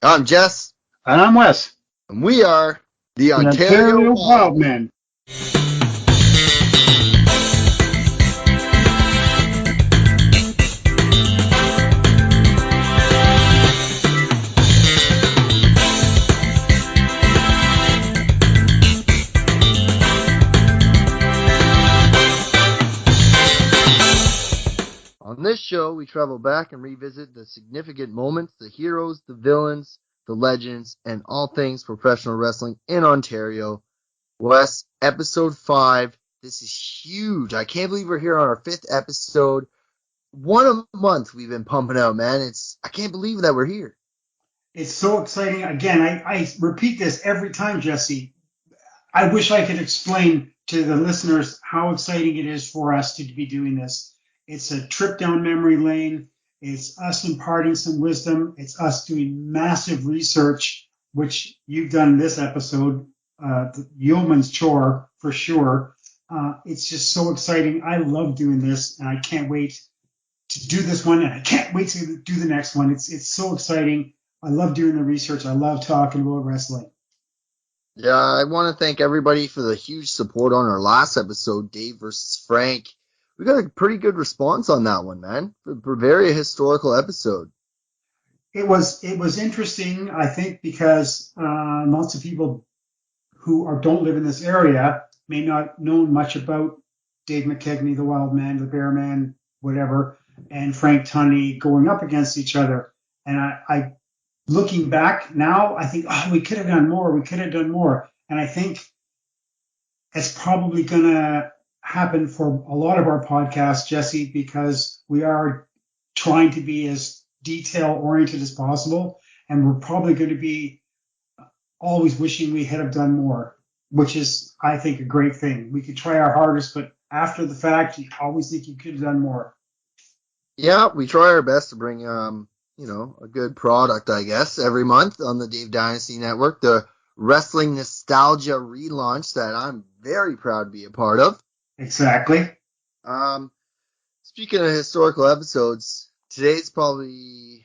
I'm Jess, And I'm Wes, and we are the the Ontario Ontario Wildmen. Wildmen. On this show, we travel back and revisit the significant moments, the heroes, the villains, the legends, and all things professional wrestling in Ontario. Wes, episode 5. This is huge. I can't believe we're here on our 5th episode. One a month we've been pumping out, man. I can't believe that we're here. It's so exciting. Again, I repeat this every time, Jesse. I wish I could explain to the listeners how exciting it is for us to be doing this. It's a trip down memory lane. It's us imparting some wisdom. It's us doing massive research, which you've done in this episode, the yeoman's chore for sure. It's just so exciting. I love doing this, and I can't wait to do this one, and I can't wait to do the next one. It's so exciting. I love doing the research. I love talking about wrestling. Yeah, I want to thank everybody for the huge support on our last episode, Dave versus Frank. We got a pretty good response on that one, man. For a very historical episode. It was interesting, I think, because lots of people who don't live in this area may not know much about Dave McKegney, the Wild Man, the Bear Man, whatever, and Frank Tunney going up against each other. And I looking back now, I think, we could have done more. We could have done more. And I think it's probably going to happen for a lot of our podcasts, Jesse, because we are trying to be as detail oriented as possible. And we're probably going to be always wishing we had have done more, which is, I think, a great thing. We could try our hardest, but after the fact, you always think you could have done more. Yeah, we try our best to bring a good product, I guess, every month on the Dave Dynasty Network. The Wrestling Nostalgia relaunch that I'm very proud to be a part of. Exactly. Speaking of historical episodes, today's probably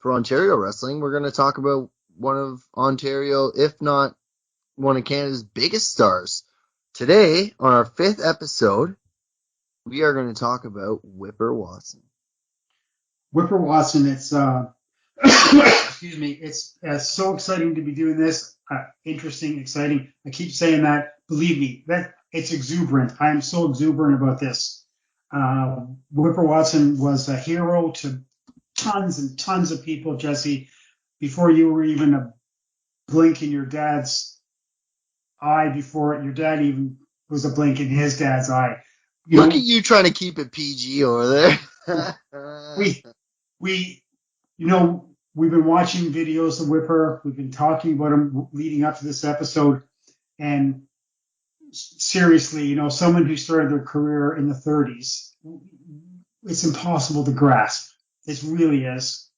for Ontario wrestling. We're going to talk about one of Ontario, if not one of Canada's biggest stars. Today, on our 5th episode, we are going to talk about Whipper Watson. Whipper Watson, it's excuse me, it's so exciting to be doing this. Interesting, exciting. I keep saying that. Believe me, that it's exuberant. I am so exuberant about this. Whipper Watson was a hero to tons and tons of people, Jesse, before you were even a blink in your dad's eye, before your dad even was a blink in his dad's eye. Look at you trying to keep it PG over there. We've been watching videos of Whipper. We've been talking about him leading up to this episode. And seriously, someone who started their career in the 30s, it's impossible to grasp. It really is.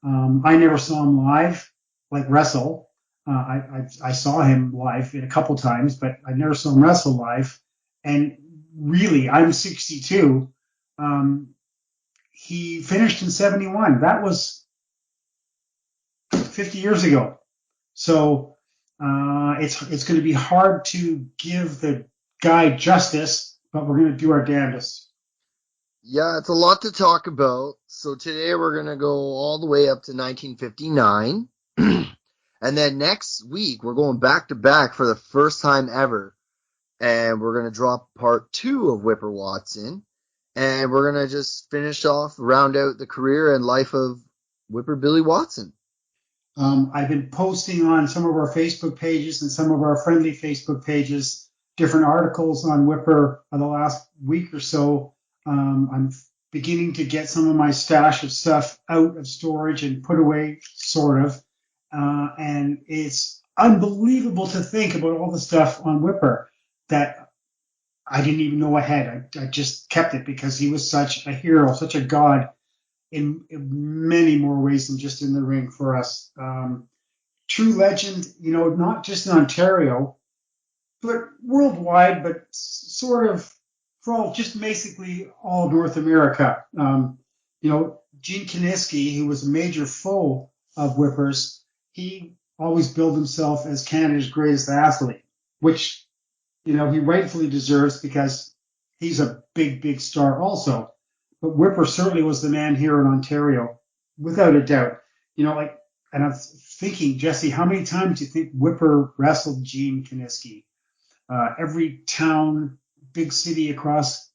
I never saw him live, like wrestle. I saw him live a couple times, but I never saw him wrestle live. And really, I'm 62. He finished in 71. That was 50 years ago. So it's going to be hard to give the guy justice, but we're going to do our damnedest. Yeah, it's a lot to talk about. So today we're going to go all the way up to 1959. And then next week, we're going back to back for the first time ever. And we're going to drop part 2 of Whipper Watson. And we're going to just finish off, round out the career and life of Whipper Billy Watson. I've been posting on some of our Facebook pages and some of our friendly Facebook pages different articles on Whipper the last week or so. I'm beginning to get some of my stash of stuff out of storage and put away, sort of. And it's unbelievable to think about all the stuff on Whipper that I didn't even know I had. I just kept it because he was such a hero, such a god in many more ways than just in the ring for us. True legend, not just in Ontario, but worldwide, but sort of for just basically all North America. Gene Kiniski, who was a major foe of Whippers, he always billed himself as Canada's greatest athlete, which, he rightfully deserves because he's a big, big star also. But Whipper certainly was the man here in Ontario, without a doubt. And I'm thinking, Jesse, how many times do you think Whipper wrestled Gene Kiniski? Every town, big city across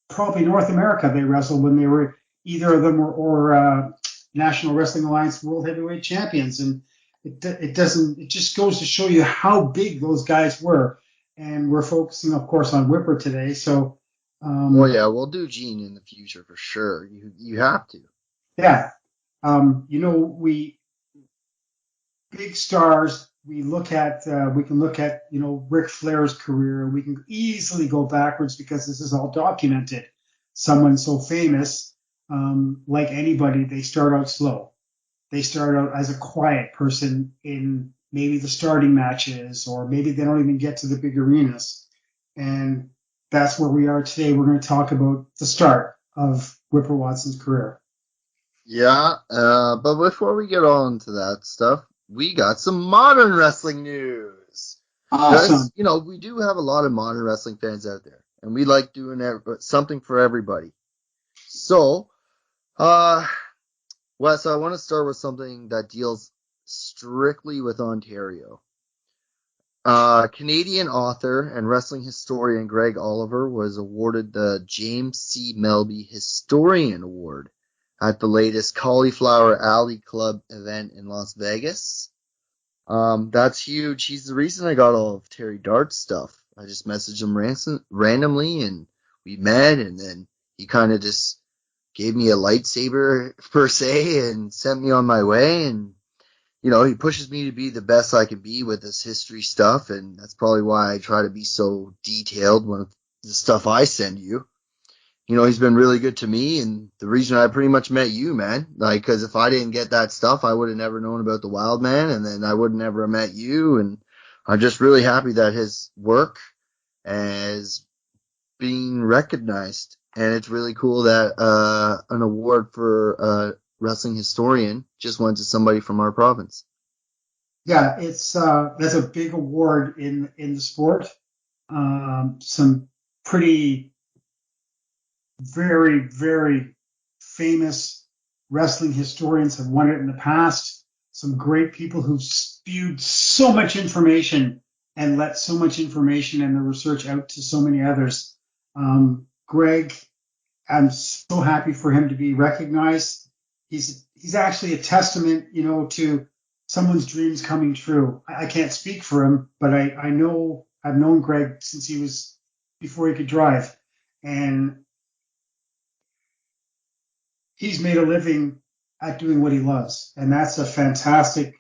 probably North America, they wrestled when they were either of them or National Wrestling Alliance World Heavyweight Champions. And it just goes to show you how big those guys were. And we're focusing, of course, on Whipper today. So, Well, yeah, we'll do Gene in the future for sure. You have to. yeah, we big stars. We can look at, Ric Flair's career. We can easily go backwards because this is all documented. Someone so famous, like anybody, they start out slow. They start out as a quiet person in maybe the starting matches, or maybe they don't even get to the big arenas. And that's where we are today. We're going to talk about the start of Whipper Watson's career. Yeah, but before we get on to that stuff, we got some modern wrestling news. Awesome. Because, we do have a lot of modern wrestling fans out there, and we like doing something for everybody. So, Wes, I want to start with something that deals strictly with Ontario. Canadian author and wrestling historian Greg Oliver was awarded the James C. Melby Historian Award at the latest Cauliflower Alley Club event in Las Vegas. That's huge. He's the reason I got all of Terry Dart's stuff. I just messaged him randomly, and we met, and then he kind of just gave me a lightsaber, per se, and sent me on my way, and he pushes me to be the best I can be with this history stuff, and that's probably why I try to be so detailed with the stuff I send you. He's been really good to me, and the reason I pretty much met you, man, because if I didn't get that stuff, I would have never known about the Wildmen, and then I would have never met you, and I'm just really happy that his work is being recognized, and it's really cool that an award for wrestling historian just went to somebody from our province. Yeah, that's a big award in the sport. Some pretty very, very famous wrestling historians have won it in the past. Some great people who've spewed so much information and let so much information and the research out to so many others. Greg, I'm so happy for him to be recognized. He's actually a testament, to someone's dreams coming true. I can't speak for him, but I know I've known Greg since he was before he could drive, and he's made a living at doing what he loves, and that's a fantastic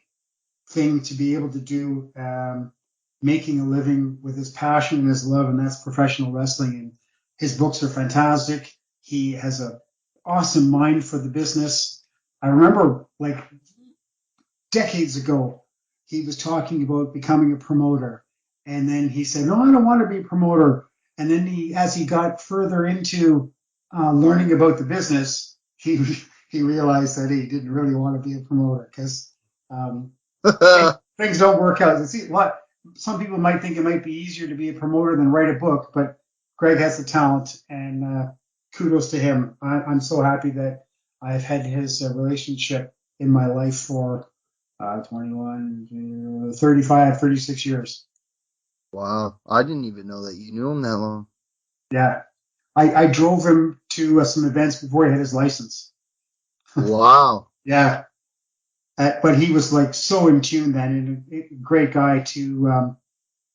thing to be able to do. Making a living with his passion and his love, and that's professional wrestling. And his books are fantastic. He has an awesome mind for the business. I remember, like, decades ago, he was talking about becoming a promoter, and then he said, "No, I don't want to be a promoter." And then as he got further into learning about the business, he realized that he didn't really want to be a promoter because things don't work out. See, some people might think it might be easier to be a promoter than write a book, but Greg has the talent, and kudos to him. I'm so happy that I've had his relationship in my life for 21, 35, 36 years. Wow, I didn't even know that you knew him that long. Yeah. I drove him to some events before he had his license. Wow. Yeah. But he was like so in tune then, and a great guy to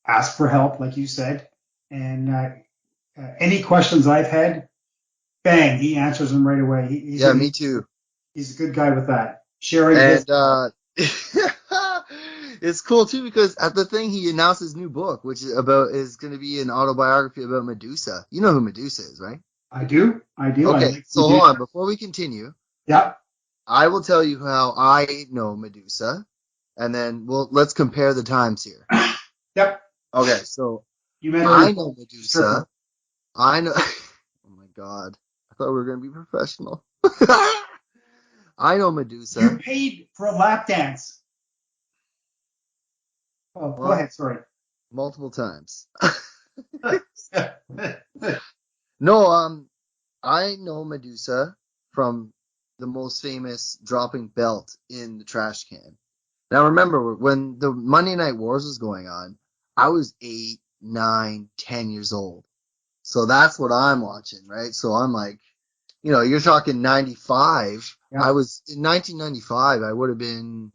ask for help, like you said. And any questions I've had, bang, he answers them right away. Me too. He's a good guy with that. Sharing his. And it's cool too because at the thing he announced his new book, which is going to be an autobiography about Madusa. You know who Madusa is, right? I do. Okay, so hold on before we continue. Yeah. I will tell you how I know Madusa, and then let's compare the times here. Yep. Okay, so I know Madusa. I know. Oh my God! I thought we were going to be professional. I know Madusa. You paid for a lap dance. Oh, go Well, ahead. Sorry. multiple times. No, I know Madusa from the most famous dropping belt in the trash can. Now remember when the Monday Night Wars was going on, I was 8, 9, 10 years old. So that's what I'm watching, right? So I'm like, you're talking 95. Yeah. I was in 1995. I would have been,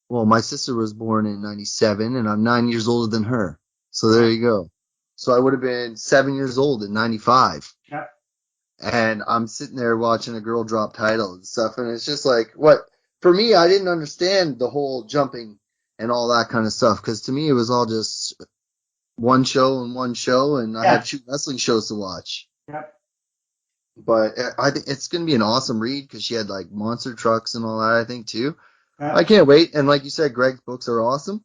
well, my sister was born in 97 and I'm 9 years older than her. So there Wow. you go. So I would have been 7 years old in 95. Yeah. And I'm sitting there watching a girl drop title and stuff. And it's just like, what, for me, I didn't understand the whole jumping and all that kind of stuff. Cause to me, it was all just one show and one show. And I Yeah. had 2 wrestling shows to watch. Yeah. But I think it's going to be an awesome read because she had like monster trucks and all that, I think, too. Yeah. I can't wait. And like you said, Greg's books are awesome.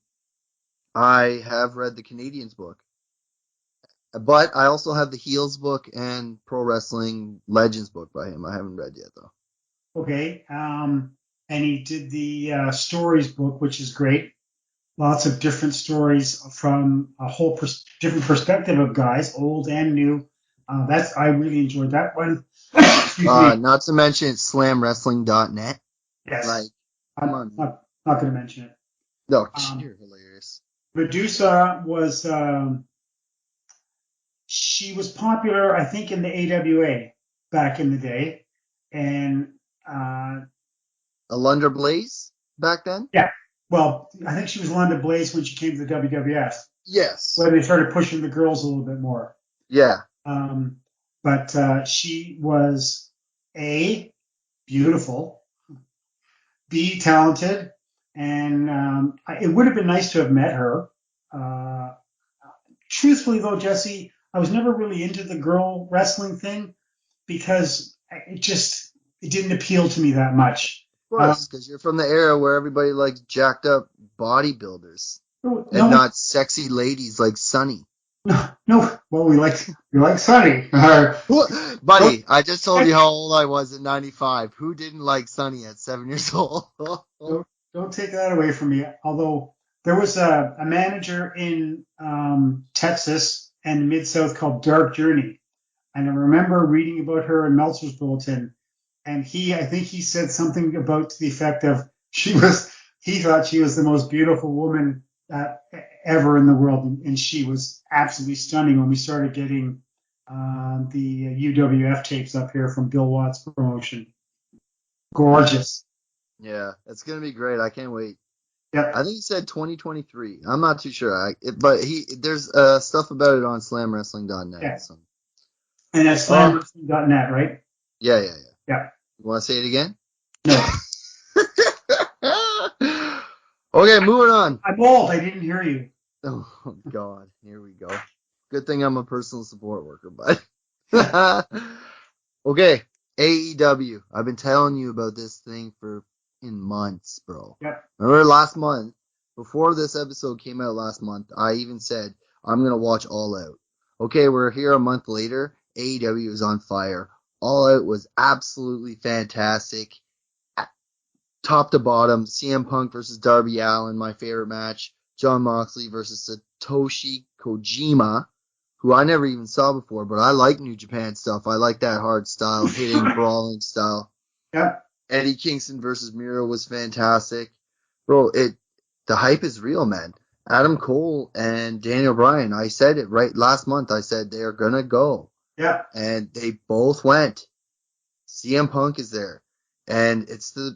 I have read the Canadians book, but I also have the Heels book and Pro Wrestling Legends book by him. I haven't read yet, though. Okay. And he did the stories book, which is great. Lots of different stories from a whole different perspective of guys, old and new. I really enjoyed that one. Excuse me. Not to mention slamwrestling.net. Like, Yes. come I'm on, man. not going to mention it. No, Um, you're hilarious. Medusa was she was popular, I think, in the AWA back in the day, and uh, Alundra Blaze back then? yeah, well, I think she was London Blaze when she came to the WWF, Yes. where they started pushing the girls a little bit more. Yeah. Um, but she was A, beautiful, B, talented, and it would have been nice to have met her. Uh, Truthfully, though, Jesse, I was never really into the girl wrestling thing because it didn't appeal to me that much. Of Uh, course, because you're from the era where everybody likes jacked up bodybuilders and no, not sexy ladies like Sunny. no, no. Well, we like Sunny. Don't, Buddy, I just told you how old I was at 95. Who didn't like Sunny at 7 years old? don't take that away from me. Although there was a manager in Texas and Mid South called Dark Journey, and I remember reading about her in Meltzer's bulletin. And I think he said something about to the effect of he thought she was the most beautiful woman uh, ever in the world, and she was absolutely stunning when we started getting the UWF tapes up here from Bill Watts promotion. Gorgeous. Yeah, it's gonna be great. I can't wait. I Yep. think he said 2023. I'm not too sure. But there's stuff about it on slamwrestling.net. Yeah. So, And that's oh slamwrestling.net, right? yeah, yeah, yeah. Yeah. You want to say it again? No. Okay, moving on. I'm old. I didn't hear you. Oh God, here we go. Good thing I'm a personal support worker, but okay. AEW. I've been telling you about this thing for in months, bro. Yep. Remember last month, before this episode came out last month, I even said I'm gonna watch All Out. Okay, we're here a month later. AEW is on fire. All Out was absolutely fantastic, top to bottom. CM Punk versus Darby Allin, my favorite match. Jon Moxley versus Satoshi Kojima, who I never even saw before, but I like New Japan stuff. I like that hard style, hitting, brawling style. Yep. Eddie Kingston versus Miro was fantastic. Bro, the hype is real, man. Adam Cole and Daniel Bryan, I said it right last month. I said they're gonna go. Yep. And they both went. CM Punk is there. And it's the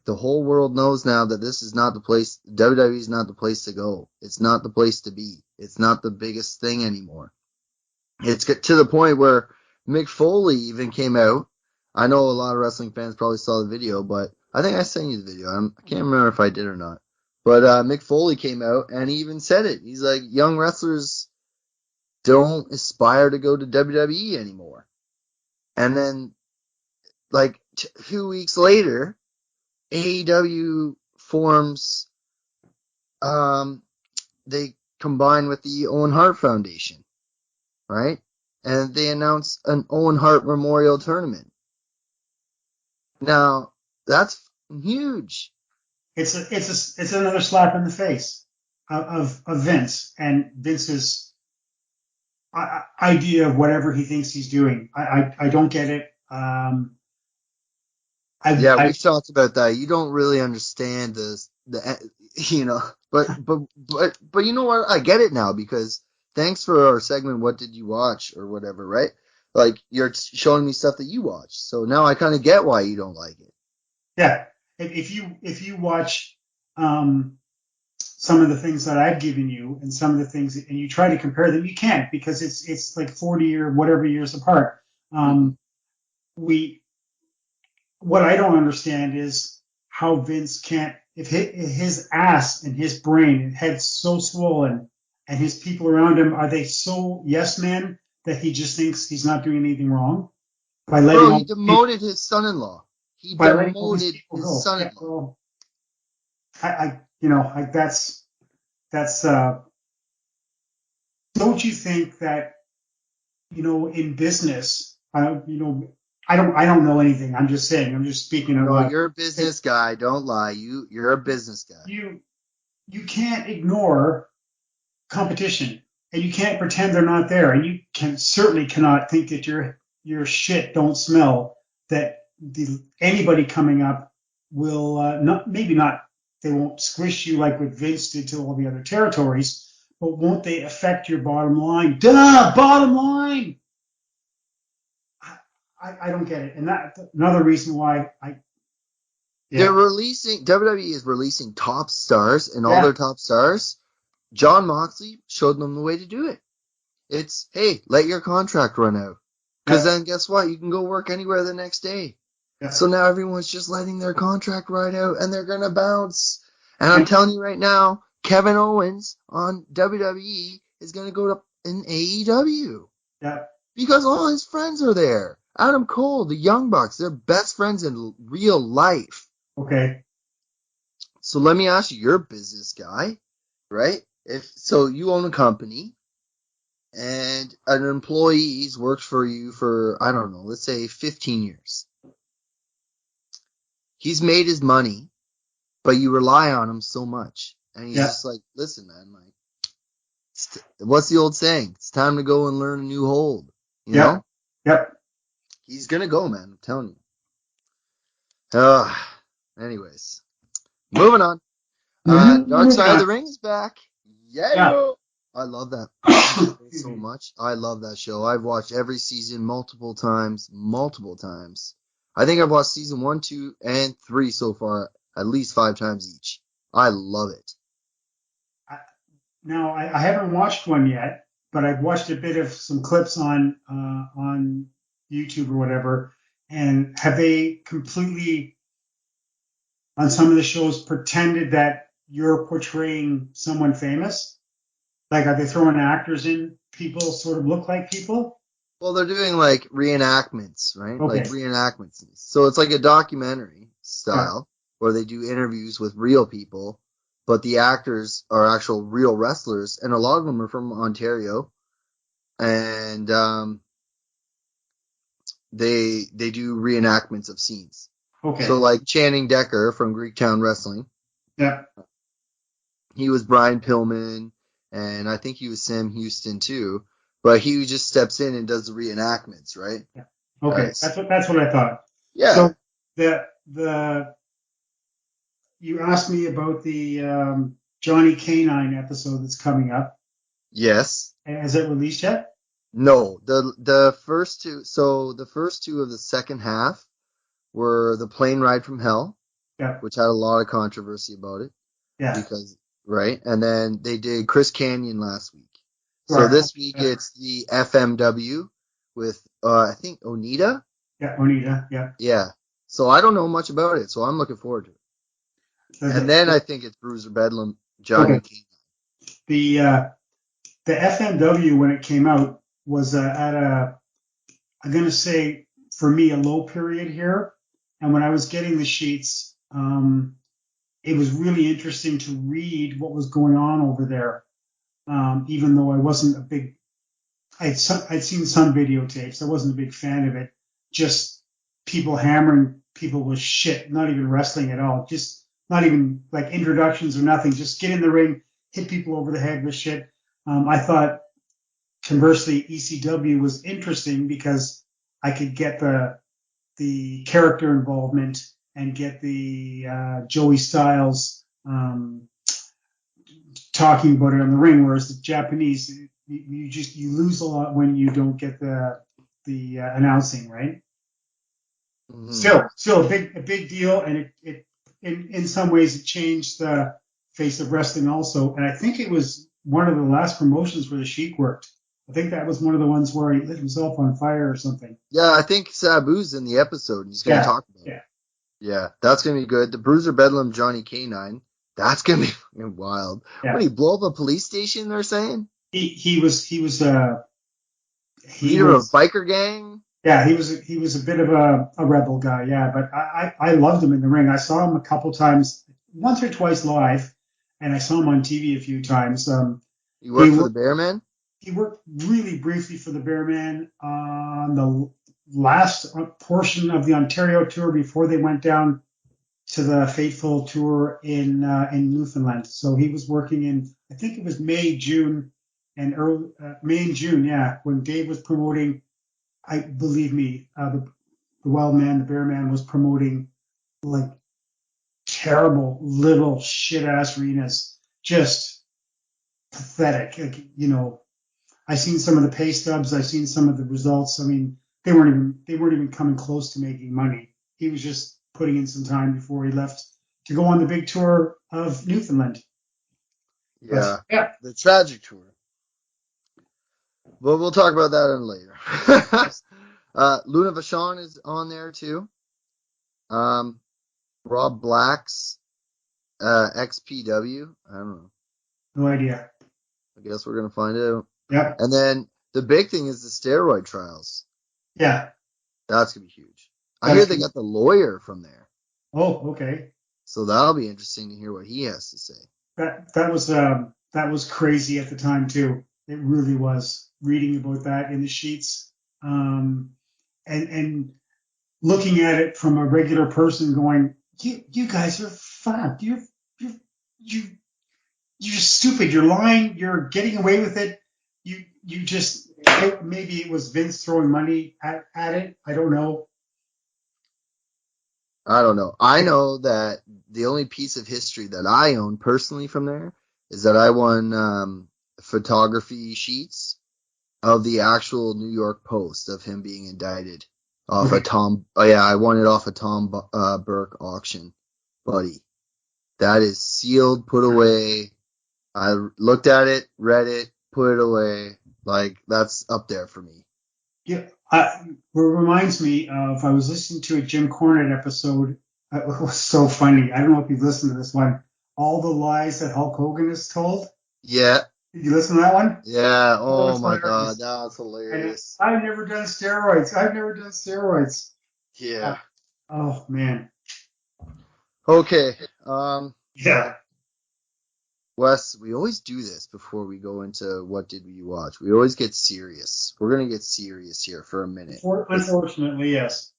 whole world knows now that this is not the place. WWE is not the place to go. It's not the place to be. It's not the biggest thing anymore. It's get to the point where Mick Foley even came out. I know a lot of wrestling fans probably saw the video, but I think I sent you the video. I can't remember if I did or not. But Mick Foley came out and he even said it. He's like, young wrestlers don't aspire to go to WWE anymore. And then, like 2 weeks later, AEW forms. They combine with the Owen Hart Foundation, right? And they announce an Owen Hart Memorial Tournament. Now, that's huge. It's another slap in the face. of Vince and Vince's idea of whatever he thinks he's doing. I don't get it. Yeah, I we've talked about that. You don't really understand you know, but you know what? I get it now because thanks for our segment. What did you watch or whatever, right? Like you're showing me stuff that you watched, so now I kind of get why you don't like it. Yeah, if you watch some of the things that I've given you and some of the things, and you try to compare them, you can't because it's like 40 or whatever years apart. Mm-mm. We What I don't understand is how Vince can't, if his ass and his brain and head's so swollen, and his people around him are they so yes men that he just thinks he's not doing anything wrong by letting Bro, he all these people demoted his son-in-law. He by letting all these demoted people his go. Yeah, son-in-law. well, that's don't you think that in business, I don't know anything. I'm just saying. I'm just speaking out No, loud. you're a business guy. Don't lie. You're a business guy. You can't ignore competition, and you can't pretend they're not there, and you certainly cannot think that your shit don't smell. That anybody coming up will not maybe not they won't squish you like what Vince did to all the other territories, but won't they affect your bottom line? Duh, bottom line. I don't get it, and that another reason why They're yeah releasing WWE is releasing top stars, and all yeah their top stars. John Moxley showed them the way to do it. It's hey, let your contract run out, because yeah then guess what? You can go work anywhere the next day. yeah. So now everyone's just letting their contract ride out, and they're gonna bounce. And I'm And telling you right now, Kevin Owens on WWE is gonna go to in AEW. yeah Because all his friends are there. Adam Cole, the Young Bucks, they're best friends in real life. okay So let me ask you, you're a business guy, right? If so, you own a company, and an employee works for you for I don't know, let's say 15 years. He's made his money, but you rely on him so much, and he's yeah just like, listen, man, like, what's the old saying? It's time to go and learn a new hold. You yeah know, yeah. he's gonna go, man. I'm telling you. Uh, anyways, moving on. Dark Side of Moving the Ring is back. Yeah, on. yo. I love that show Excuse so me. much. I love that show. I've watched every season multiple times, multiple times. I think I've watched season 1, 2, and 3 so far, at least 5 times each. I love it. Now I haven't watched one yet, but I've watched a bit of some clips on YouTube or whatever. And have they completely on some of the shows pretended that you're portraying someone famous? Like, are they throwing actors in? People sort of look like people. Well, they're doing like reenactments, right? Like Okay. reenactments. So it's like a documentary Yeah. style where they do interviews with real people, but the actors are actual real wrestlers, and a lot of them are from Ontario, and they do reenactments of scenes. So Okay. like Channing Decker from Greektown Wrestling, Yeah. he was Brian Pillman, and I think he was Sam Houston too. But he just steps in and does the reenactments, right? Yeah. Okay. So, That's what I thought. yeah. So the you asked me about the Johnny Canine episode that's coming up. Yes. Has it released yet? No. The first two. So the first two of the second half were the plane ride from hell, Yeah. which had a lot of controversy about it Yeah. because right, and then they did Chris Canyon last week. So Right. this week Yeah. it's the FMW with I think Onita. Yeah. Onita. Yeah. Yeah. So I don't know much about it, so I'm looking forward to it. And then I think it's Bruiser Bedlam, Okay. Johnny King. The uh, the FMW when it came out was at I'm gonna say for me a low period here, and when I was getting the sheets, it was really interesting to read what was going on over there. Even though I wasn't a big I'd seen some videotapes. I wasn't a big fan of it. Just people hammering people with shit, not even wrestling at all. Just not even like introductions or nothing. Just get in the ring, hit people over the head with shit. I thought conversely ECW was interesting because I could get the character involvement and get the Joey Styles talking about it on the ring, whereas the Japanese, you lose a lot when you don't get the announcing, right? Hmm. Still a big deal, and it in some ways it changed the face of wrestling also. And I think it was one of the last promotions where the Sheik worked. I think that was one of the ones where he lit himself on fire or something. Yeah, I think Sabu's in the episode, and he's going to Yeah, talk about it. yeah, Yeah, that's going to be good. The Bruiser Bedlam Johnny K9, that's going to be fucking wild. What, yeah. did he blow up a police station, they're saying? He Leader of a was biker gang? yeah, he was a bit of a rebel guy, yeah, but I loved him in the ring. I saw him a couple times, once or twice live, and I saw him on TV a few times. He He worked for the worked Bearman? he worked really briefly for the Bearman on the last portion of the Ontario tour before they went down to the fateful tour in Newfoundland. So he was working in, I think it was May, June, and early May and June, yeah, when Dave was promoting. I believe me, the Wild Man, the Bear Man was promoting like terrible little shit ass arenas, just pathetic. Like, I seen some of the pay stubs, I seen some of the results. I mean, they weren't even coming close to making money. He was just putting in some time before he left to go on the big tour of Newfoundland. But Yeah, yeah, the Tragic Tour. But we'll talk about that in later. yes, Luna Vachon is on there too. Um, Rob Black's XPW. I don't know. no idea. I guess we're gonna find out. Yep, And then the big thing is the steroid trials. yeah, That's gonna be huge. I hear that's they got the lawyer from there, oh, okay. so that'll be interesting to hear what he has to say. That was crazy at the time too. It really was reading about that in the sheets, um, and looking at it from a regular person, going, you guys are fucked. You you you're stupid. You're lying. You're getting away with it. You just maybe it was Vince throwing money at it. I don't know. I don't know. I know that the only piece of history that I own personally from there is that I won photography sheets of the actual New York Post of him being indicted off a Okay. Tom. Oh yeah, I won it off a Tom Burke auction, buddy. That is sealed, put away. I looked at it, read it, put it away. Like that's up there for me. Yeah, what reminds me of I was listening to a Jim Cornette episode. It was so funny. I don't know if you've listened to this one. All the lies that Hulk Hogan has told. Yeah, Did you listen to that one? yeah. Oh, Oh it's my God, hilarious. that's And hilarious. I've never done steroids. I've never done steroids. Uh, Yeah. oh man. Okay. Yeah. Wes, we always do this before we go into what did we watch. We always get serious. We're gonna get serious here for a minute. Unfortunately, yes.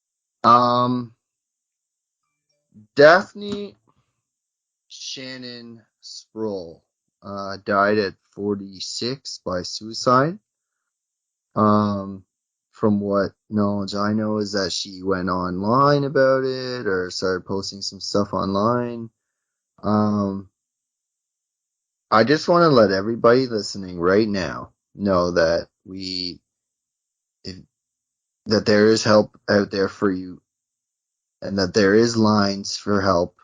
Um, Daphne Shannon Sproul died at 46 by suicide. Um, from what knowledge I know is that she went online about it or started posting some stuff online. Um, I just want to let everybody listening right now know that if, that there is help out there for you and that there is lines for help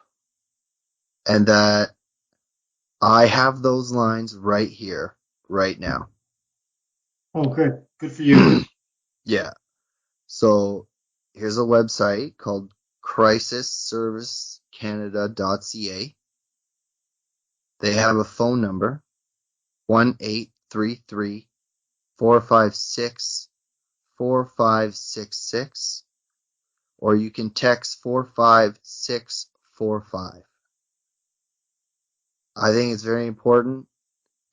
and that I have those lines right here, right now. Oh, good. Good for you. Yeah. So here's a website called crisisservicecanada.ca. They have a phone number, 1-833-456-4566, or you can text 45645. I think it's very important.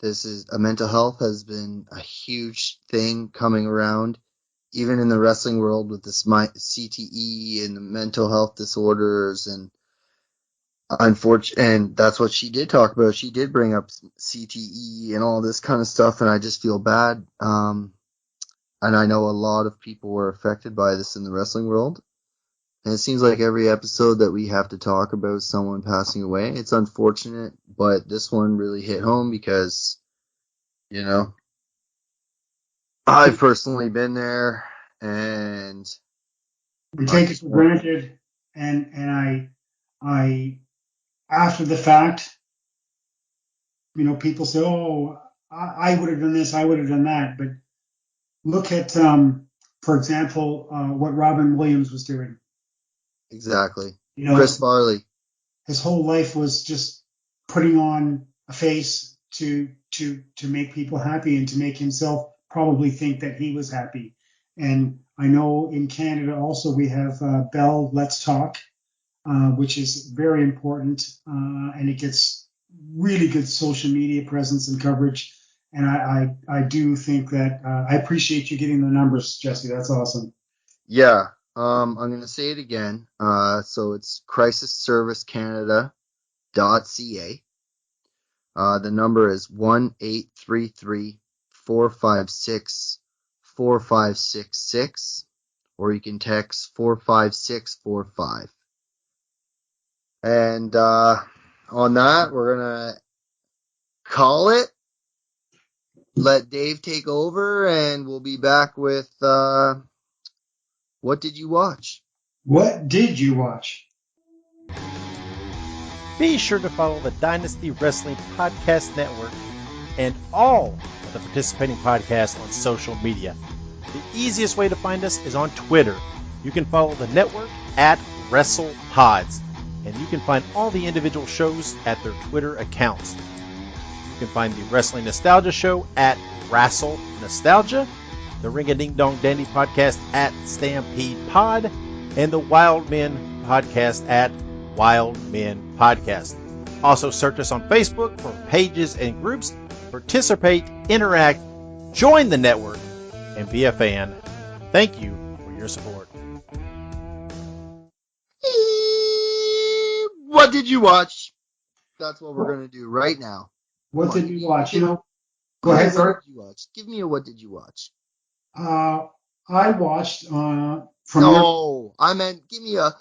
This is mental health has been a huge thing coming around, even in the wrestling world with this CTE and the mental health disorders. And And that's what she did talk about. She did bring up CTE and all this kind of stuff, and I just feel bad. And I know a lot of people were affected by this in the wrestling world. And it seems like every episode that we have to talk about someone passing away. It's unfortunate, but this one really hit home because, you know, I've personally been there, and We I take it just for want, granted, and I after the fact, people say, "Oh, I would have done this, I would have done that," but look at, for example, what Robin Williams was doing. exactly. You know, Chris Farley. his whole life was just putting on a face to make people happy and to make himself probably think that he was happy. And I know in Canada also we have Bell Let's Talk, which is very important, and it gets really good social media presence and coverage. And I do think that I appreciate you getting the numbers, Jesse. That's awesome. Yeah. I'm gonna say it again. So it's crisisservicecanada.ca. The number is 1-833-456-4566, or you can text 45645. And on that, we're gonna call it. Let Dave take over, and we'll be back with what did you watch? What did you watch? Be sure to follow the Dynasty Wrestling Podcast Network and all of the participating podcasts on social media. The easiest way to find us is on Twitter. You can follow the network at WrestlePods, and you can find all the individual shows at their Twitter accounts. You can find the Wrestling Nostalgia Show at Wrestle Nostalgia, the Ring a Ding Dong Dandy podcast at Stampede Pod, and the Wildmen podcast at Wildmen Podcast. Also search us on Facebook for pages and groups. Participate, interact, join the network, and be a fan. Thank you for your support. What did you watch? That's what we're gonna do right now. What Come on, did you watch? Go give me a ahead, what sorry. did you watch? Give me a what did you watch? Uh, I watched from your. No, I meant give me a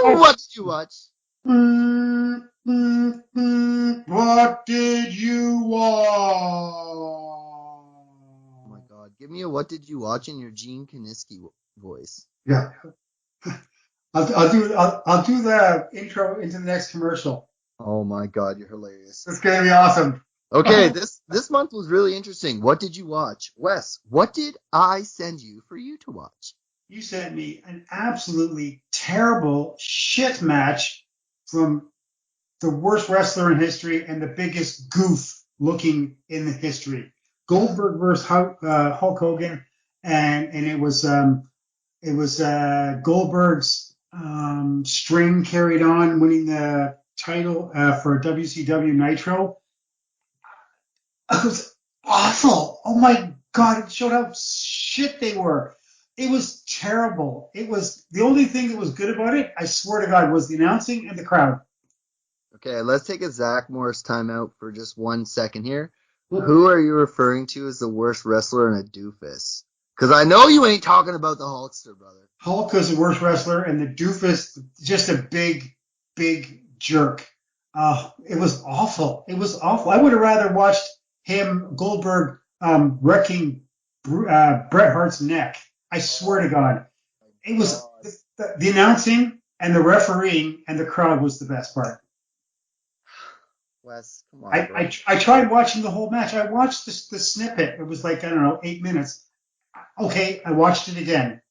Oh, what did you watch? what did you Oh my watch? god, give me a what did you watch in your Gene Kaniski voice. Yeah, I'll do the intro into the next commercial. Oh my god, you're hilarious. It's gonna be awesome. Okay, this month was really interesting. What did you watch? Wes, what did I send you for you to watch? You sent me an absolutely terrible shit match from the worst wrestler in history and the biggest goof looking in the history. Goldberg versus Hulk Hogan, and it was Goldberg's string carried on, winning the title for WCW Nitro. It was awful. Oh my god! It showed how shit they were. It was terrible. It was the only thing that was good about it. I swear to God, was the announcing and the crowd. Okay, let's take a Zach Morris timeout for just 1 second here. Who are you referring to as the worst wrestler and a doofus? Because I know you ain't talking about the Hulkster, brother. Hulk was the worst wrestler, and the doofus just a big jerk. It was awful. It was awful. I would have rather watched him Goldberg wrecking Bret Hart's neck. I swear to God, it was the announcing and the refereeing and the crowd was the best part. Wes, come on, I, bro. I tried watching the whole match. I watched the snippet. It was like, I don't know, 8 minutes. Okay, I watched it again.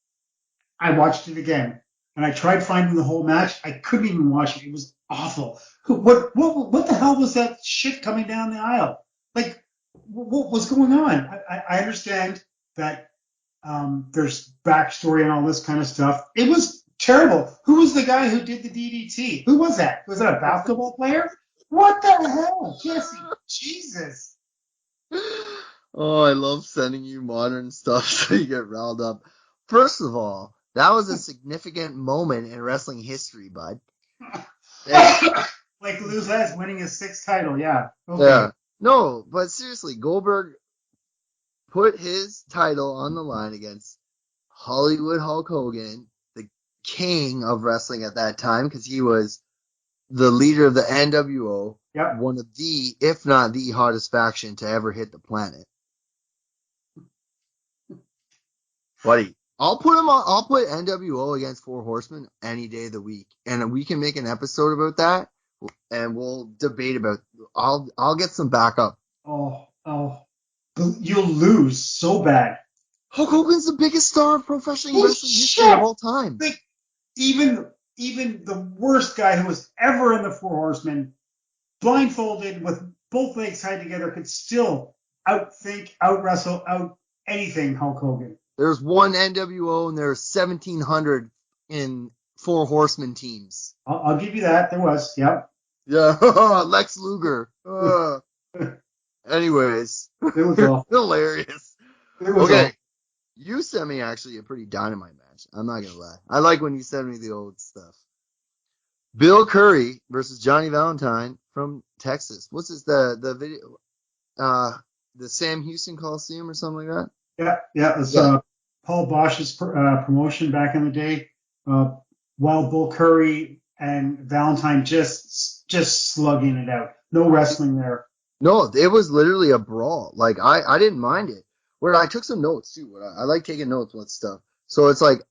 And I tried finding the whole match. I couldn't even watch it. It was awful. What the hell was that shit coming down the aisle? Like, what was going on? I understand that there's backstory and all this kind of stuff. It was terrible. Who was the guy who did the DDT? Who was that? Was that a basketball player? What the hell, Jesse? Jesus. Oh, I love sending you modern stuff so you get riled up. First of all, that was a significant moment in wrestling history, bud. Like Luz winning his 6th title, yeah. Okay. Yeah. No, but seriously, Goldberg put his title on the line against Hollywood Hulk Hogan, the king of wrestling at that time, because he was the leader of the NWO, Yep. one of the, if not the hottest faction to ever hit the planet. Buddy, I'll put NWO against Four Horsemen any day of the week, and we can make an episode about that, and we'll debate about. I'll get some backup. Oh, you'll lose so bad. Hulk Hogan's the biggest star of professional wrestling history of all time. Like, even the worst guy who was ever in the Four Horsemen, blindfolded with both legs tied together, could still outthink, out-wrestle, out anything Hulk Hogan. There's one NWO and there's 1,700 in Four Horsemen teams. I'll give you that. There was, yep. Yeah, Lex Luger. Anyways, it was awful. Hilarious. It was okay, awful. You sent me actually a pretty dynamite match. I'm not gonna lie. I like when you send me the old stuff. Bill Curry versus Johnny Valentine from Texas. What's this? The video? The Sam Houston Coliseum or something like that. Yeah. It was Paul Bosch's promotion back in the day. While Bill Curry and Valentine just slugging it out. No wrestling there. No, it was literally a brawl. Like I didn't mind it. Where I took some notes too. I like taking notes with stuff. So it's like,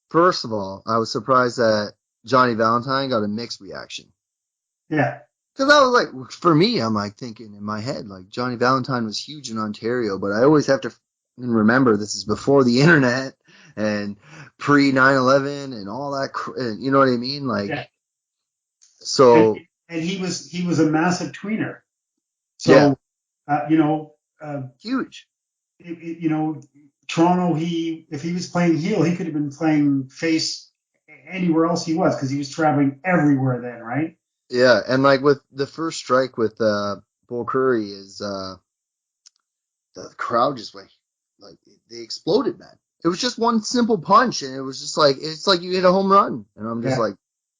first of all, I was surprised that Johnny Valentine got a mixed reaction. Yeah. Because I was like, for me, I'm like thinking in my head, like Johnny Valentine was huge in Ontario, but I always have to remember this is before the internet and pre 9/11 and all that. You know what I mean? Like, yeah. So. And he was a massive tweener. So, yeah. Huge. Toronto, if he was playing heel, he could have been playing face anywhere else he was because he was traveling everywhere then, right? Yeah, and like with the first strike with Bull Curry is the crowd just went like they exploded, man. It was just one simple punch, and it was just like it's like you hit a home run, and I'm just like,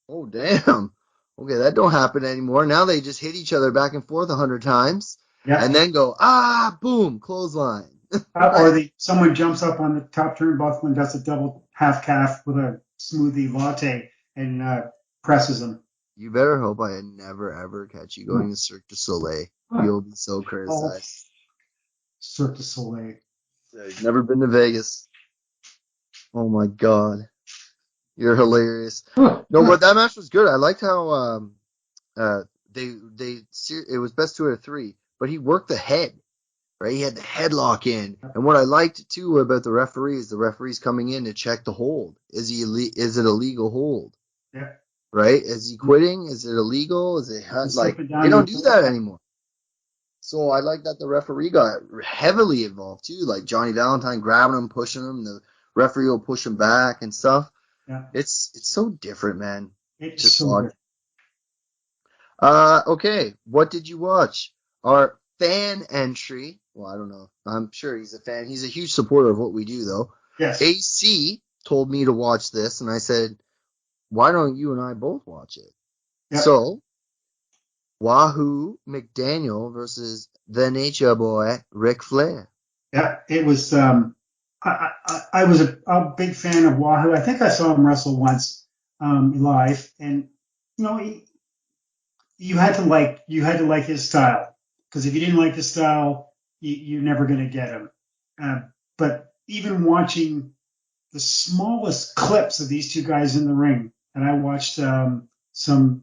oh damn, okay, that don't happen anymore. Now they just hit each other back and forth 100 times, and then go boom, clothesline. Or someone jumps up on the top turnbuckle and does a double half calf with a smoothie latte and presses him. You better hope I never ever catch you going to Cirque du Soleil. You'll be so criticized. Cirque du Soleil. Yeah, you've never been to Vegas. Oh my god, you're hilarious. No, but that match was good. I liked how it was best 2 out of 3, but he worked the head. Right, he had the headlock in, and what I liked too about the referee's coming in to check the hold. Is it a legal hold? Yeah. Right? Is he quitting? Is it illegal? Is it like they don't do that anymore? So I like that the referee got heavily involved too, like Johnny Valentine grabbing him, pushing him, the referee will push him back and stuff. Yeah. It's so different, man. It's just so different. Okay, what did you watch? Our fan entry. Well, I don't know. I'm sure he's a fan. He's a huge supporter of what we do, though. Yes. AC told me to watch this, and I said, why don't you and I both watch it? Yep. So, Wahoo McDaniel versus the Nature Boy, Ric Flair. Yeah, it was. I was a big fan of Wahoo. I think I saw him wrestle once live, and you had to like his style, because if you didn't like his style, you're never going to get him. But even watching the smallest clips of these two guys in the ring, and I watched some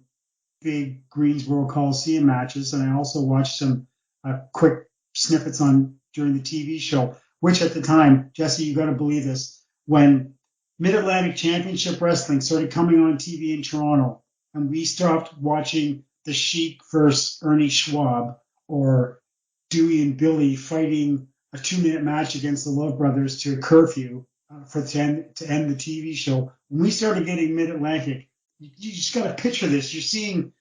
big Greensboro Coliseum matches, and I also watched some quick snippets during the TV show, which at the time, Jesse, you got to believe this, when Mid-Atlantic Championship Wrestling started coming on TV in Toronto, and we stopped watching the Sheik versus Ernie Schwab or Dewey and Billy fighting a 2-minute match against the Love Brothers to a curfew to end the TV show. When we started getting Mid-Atlantic, you just got to picture this. You're seeing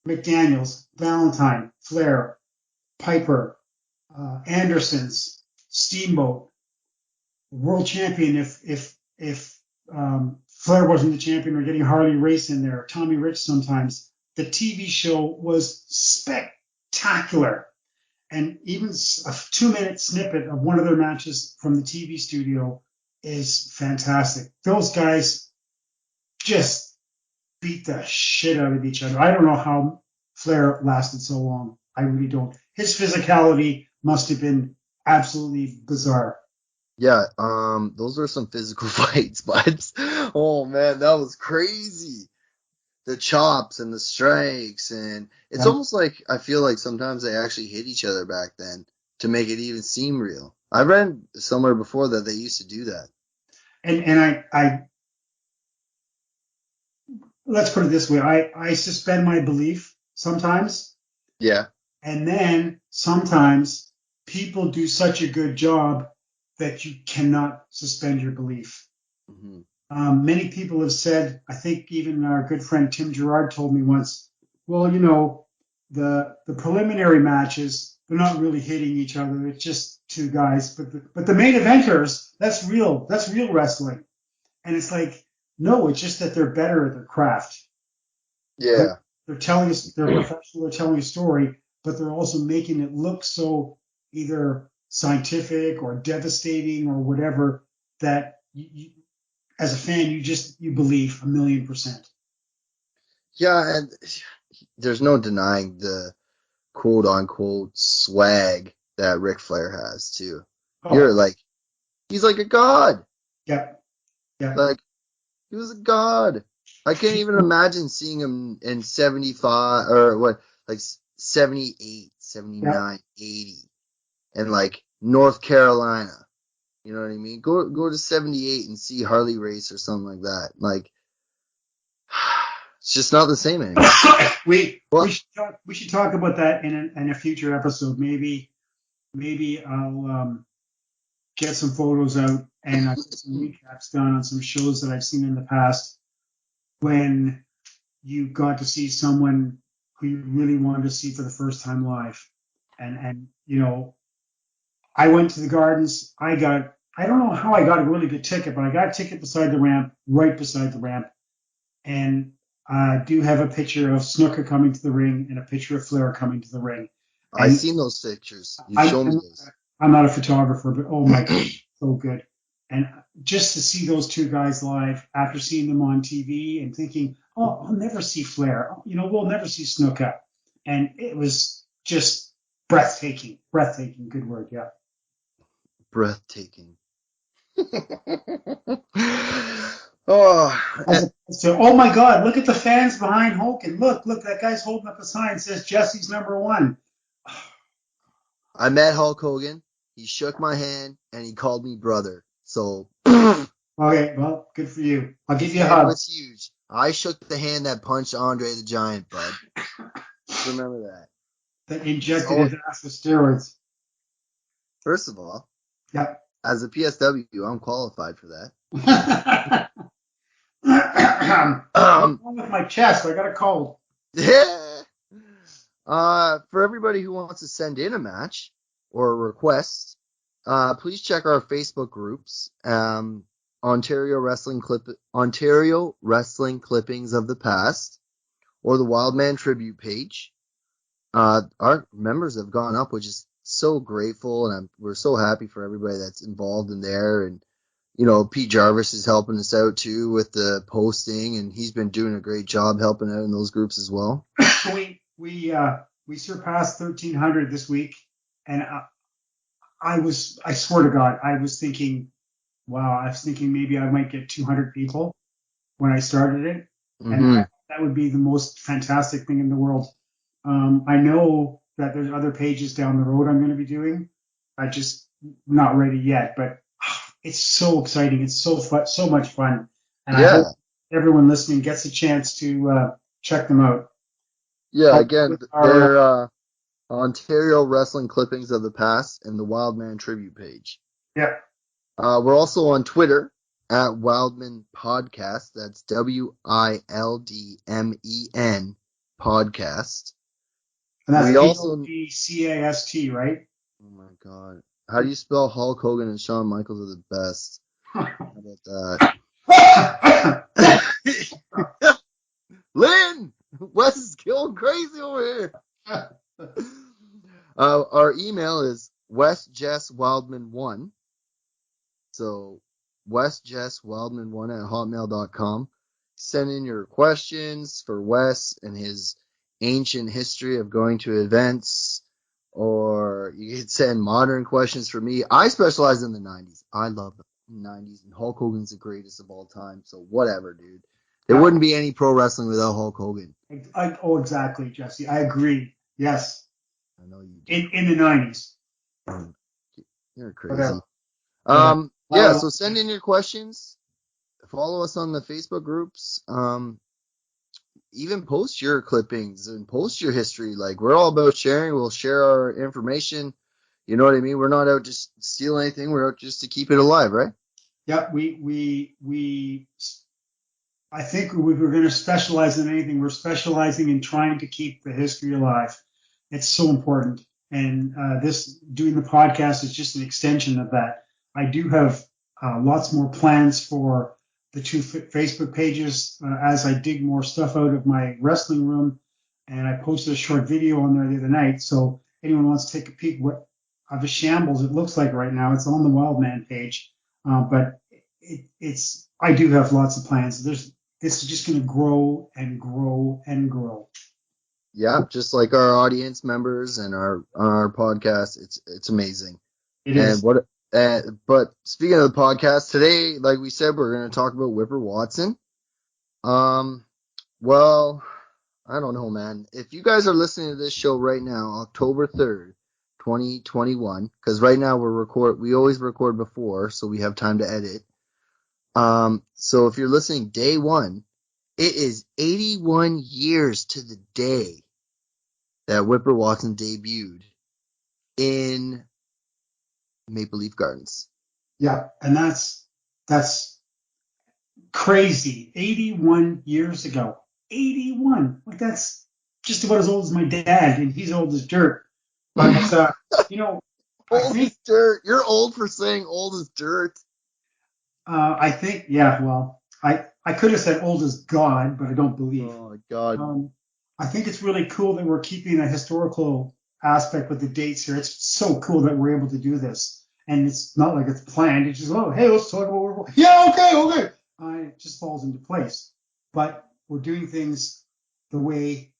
McDaniels, Valentine, Flair, Piper, Andersons, Steamboat, world champion if Flair wasn't the champion, we're getting Harley Race in there, Tommy Rich sometimes. The TV show was spectacular. And even a 2-minute snippet of one of their matches from the TV studio is fantastic. Those guys just beat the shit out of each other. I don't know how Flair lasted so long. I really don't. His physicality must have been absolutely bizarre. Yeah, those were some physical fights, but oh man, that was crazy. The chops and the strikes, and it's Yeah. almost like I feel like sometimes they actually hit each other back then to make it even seem real. I read somewhere before that they used to do that. And I let's put it this way, I suspend my belief sometimes, Yeah. and then sometimes people do such a good job that you cannot suspend your belief. Hmm. Many people have said, I think even our good friend Tim Gerard told me once, well, the preliminary matches, they're not really hitting each other. It's just two guys. But the main eventers, that's real wrestling. And it's like, no, it's just that they're better at their craft. Yeah. They're telling us, they're professional, they're telling a story, but they're also making it look so either scientific or devastating or whatever that as a fan, you believe 1,000,000%. Yeah, and there's no denying the quote unquote swag that Ric Flair has too. You're Oh, like, he's like a god. yeah, yeah, Like, he was a god. I can't even imagine seeing him in 75 or what, like 78, yeah. 79, 80, and like North Carolina. You know what I mean? Go to 78 and see Harley Race or something like that. Like, it's just not the same anymore. we Well, we should talk about that in a future episode. Maybe I'll get some photos out and get some recaps done on some shows that I've seen in the past when you got to see someone who you really wanted to see for the first time live. And I went to the Gardens. I don't know how I got a really good ticket, but I got a ticket beside the ramp, right beside the ramp. And I do have a picture of Snooker coming to the ring and a picture of Flair coming to the ring. I And seen those pictures. You I'm, showed me I'm, those. I'm not a photographer, but oh my God, so good. And just to see those two guys live after seeing them on TV and thinking, oh, I'll never see Flair. We'll never see Snooker. And it was just breathtaking. Breathtaking. Good word. Yeah. Breathtaking. Oh, As opposed to, oh my God, look at the fans behind Hogan. Look, that guy's holding up a sign that says Jesse's number one. I met Hulk Hogan. He shook my hand and he called me brother. So the Okay, well, good for you. I'll give you a hand hug. was huge. I shook the hand that punched Andre the Giant, bud. Remember that. That It's injected all, his ass with steroids. first of all, Yep. as a PSW, I'm qualified for that. What's Um, wrong with my chest? I got a cold. yeah. For everybody who wants to send in a match or a request, please check our Facebook groups. Ontario Wrestling Clippings of the Past, or the Wildman Tribute page. Our members have gone up, which is so grateful, and we're so happy for everybody that's involved in there. And Pete Jarvis is helping us out too with the posting, and he's been doing a great job helping out in those groups as well. We surpassed 1,300 this week, and I swear to God, I was thinking, wow, I was thinking maybe I might get 200 people when I started it, and Mm-hmm. that would be the most fantastic thing in the world. I know that there's other pages down the road I'm going to be doing. I just not ready yet, but it's so exciting. It's so fun, so much fun, and I hope Yeah, everyone listening gets a chance to check them out. yeah. Help Again, with our they're Ontario Wrestling Clippings of the Past and the Wildman Tribute page. yeah, We're also on Twitter at Wildmen Podcast. That's WILDMEN Podcast. and that's We also, PODCAST, right? oh my God, how do you spell Hulk Hogan and Shawn Michaels are the best? How about that? Lynn, Wes is going crazy over here. Our email is wesjesswildman1. So wesjesswildman1@hotmail.com. Send in your questions for Wes and his ancient history of going to events, or you can send modern questions for me. I specialize in the 90s. I love the 90s, and Hulk Hogan's the greatest of all time. So whatever, dude. There wouldn't be any pro wrestling without Hulk Hogan. Oh, exactly, Jesse. I agree. Yes. I know you do. In the 90s. You're crazy. Whatever. Yeah, so send in your questions. Follow us on the Facebook groups. Even post your clippings and post your history. Like, we're all about sharing. We'll share our information. You know what I mean? We're not out just to steal anything. We're out just to keep it alive, right? Yeah, I think we were going to specialize in anything. We're specializing in trying to keep the history alive. It's so important. And doing the podcast is just an extension of that. I do have lots more plans for the two Facebook pages as I dig more stuff out of my wrestling room. And I posted a short video on there the other night. So anyone wants to take a peek what of a shambles it looks like right now, it's on the Wildman page. But I do have lots of plans. This is just going to grow and grow and grow. Yeah, just like our audience members and our podcast, it's amazing. It is. But speaking of the podcast today, like we said, we're going to talk about Whipper Watson. Well, I don't know, man. If you guys are listening to this show right now, October 3rd, 2021, because right now we always record before, so we have time to edit. So if you're listening day one, it is 81 years to the day that Whipper Watson debuted in Maple Leaf Gardens. Yeah, and that's crazy. 81 years ago. 81. Like, that's just about as old as my dad, and he's old as dirt. But old as dirt. You're old for saying old as dirt. I think, yeah. Well, I could have said old as God, but I don't believe. Oh my God. I think it's really cool that we're keeping a historical aspect with the dates here. It's so cool that we're able to do this. And it's not like it's planned. It's just, oh, hey, let's talk about yeah, okay. It just falls into place. But we're doing things the way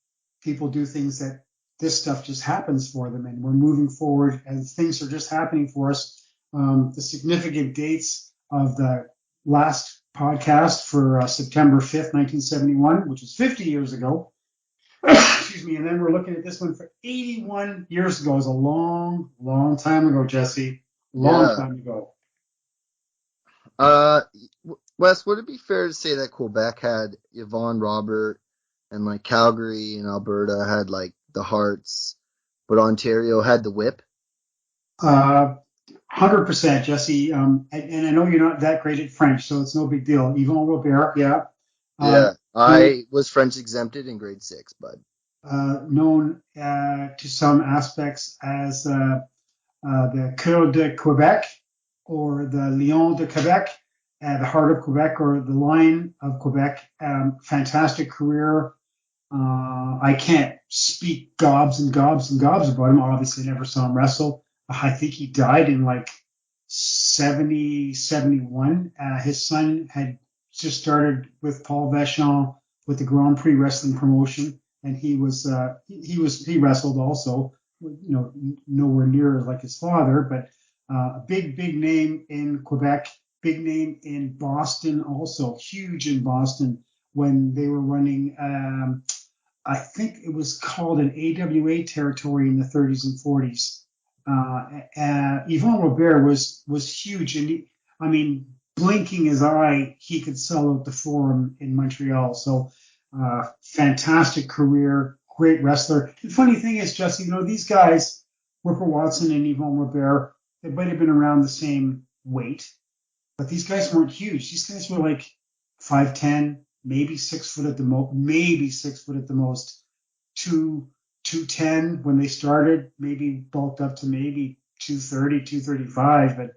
people do things, that this stuff just happens for them. And we're moving forward and things are just happening for us. The significant dates of the last podcast for September 5th, 1971, which was 50 years ago. Excuse me. And then we're looking at this one for 81 years ago. It was a long, long time ago, Jesse. Long time ago. Wes, would it be fair to say that Quebec had Yvonne Robert and like Calgary and Alberta had like the Hearts, but Ontario had the Whip? 100%, Jesse. And I know you're not that great at French, so it's no big deal. Yvon Robert, yeah. I was French exempted in grade 6, bud. Known to some aspects as the Cœur de Quebec, or the Lion de Quebec, the Heart of Quebec, or the Lion of Quebec. Fantastic career. I can't speak gobs and gobs and gobs about him. Obviously, never saw him wrestle. I think he died in like 70, 71. His son had just started with Paul Vachon with the Grand Prix wrestling promotion, and he wrestled also, nowhere near like his father, but a big name in Quebec, big name in Boston, also huge in Boston when they were running. I think it was called an AWA territory in the 30s and 40s. Yvon Robert was huge, and blinking his eye, he could sell out the Forum in Montreal. So, fantastic career, great wrestler. The funny thing is, Jesse, these guys, Whipper Watson and Yvon Robert, they might have been around the same weight, but these guys weren't huge. These guys were like 5'10", maybe 6 foot at the most, 210 when they started, maybe bulked up to maybe 230, 235. But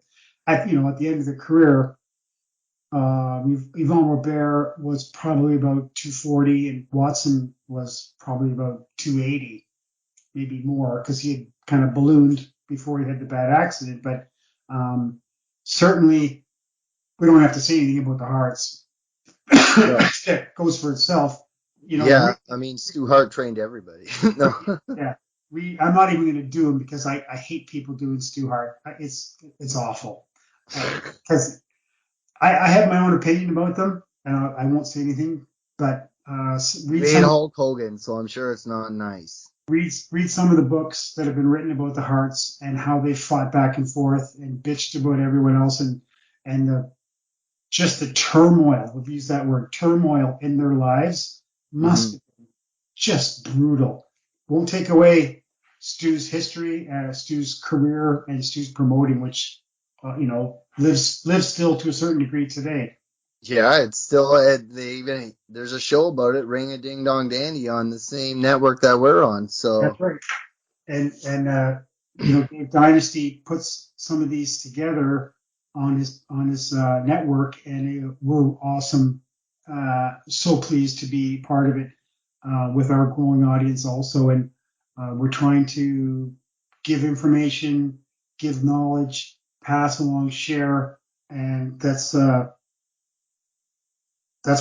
at the end of their career, Yvon Robert was probably about 240, and Watson was probably about 280, maybe more, because he had kind of ballooned before he had the bad accident. But certainly, we don't have to say anything about the Hearts. No. That goes for itself. Yeah, I mean, Stu Hart trained everybody. No. Yeah, I'm not even going to do them because I hate people doing Stu Hart. It's awful because I have my own opinion about them, and I won't say anything. But You hate Hulk Hogan, so I'm sure it's not nice. read some of the books that have been written about the Hearts and how they fought back and forth and bitched about everyone else, and just the turmoil. We've used that word, turmoil, in their lives must Hmm. have been just brutal. Won't take away Stu's history, Stu's career, and Stu's promoting, which lives still to a certain degree today. Yeah, it's still there's a show about it, Ring a Ding Dong Dandy, on the same network that we're on. So That's right. And Dave Dynasty puts some of these together on his network, and we're awesome. So pleased to be part of it with our growing audience also, and we're trying to give information, give knowledge, pass along, share, and that's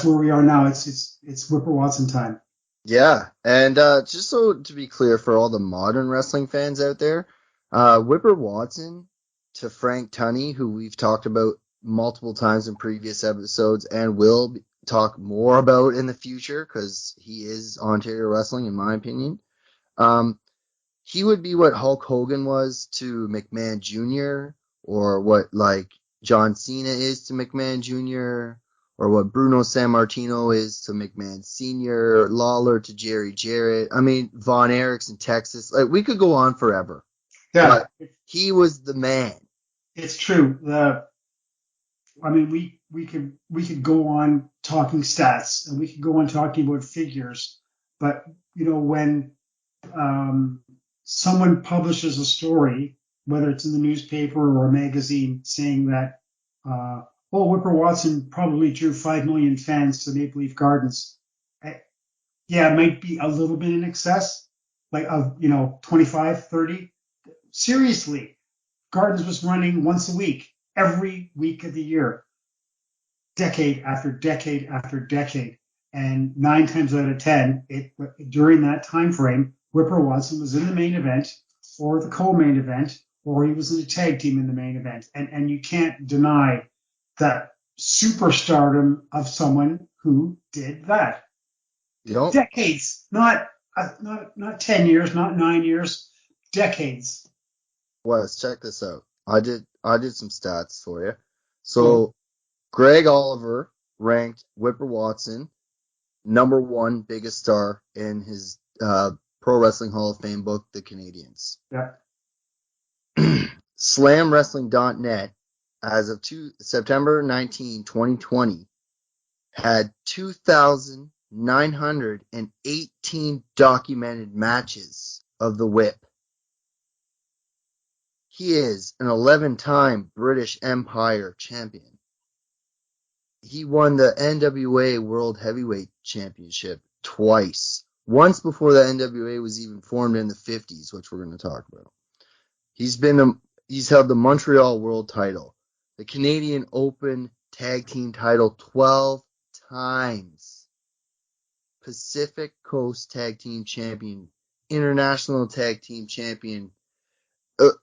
where we are now. It's Whipper Watson time. yeah, and just so to be clear for all the modern wrestling fans out there, Whipper Watson to Frank Tunney, who we've talked about multiple times in previous episodes and will talk more about in the future because he is Ontario Wrestling, in my opinion. Um, he would be what Hulk Hogan was to McMahon Jr., or what like John Cena is to McMahon Jr., or what Bruno Sammartino is to McMahon Sr., Lawler to Jerry Jarrett. I mean, Von Erichs in Texas. Like, we could go on forever, Yeah, but he was the man. it's true. I mean, we could go on talking stats and we could go on talking about figures, but when um, someone publishes a story, whether it's in the newspaper or a magazine, saying that Whipper Watson probably drew 5 million fans to Maple Leaf Gardens. eh, Yeah, it might be a little bit in excess, like of 25, 30. Seriously, Gardens was running once a week, every week of the year, decade after decade after decade. And 9 times out of 10, during that time frame, Whipper Watson was in the main event or the co-main event, or he was in a tag team in the main event. And you can't deny that superstardom of someone who did that. You know, Decades, not 10 years, not 9 years, decades. Wes, check this out. I did some stats for you. Cool. So Greg Oliver ranked Whipper Watson number one biggest star in his Pro Wrestling Hall of Fame book, The Canadians. Yeah. SlamWrestling.net, as of September 19, 2020, had 2,918 documented matches of the Whip. He is an 11-time British Empire champion. He won the NWA World Heavyweight Championship twice. Once before the NWA was even formed in the 50s, which we're going to talk about. He's held the Montreal World Title, the Canadian Open Tag Team Title 12 times, Pacific Coast Tag Team Champion, International Tag Team Champion.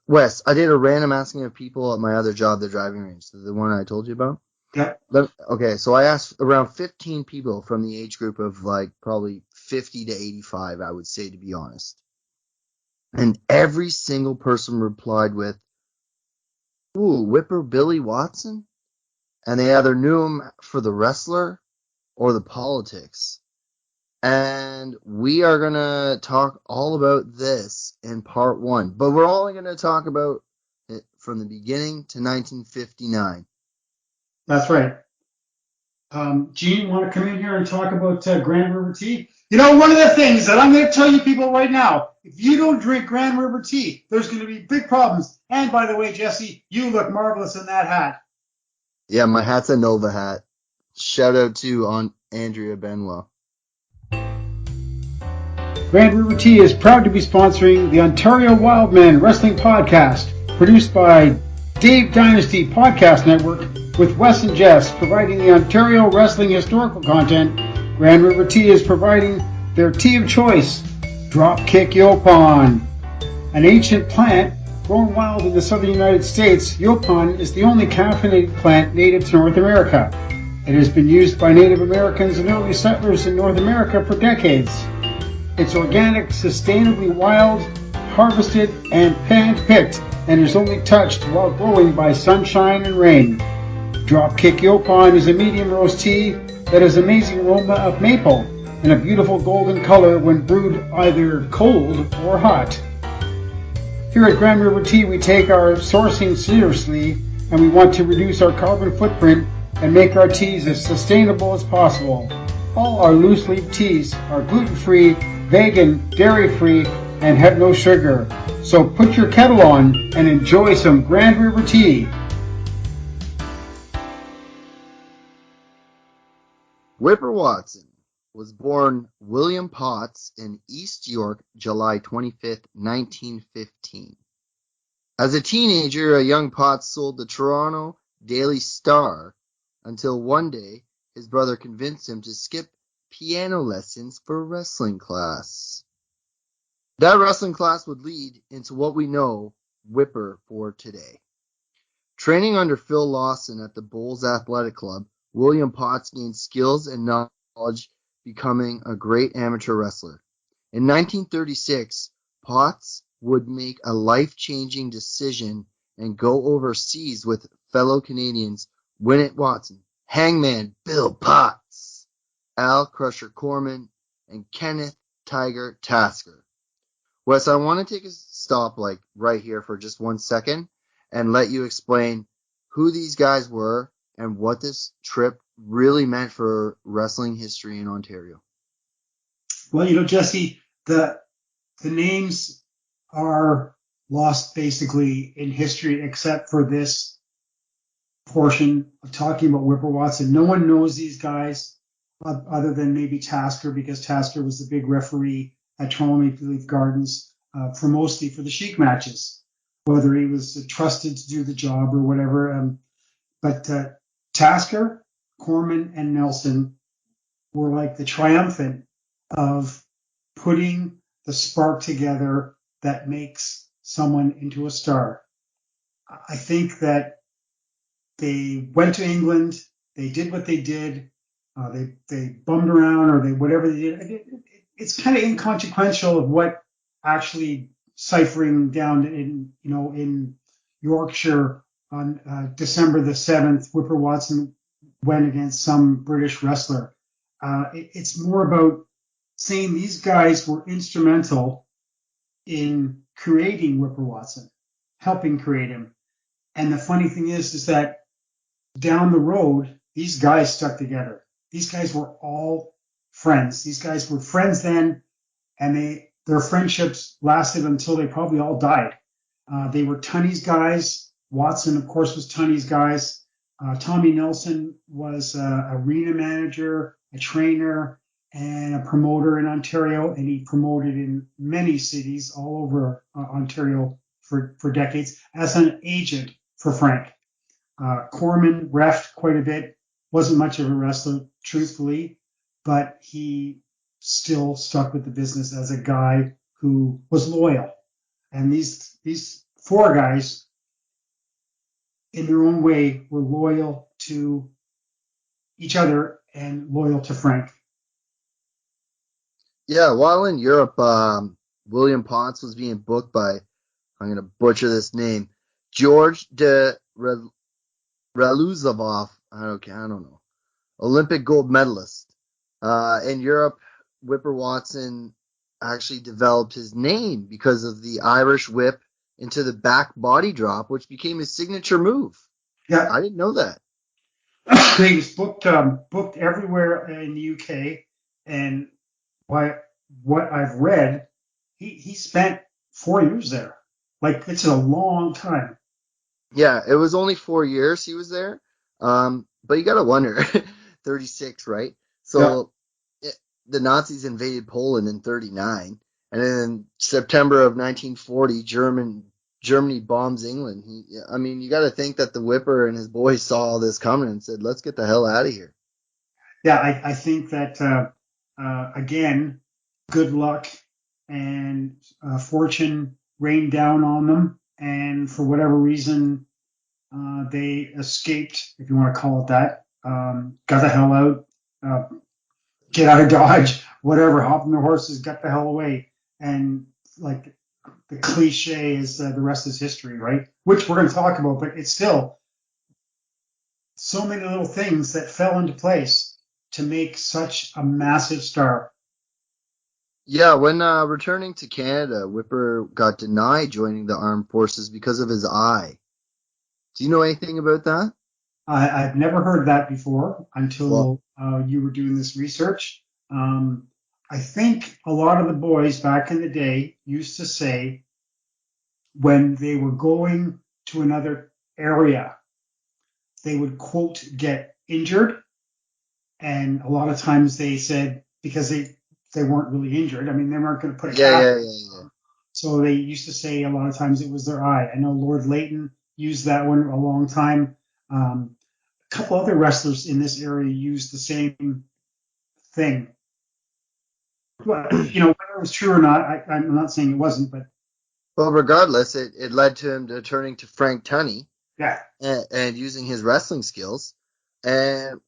Wes, I did a random asking of people at my other job, the driving range, the one I told you about. Yeah. Okay, so I asked around 15 people from the age group of like probably 50 to 85, I would say, to be honest. And every single person replied with, "Ooh, Whipper Billy Watson?" And they either knew him for the wrestler or the politics. And we are going to talk all about this in part one. But we're only going to talk about it from the beginning to 1959. That's right. Gene, want to come in here and talk about Grand River tea? One of the things that I'm going to tell you people right now, if you don't drink Grand River tea, there's going to be big problems. And by the way, Jesse, you look marvelous in that hat. Yeah, my hat's a Nova hat. Shout out to Andrea Benoit. Grand River Tea is proud to be sponsoring the Ontario Wildmen Wrestling Podcast, produced by Dave Dynasty Podcast Network with Wes and Jess, providing the Ontario wrestling historical content. Grand River Tea is providing their tea of choice, Dropkick Yopon. An ancient plant grown wild in the southern United States, Yopon is the only caffeinated plant native to North America. It has been used by Native Americans and early settlers in North America for decades. It's organic, sustainably wild, harvested, and hand-picked, and is only touched while growing by sunshine and rain. Dropkick Yopon is a medium roast tea that has amazing aroma of maple and a beautiful golden color when brewed either cold or hot. Here at Grand River Tea, we take our sourcing seriously, and we want to reduce our carbon footprint and make our teas as sustainable as possible. All our loose leaf teas are gluten-free, vegan, dairy-free, and have no sugar. So put your kettle on and enjoy some Grand River Tea. Whipper Watson was born William Potts in East York, July 25th, 1915. As a teenager, a young Potts sold the Toronto Daily Star until one day his brother convinced him to skip piano lessons for wrestling class. That wrestling class would lead into what we know Whipper for today. Training under Phil Lawson at the Bulls Athletic Club, William Potts gained skills and knowledge, becoming a great amateur wrestler. In 1936, Potts would make a life-changing decision and go overseas with fellow Canadians Winnett Watson, Hangman Bill Potts, Al Crusher Corman, and Kenneth Tiger Tasker. Wes, I want to take a stop right here for just 1 second and let you explain who these guys were and what this trip really meant for wrestling history in Ontario. Well, Jesse, the names are lost basically in history except for this portion of talking about Whipper Watson. No one knows these guys other than maybe Tasker, because Tasker was the big referee at Toronto Maple Leaf Gardens for mostly for the Sheik matches, whether he was trusted to do the job or whatever. But Tasker, Corman, and Nelson were like the triumphant of putting the spark together that makes someone into a star. I think that they went to England, they did what they did, they bummed around or they whatever they did. It's kind of inconsequential of what actually ciphering down in Yorkshire on December the 7th, Whipper Watson went against some British wrestler. It's more about saying these guys were instrumental in creating Whipper Watson, helping create him. And the funny thing is that down the road, these guys stuck together. These guys were all friends. These guys were friends then, and their friendships lasted until they probably all died. They were Tunney's guys. Watson, of course, was Tunney's guys. Tommy Nelson was a arena manager, a trainer, and a promoter in Ontario, and he promoted in many cities all over Ontario for decades as an agent for Frank. Corman reffed quite a bit, wasn't much of a wrestler, truthfully, but he still stuck with the business as a guy who was loyal. And these four guys, in their own way, were loyal to each other and loyal to Frank. Yeah, while in Europe, William Potts was being booked by, I'm going to butcher this name, George de Reluzavov. I don't know. Olympic gold medalist. In Europe, Whipper Watson actually developed his name because of the Irish whip into the back body drop, which became his signature move. Yeah, I didn't know that. he was booked everywhere in the UK, and what I've read, he spent 4 years there. Like, it's a long time. Yeah, it was only 4 years he was there. But you gotta wonder, 36, right? Yeah. So the Nazis invaded Poland in 39, and then in September of 1940, Germany bombs England. I mean, you got to think that the Whipper and his boys saw all this coming and said, "Let's get the hell out of here." Yeah, I think that again, good luck and fortune rained down on them, and for whatever reason, they escaped, if you want to call it that. Got the hell out, uh, get out of Dodge, whatever, hop on their horses, got the hell away, and like the cliche is the rest is history, right? Which we're going to talk about, but it's still so many little things that fell into place to make such a massive star. Yeah, when returning to Canada, Whipper got denied joining the armed forces because of his eye. Do you know anything about that? I've never heard that before Well, until you were doing this research. Um, I think a lot of the boys back in the day used to say when they were going to another area, they would quote get injured, and a lot of times they said because they weren't really injured. I mean, they weren't going to put a yeah, cast yeah, yeah, yeah. on. So they used to say a lot of times it was their eye. I know Lord Leighton used that one a long time. A couple other wrestlers in this area used the same thing. But, you know, whether it was true or not, I'm not saying it wasn't, but Well, regardless, it led to him to turning to Frank Tunney yeah. and using his wrestling skills, and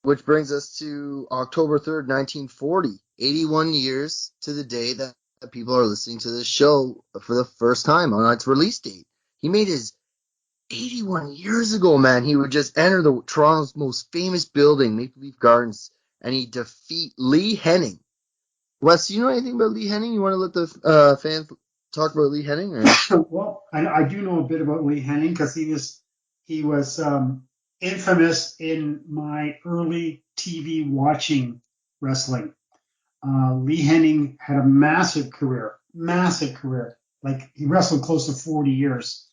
which brings us to October 3rd, 1940, 81 years to the day that people are listening to this show for the first time on its release date. He made his 81 years ago, man. He would just enter the Toronto's most famous building, Maple Leaf Gardens, and he defeat Lee Henning. Wes, do you know anything about Lee Henning? You want to let the fans talk about Lee Henning? Or? Well, I do know a bit about Lee Henning because he was infamous in my early TV watching wrestling. Lee Henning had a massive career, massive career. Like he wrestled close to 40 years.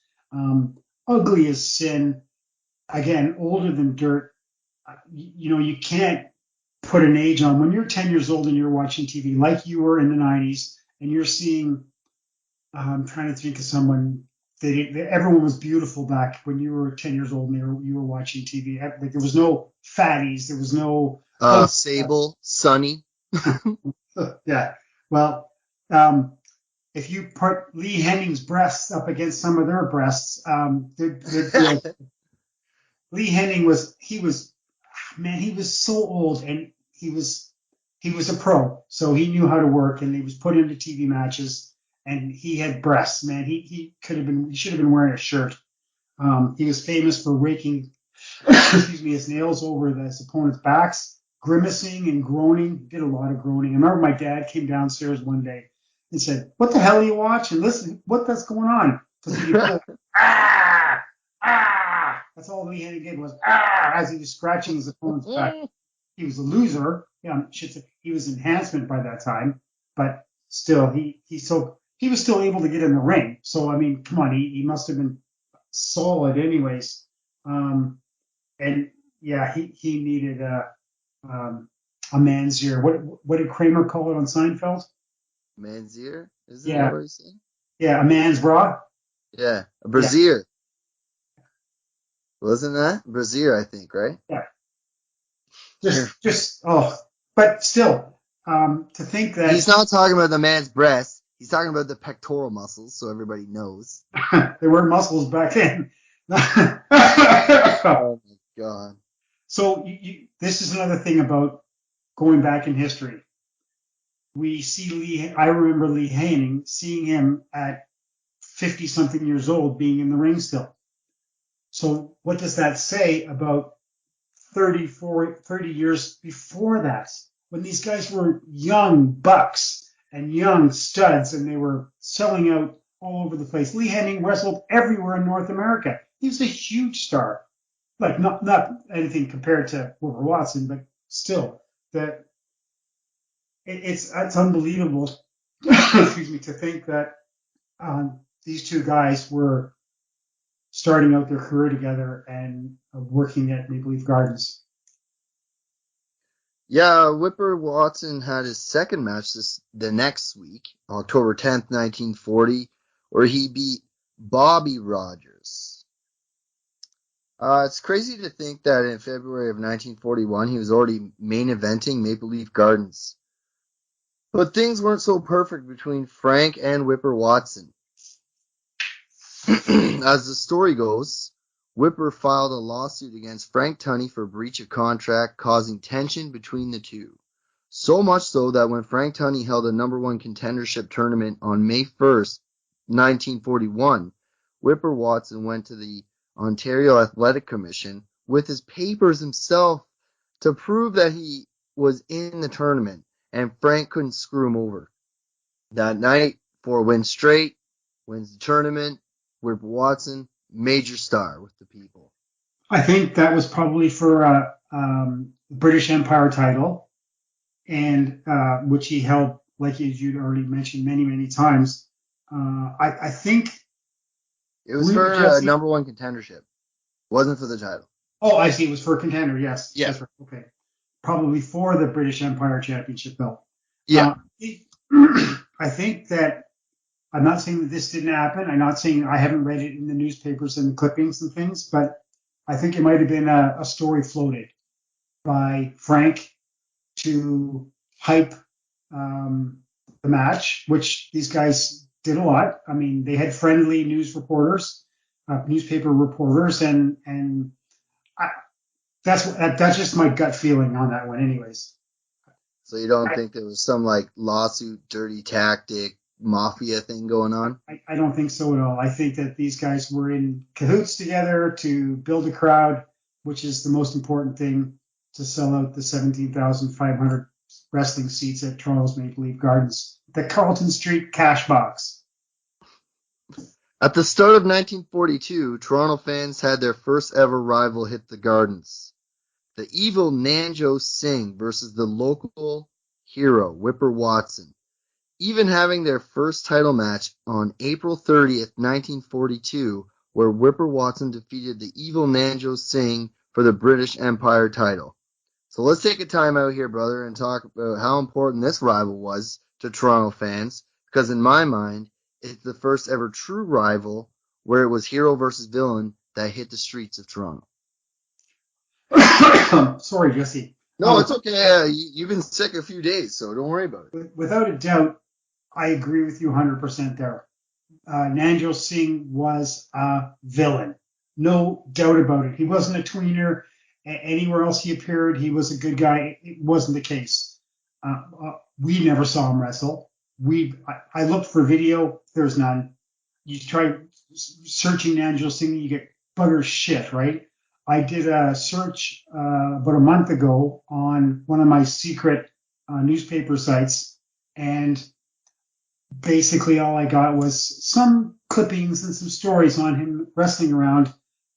Ugly as sin. Again, older than dirt. You know, you can't put an age on when you're 10 years old and you're watching TV like you were in the 90s and you're seeing. I'm trying to think of someone. Everyone was beautiful back when you were 10 years old and you were watching TV. Like there was no fatties. There was no. Oh, Sable, Sonny. yeah. Well, um, if you put Lee Henning's breasts up against some of their breasts, there'd be like Lee Henning was he was man he was so old and he was a pro, so he knew how to work and he was put into TV matches and he had breasts. Man, he should have been wearing a shirt. He was famous for raking excuse me his nails over his opponent's backs, grimacing and groaning. He did a lot of groaning. I remember my dad came downstairs one day and said, "What the hell are you watching? Listen, that's going on?" Because he could hear ah, ah. That's all Lee Haney did was ah as he was scratching his opponent's back. He was a loser. Yeah, he was enhancement by that time, but still, he was still able to get in the ring. So I mean, come on, he must have been solid, anyways. Um, and yeah, he needed a man's ear. What did Kramer call it on Seinfeld? Manzier? Isn't that Yeah, what he said? yeah, a man's bra. Yeah, a Yeah, brazier. Wasn't that? Brazier, I think, right? yeah. Sure. Just but still, to think He's that not talking about the man's breast. He's talking about the pectoral muscles, so everybody knows. there were muscles back then. Oh my god. So this is another thing about going back in history. We see Lee. I remember Lee Hanning, seeing him at 50 something years old, being in the ring still. So what does that say about 30 years before that, when these guys were young bucks and young studs and they were selling out all over the place? Lee Henning wrestled everywhere in North America. He was a huge star. Like not anything compared to Wilbur Watson, but still that it's unbelievable. Excuse me, to think that these two guys were starting out their career together and working at Maple Leaf Gardens. Yeah, Whipper Watson had his second match the next week, October 10th, 1940, where he beat Bobby Rogers. It's crazy to think that in February of 1941, he was already main eventing Maple Leaf Gardens. But things weren't so perfect between Frank and Whipper Watson. As the story goes, Whipper filed a lawsuit against Frank Tunney for breach of contract, causing tension between the two. So much so that when Frank Tunney held a number one contendership tournament on May 1st, 1941, Whipper Watson went to the Ontario Athletic Commission with his papers himself to prove that he was in the tournament, and Frank couldn't screw him over. That night, 4 wins straight, wins the tournament. Whipper Watson, major star with the people. I think that was probably for a British Empire title, and which he held, like as you'd already mentioned many, many times. I think it was for a number one contendership. Wasn't for the title. Oh, I see. It was for a contender. Yes. Yeah. That's right. Okay. Probably for the British Empire Championship belt. Yeah. I think that I'm not saying that this didn't happen. I'm not saying I haven't read it in the newspapers and the clippings and things, but I think it might have been a story floated by Frank to hype the match, which these guys did a lot. I mean, they had friendly newspaper reporters, and that's just my gut feeling on that one, anyways. So you don't think there was some like lawsuit, dirty tactic, mafia thing going on? I don't think so at all. I think that these guys were in cahoots together to build a crowd, which is the most important thing, to sell out the 17,500 wrestling seats at Toronto's Maple Leaf Gardens, the Carlton Street cash box. At the start of 1942, Toronto fans had their first ever rival hit the Gardens. The evil Nanjo Singh versus the local hero, Whipper Watson. Even having their first title match on April 30th, 1942, where Whipper Watson defeated the evil Nanjo Singh for the British Empire title. So let's take a time out here, brother, and talk about how important this rival was to Toronto fans, because in my mind, it's the first ever true rival where it was hero versus villain that hit the streets of Toronto. Sorry, Jesse. No, it's okay. You've been sick a few days, so don't worry about it. Without a doubt, I agree with you 100% there. Nanjo Singh was a villain. No doubt about it. He wasn't a tweener. Anywhere else he appeared, he was a good guy. It wasn't the case. We never saw him wrestle. I looked for video. There's none. You try searching Nanjo Singh, you get bugger shit, right? I did a search about a month ago on one of my secret newspaper sites, and basically all I got was some clippings and some stories on him wrestling around.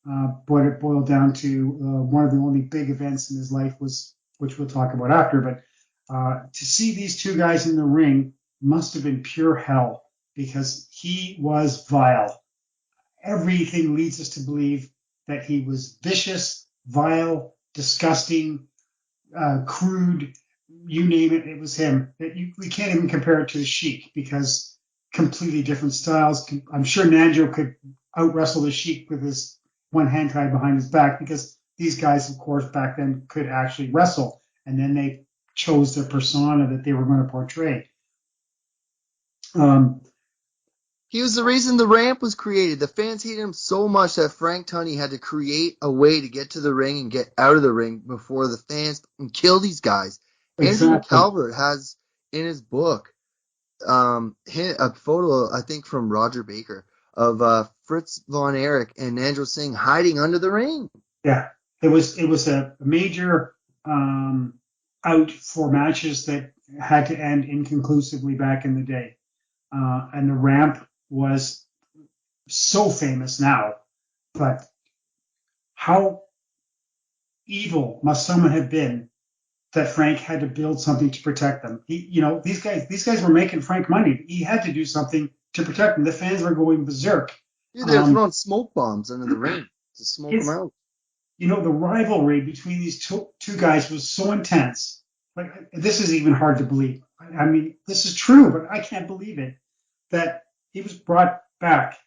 But it boiled down to one of the only big events in his life was, which we'll talk about after. But to see these two guys in the ring must have been pure hell, because he was vile. Everything leads us to believe that he was vicious, vile, disgusting, crude, you name it, it was him. We can't even compare it to the Sheik, because completely different styles. I'm sure Nanjo could out-wrestle the Sheik with his one hand tied behind his back, because these guys, of course, back then could actually wrestle, and then they chose their persona that they were going to portray. He was the reason the ramp was created. The fans hated him so much that Frank Tunney had to create a way to get to the ring and get out of the ring before the fans kill these guys. Exactly. Andrew Calvert has in his book a photo, I think, from Roger Baker of Fritz Von Erich and Nanjo Singh hiding under the ring. Yeah, it was a major out for matches that had to end inconclusively back in the day. And the ramp was so famous now, but how evil must someone have been that Frank had to build something to protect them? These guys were making Frank money. He had to do something to protect them. The fans were going berserk. Dude, they're throwing smoke bombs under the ring to smoke them out. You know, the rivalry between these two guys was so intense. Like, this is even hard to believe. I mean, this is true, but I can't believe it, that he was brought back,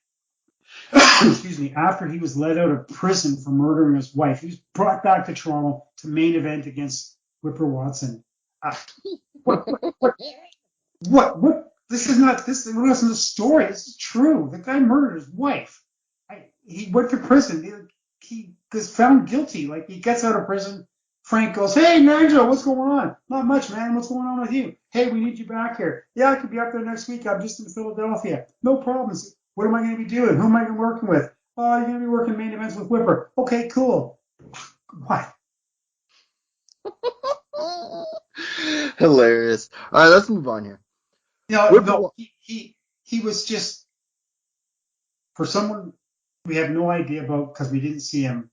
excuse me, after he was let out of prison for murdering his wife. He was brought back to Toronto to main event against Whipper Watson. What, what, what? This wasn't a story. This is true. The guy murdered his wife. He went to prison. He was found guilty. Like, he gets out of prison. Frank goes, "Hey, Nigel, what's going on?" "Not much, man. What's going on with you?" "Hey, we need you back here." "Yeah, I could be up there next week. I'm just in Philadelphia." "No problems. What am I going to be doing? Who am I going to be working with?" "Oh, you're going to be working main events with Whipper." "Okay, cool." What? Hilarious. All right, let's move on here. No, he was just, for someone we have no idea about because we didn't see him.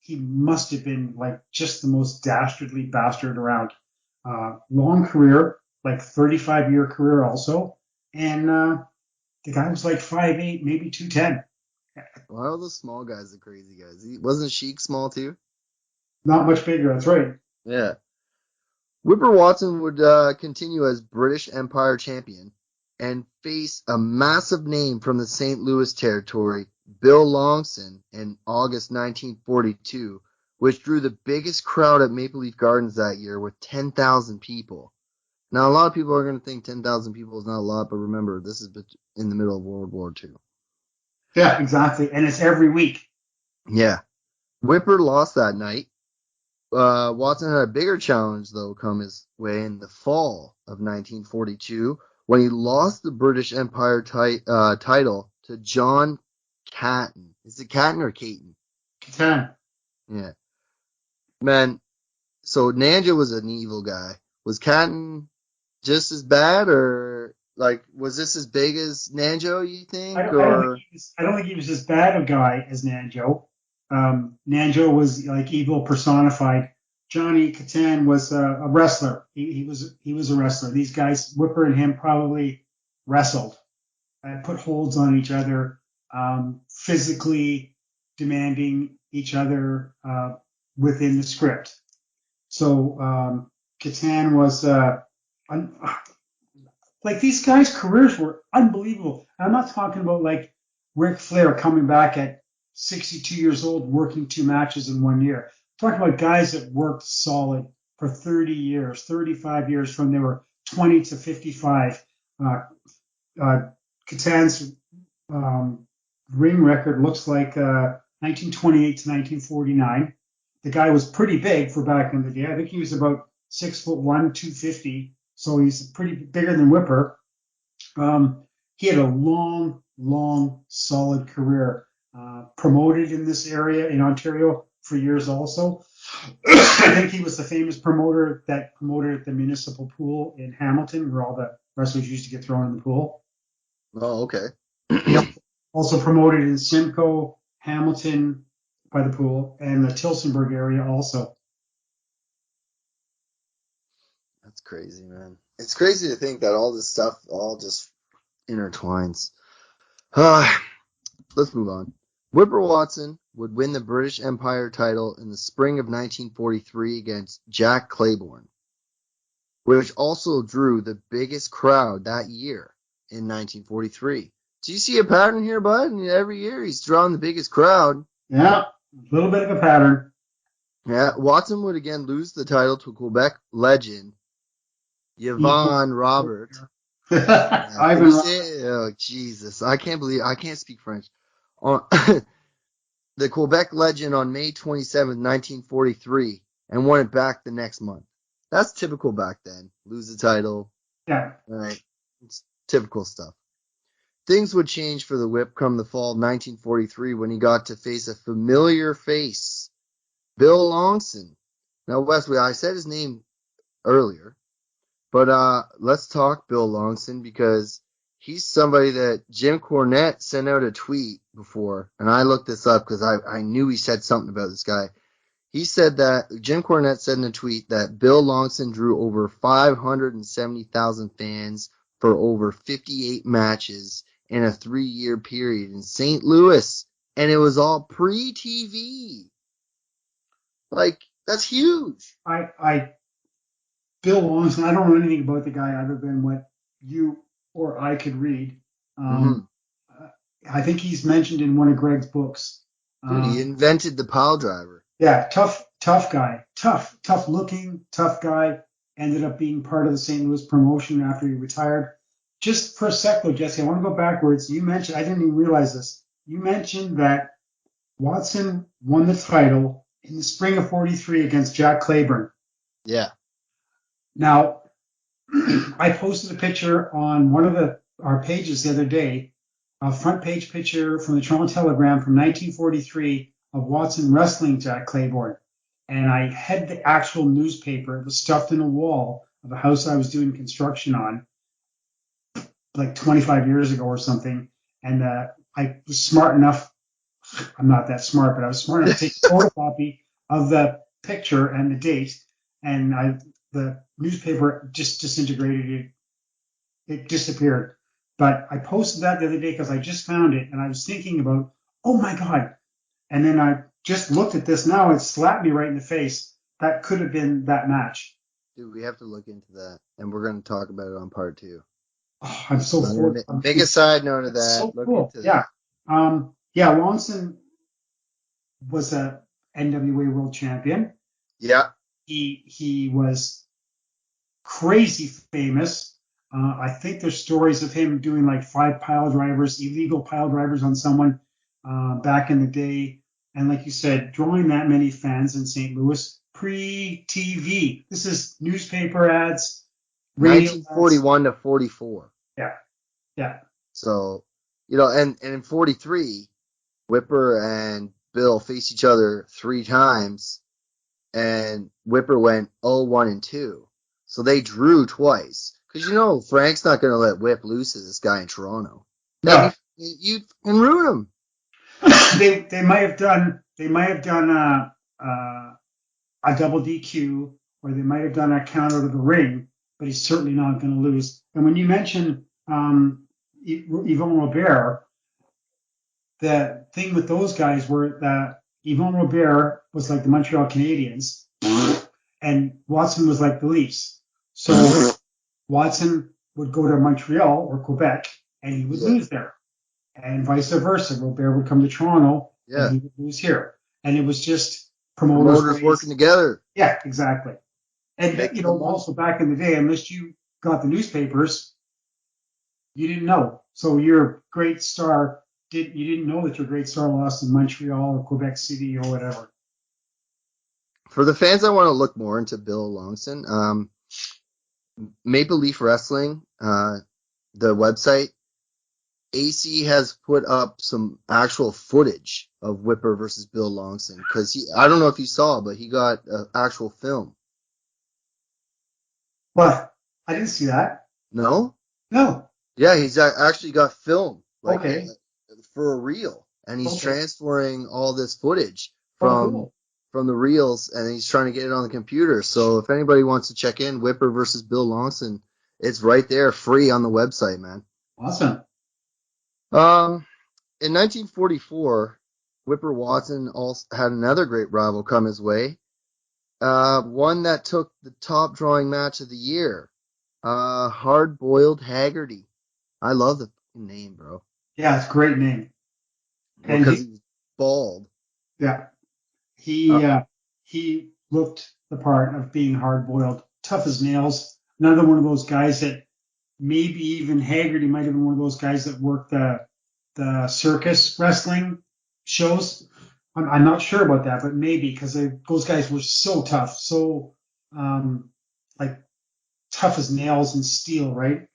He must have been like just the most dastardly bastard around. Long career, like 35-year career also. And the guy was like 5'8", maybe 210. Why are those small guys the crazy guys? Wasn't Sheik small too? Not much bigger, that's right. Yeah. Whipper Watson would continue as British Empire champion and face a massive name from the St. Louis territory, Bill Longson, in August 1942, which drew the biggest crowd at Maple Leaf Gardens that year with 10,000 people. Now, a lot of people are going to think 10,000 people is not a lot, but remember, this is in the middle of World War II. Yeah, exactly. And it's every week. Yeah. Whipper lost that night. Watson had a bigger challenge, though, come his way in the fall of 1942 when he lost the British Empire title to John Catton. Is it Catton or Caton? 10. Yeah. Man, so Nanja was an evil guy. Was Catton just as bad, or like was this as big as Nanjo, you think? I don't think he was as bad a guy as Nanjo. Nanjo was like evil personified. Johnny Catan was a wrestler. He was a wrestler. These guys, Whipper and him, probably wrestled, put holds on each other, physically demanding each other within the script. So Catan was like, these guys' careers were unbelievable. I'm not talking about like Ric Flair coming back at 62 years old, working 2 matches in 1 year. I'm talking about guys that worked solid for 30 years, 35 years, from they were 20 to 55. Catan's ring record looks like 1928 to 1949. The guy was pretty big for back in the day. I think he was about 6'1", 250. So he's pretty bigger than Whipper. He had a long, solid career. Promoted in this area in Ontario for years also. I think he was the famous promoter that promoted at the municipal pool in Hamilton, where all the wrestlers used to get thrown in the pool. Oh, okay. Also promoted in Simcoe, Hamilton by the pool, and the Tillsonburg area also. That's crazy, man. It's crazy to think that all this stuff all just intertwines. Let's move on. Whipper Watson would win the British Empire title in the spring of 1943 against Jack Claiborne, which also drew the biggest crowd that year in 1943. Do you see a pattern here, bud? Every year he's drawing the biggest crowd. Yeah, a little bit of a pattern. Yeah, Watson would again lose the title to Quebec legend Yvon Robert. Ivan Robert. Oh, Jesus. I can't speak French. The Quebec legend on May 27, 1943, and won it back the next month. That's typical back then. Lose the title. Yeah. All right. It's typical stuff. Things would change for the Whip come the fall of 1943 when he got to face a familiar face, Bill Longson. Now, Wesley, I said his name earlier, but let's talk Bill Longson because he's somebody that Jim Cornette sent out a tweet before, and I looked this up because I knew he said something about this guy. He said that Jim Cornette said in a tweet that Bill Longson drew over 570,000 fans for over 58 matches in a 3-year period in St. Louis, and it was all pre-TV. Like, that's huge. Bill Longson, I don't know anything about the guy other than what you or I could read. I think he's mentioned in one of Greg's books. Dude, he invented the pile driver. Yeah, tough guy. Tough looking, tough guy. Ended up being part of the St. Louis promotion after he retired. Just for a sec though, Jesse, I want to go backwards. You mentioned, I didn't even realize this. You mentioned that Watson won the title in the spring of 43 against Jack Claiborne. Yeah. Now, I posted a picture on one of our pages the other day, a front page picture from the Toronto Telegram from 1943 of Watson wrestling Jack Claiborne. And I had the actual newspaper. It was stuffed in a wall of a house I was doing construction on like 25 years ago or something. And I was smart enough. I'm not that smart, but I was smart enough to take a photocopy of the picture and the date. And the newspaper just disintegrated. It disappeared. But I posted that the other day because I just found it. And I was thinking about, oh my God. And then I just looked at this now. It slapped me right in the face. That could have been that match. Dude, we have to look into that. And we're going to talk about it on part 2. Oh, I'm so fortunate. Make a side note of that. So look cool. into Yeah. Longson was a NWA world champion. Yeah. He was crazy famous. I think there's stories of him doing like 5 pile drivers, illegal pile drivers on someone back in the day. And like you said, drawing that many fans in St. Louis pre-TV. This is newspaper ads, radio 1941 ads. To 44. Yeah. So, and in 43, Whipper and Bill faced each other 3 times, and Whipper went 0-1-2. So they drew twice. Because Frank's not going to let Whip loose as this guy in Toronto. No. You can ruin him. They might have done a double DQ, or they might have done a counter to the ring, but he's certainly not going to lose. And when you mention Yvon Robert, the thing with those guys were that Yvon Robert was like the Montreal Canadiens, and Watson was like the Leafs. So Watson would go to Montreal or Quebec, and he would lose there. And vice versa. Robert would come to Toronto, and he would lose here. And it was just promoters working together. Yeah, exactly. And, also back in the day, unless you got the newspapers, you didn't know. So your great star, you didn't know that your great star lost in Montreal or Quebec City or whatever. For the fans that want to look more into Bill Longson, Maple Leaf Wrestling, the website, AC has put up some actual footage of Whipper versus Bill Longson because I don't know if you saw, but he got actual film. What? I didn't see that. No? No. Yeah, he's actually got film. Okay. For a reel. And he's transferring all this footage from the reels, and he's trying to get it on the computer. So if anybody wants to check in, Whipper versus Bill Longson, it's right there, free on the website, man. Awesome. In 1944, Whipper Watson also had another great rival come his way. One that took the top drawing match of the year. Hard Boiled Haggerty. I love the name, bro. Yeah, it's a great name. Because he's bald. Yeah. He looked the part of being hard boiled, tough as nails. Another one of those guys that maybe even Haggerty might have been one of those guys that worked the circus wrestling shows. I'm not sure about that, but maybe because those guys were so tough, so tough as nails and steel, right?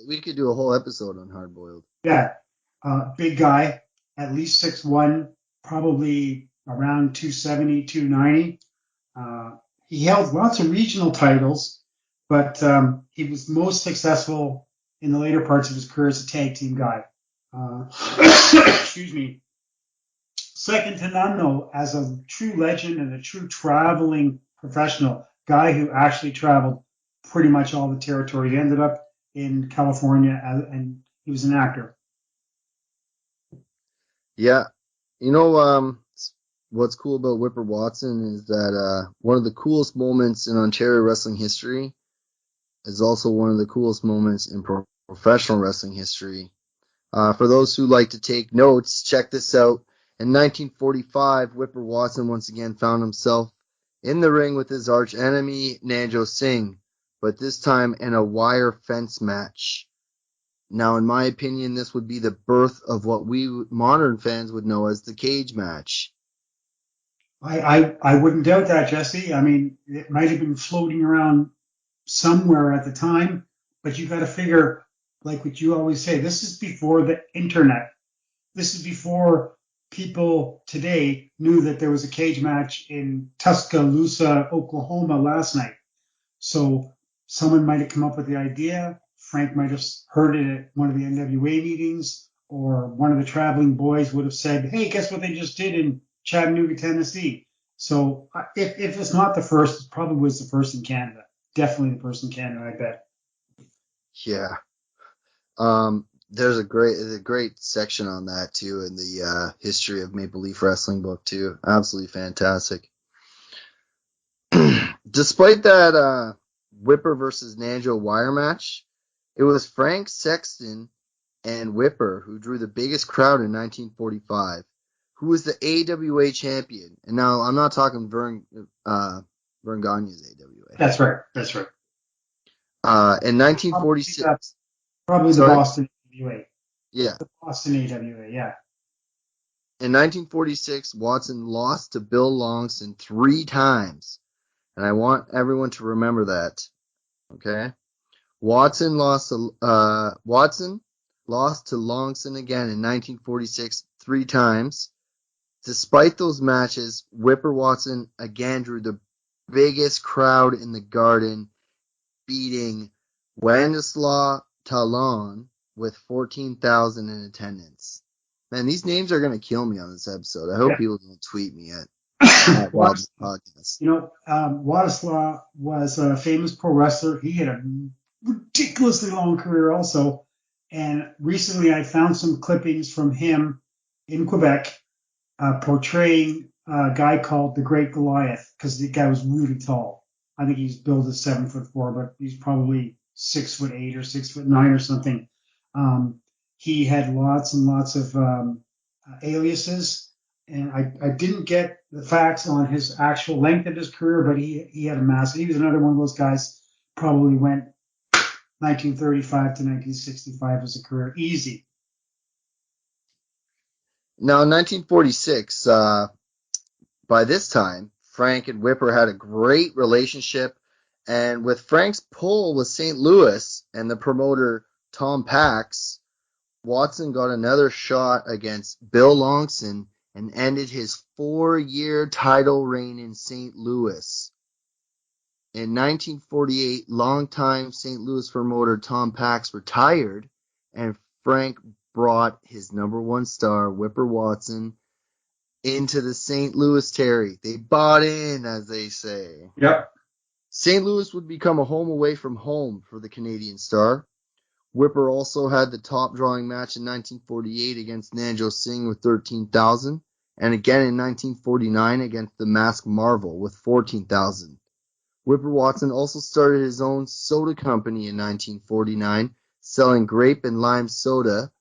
We could do a whole episode on Hard Boiled. Yeah, big guy, at least 6'1", probably around 270, 290. He held lots of regional titles, but he was most successful in the later parts of his career as a tag team guy. Excuse me. Second to none, though, as a true legend and a true traveling professional, guy who actually traveled pretty much all the territory. He ended up in California, and he was an actor. Yeah. What's cool about Whipper Watson is that one of the coolest moments in Ontario wrestling history is also one of the coolest moments in professional wrestling history. For those who like to take notes, check this out. In 1945, Whipper Watson once again found himself in the ring with his arch enemy, Nanjo Singh, but this time in a wire fence match. Now, in my opinion, this would be the birth of what we modern fans would know as the cage match. I wouldn't doubt that, Jesse. I mean, it might have been floating around somewhere at the time, but you got to figure, like what you always say, this is before the internet. This is before people today knew that there was a cage match in Tuscaloosa, Oklahoma last night. So someone might have come up with the idea. Frank might have heard it at one of the NWA meetings, or one of the traveling boys would have said, "Hey, guess what they just did in Chattanooga, Tennessee?" So if it's not the first, it probably was the first in Canada. Definitely the first in Canada, I bet. Yeah. There's a great section on that too in the history of Maple Leaf Wrestling book too. Absolutely fantastic. Despite that Whipper versus Nanjo wire match, it was Frank Sexton and Whipper who drew the biggest crowd in 1945, who was the AWA champion. And now I'm not talking Vern Gagne's AWA. That's right. That's right. In 1946, Probably the sorry? Boston AWA. Yeah. The Boston AWA, yeah. In 1946, Watson lost to Bill Longston 3 times. And I want everyone to remember that. Okay? Watson lost to Longston again in 1946 3 times. Despite those matches, Whipper Watson again drew the biggest crowd in the Garden, beating Wenceslaw Talon with 14,000 in attendance. Man, these names are going to kill me on this episode. I hope people don't tweet me at Wildmen Podcast. Wadislaw was a famous pro wrestler. He had a ridiculously long career also. And recently I found some clippings from him in Quebec portraying a guy called the Great Goliath, because the guy was really tall. I think he's billed as 7'4", but he's probably 6'8" or 6'9" or something. He had lots and lots of aliases, and I didn't get the facts on his actual length of his career, but he had a massive. He was another one of those guys. Probably went 1935 to 1965 as a career, easy. Now, in 1946, by this time, Frank and Whipper had a great relationship, and with Frank's pull with St. Louis and the promoter Tom Pax, Watson got another shot against Bill Longston and ended his 4-year title reign in St. Louis. In 1948, longtime St. Louis promoter Tom Pax retired, and Frank brought his number one star, Whipper Watson, into the St. Louis Terry. They bought in, as they say. Yep. St. Louis would become a home away from home for the Canadian star. Whipper also had the top drawing match in 1948 against Nanjo Singh with 13,000, and again in 1949 against the Masked Marvel with 14,000. Whipper Watson also started his own soda company in 1949, selling grape and lime soda.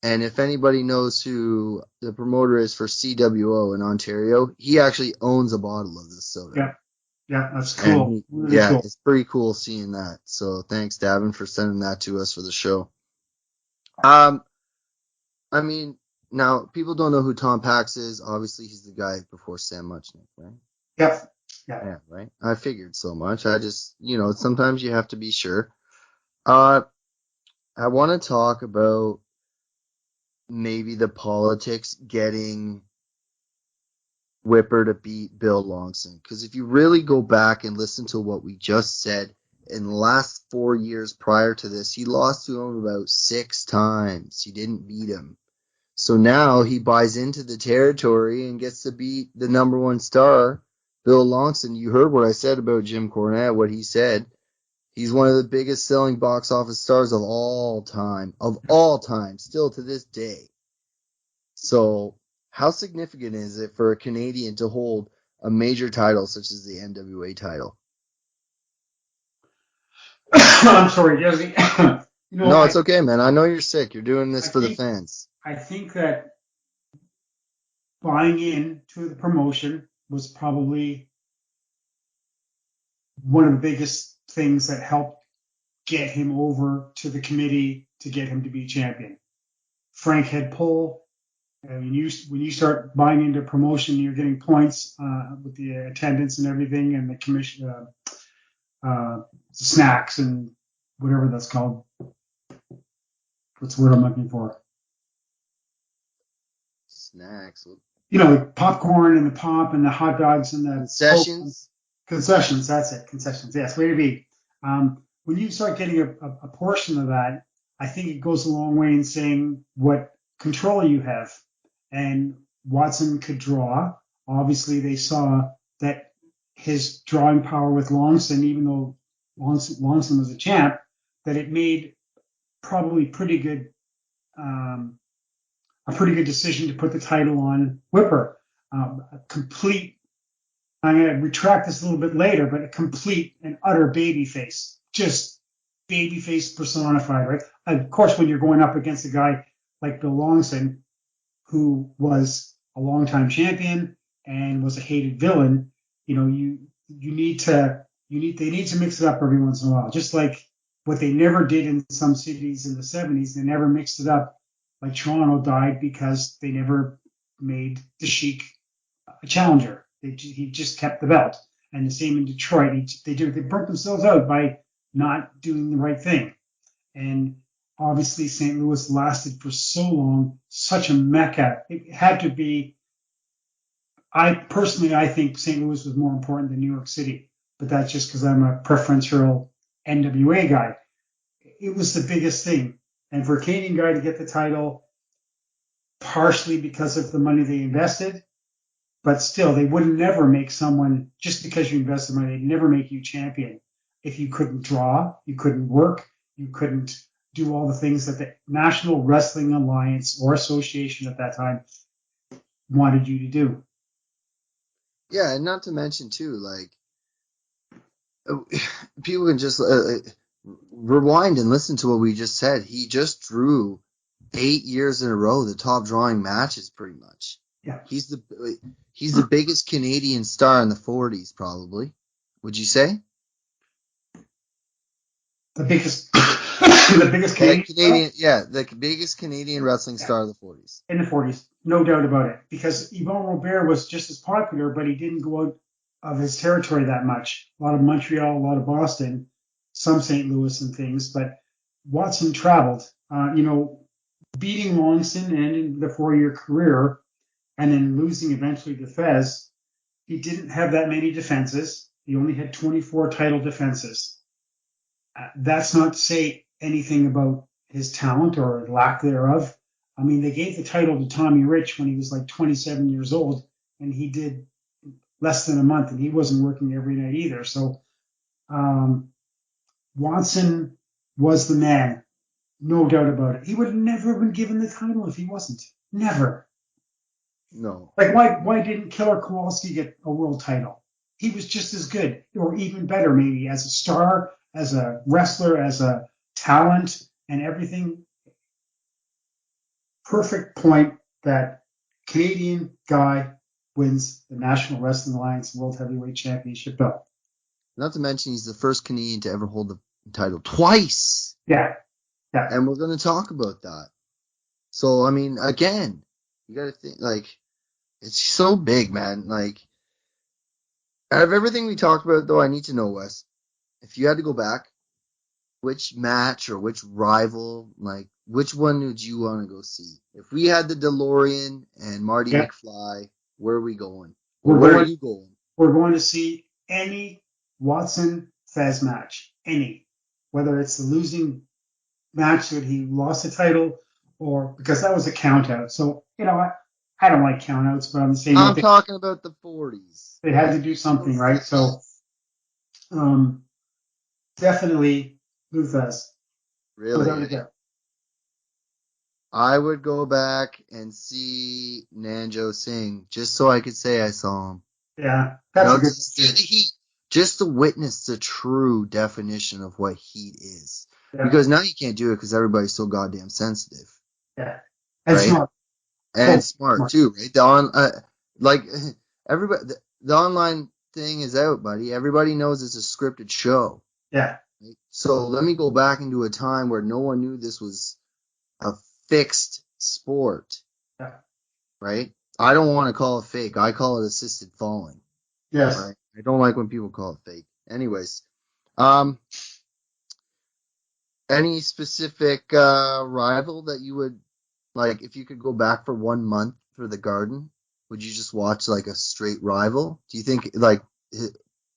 And if anybody knows who the promoter is for CWO in Ontario, he actually owns a bottle of this soda. Yeah. Yeah, that's cool. Really yeah, cool. it's pretty cool seeing that. So thanks, Davin, for sending that to us for the show. I mean, now people don't know who Tom Pax is. Obviously, he's the guy before Sam Muchnick, right? Yep. Yeah, right. I figured so much. I just, sometimes you have to be sure. I want to talk about maybe the politics getting Whipper to beat Bill Longston. Because if you really go back and listen to what we just said, in the last 4 years prior to this, he lost to him about 6 times. He didn't beat him. So now he buys into the territory and gets to beat the number one star, Bill Longston. You heard what I said about Jim Cornette, what he said. He's one of the biggest selling box office stars of all time, still to this day. So how significant is it for a Canadian to hold a major title such as the NWA title? I'm sorry, Jesse. No, it's okay, man. I know you're sick. You're doing this I for the think fans. I think that buying into the promotion was probably one of the biggest things that helped get him over to the committee to get him to be champion. Frank had pull. When you start buying into promotion, you're getting points with the attendance and everything, and the commission snacks and whatever that's called. What's the word I'm looking for? Snacks. Like popcorn and the pop and the hot dogs and the Concessions. Concessions. That's it. Concessions. Yes, way to be. When you start getting a portion of that, I think it goes a long way in saying what control you have. And Watson could draw. Obviously, they saw that his drawing power with Longston, even though Longston was a champ, that it made probably a pretty good decision to put the title on Whipper. A complete, I'm going to retract this a little bit later, but a complete and utter babyface. Just babyface personified, right? Of course, when you're going up against a guy like Bill Longston, who was a longtime champion and was a hated villain, they need to mix it up every once in a while. Just like what they never did in some cities in the 70s, they never mixed it up. Like Toronto died because they never made the Sheik a challenger. He just kept the belt. And the same in Detroit. They burnt themselves out by not doing the right thing. And obviously St. Louis lasted for so long, such a mecca. It had to be. I think St. Louis was more important than New York City, but that's just because I'm a preferential NWA guy. It was the biggest thing. And for a Canadian guy to get the title, partially because of the money they invested, but still, they would never make someone, just because you invested money, they'd never make you champion if you couldn't draw, you couldn't work, you couldn't do all the things that the National Wrestling Alliance or Association at that time wanted you to do. Yeah, and not to mention too, like people can just rewind and listen to what we just said. He just drew 8 years in a row the top drawing matches, pretty much. Yeah, He's the biggest Canadian star in the 40s, probably. Would you say? the biggest, the biggest Canadian, yeah, the biggest Canadian wrestling star of the 40s. In the 40s, no doubt about it. Because Yvon Robert was just as popular, but he didn't go out of his territory that much. A lot of Montreal, a lot of Boston, some St. Louis and things. But Watson traveled. Beating Longston and ending the 4-year career, and then losing eventually to Fez, he didn't have that many defenses. He only had 24 title defenses. That's not to say anything about his talent or lack thereof. I mean, they gave the title to Tommy Rich when he was like 27 years old, and he did less than a month, and he wasn't working every night either. So Watson was the man, no doubt about it. He would have never been given the title if he wasn't. Never. No. Like, why didn't Killer Kowalski get a world title? He was just as good, or even better, maybe, as a star, as a wrestler, as a talent, and everything. Perfect point that Canadian guy wins the National Wrestling Alliance World Heavyweight Championship belt. Not to mention he's the first Canadian to ever hold the title twice. Yeah. And we're going to talk about that. So, I mean, again, you got to think, like, it's so big, man. Like, out of everything we talked about, though, I need to know, Wes, if you had to go back, which match or which rival, like, which one would you want to go see? If we had the DeLorean and Marty McFly, where are we going? Or where are you going? We're going to see any Watson-Fez match. Any. Whether it's the losing match that he lost the title, or because that was a count out. So, I don't like count outs, but I'm the same. I'm talking about the 40s. They had to do something, right? So, definitely Lou Fez. Really? I would go back and see Nanjo sing just so I could say I saw him. Yeah, that's a good To see the picture. heat, just to witness the true definition of what heat is. Yeah, Because now you can't do it because everybody's so goddamn sensitive, yeah. And right? smart. And Totally smart smart. too, right? Like everybody, the online thing is out, buddy. Everybody knows it's a scripted show. Yeah, Right? So let me go back into a time where no one knew this was a fixed sport, yeah. right? I don't want to call it fake. I call it assisted falling, Yes. right? I don't like when people call it fake. Anyways, um, any specific rival that you would like if you could go back for 1 month for the Garden? Would you just watch like a straight rival? Do you think like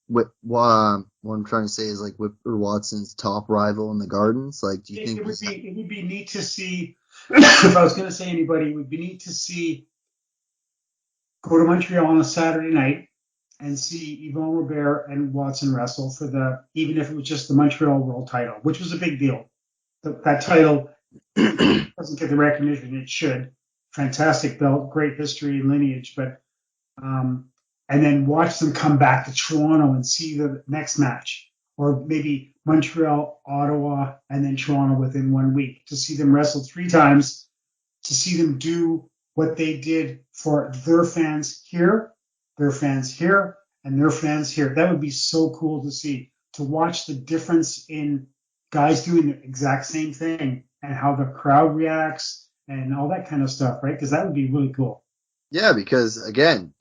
what I'm trying to say is like Whipper Watson's top rival in the Gardens? Like, do you think he's It would be neat to see. If I was going to say anybody, it would be neat to see go to Montreal on a Saturday night and see Yvon Robert and Watson wrestle for the even if it was just the Montreal World Title, which was a big deal. That title doesn't get the recognition it should. Fantastic belt, great history and lineage, but and then watch them come back to Toronto and see the next match, or maybe Montreal, Ottawa, and then Toronto within 1 week to see them wrestle 3 times, to see them do what they did for their fans here, their fans here, and their fans here. That would be so cool to see, to watch the difference in guys doing the exact same thing and how the crowd reacts and all that kind of stuff, right? Because that would be really cool. yeah, because again,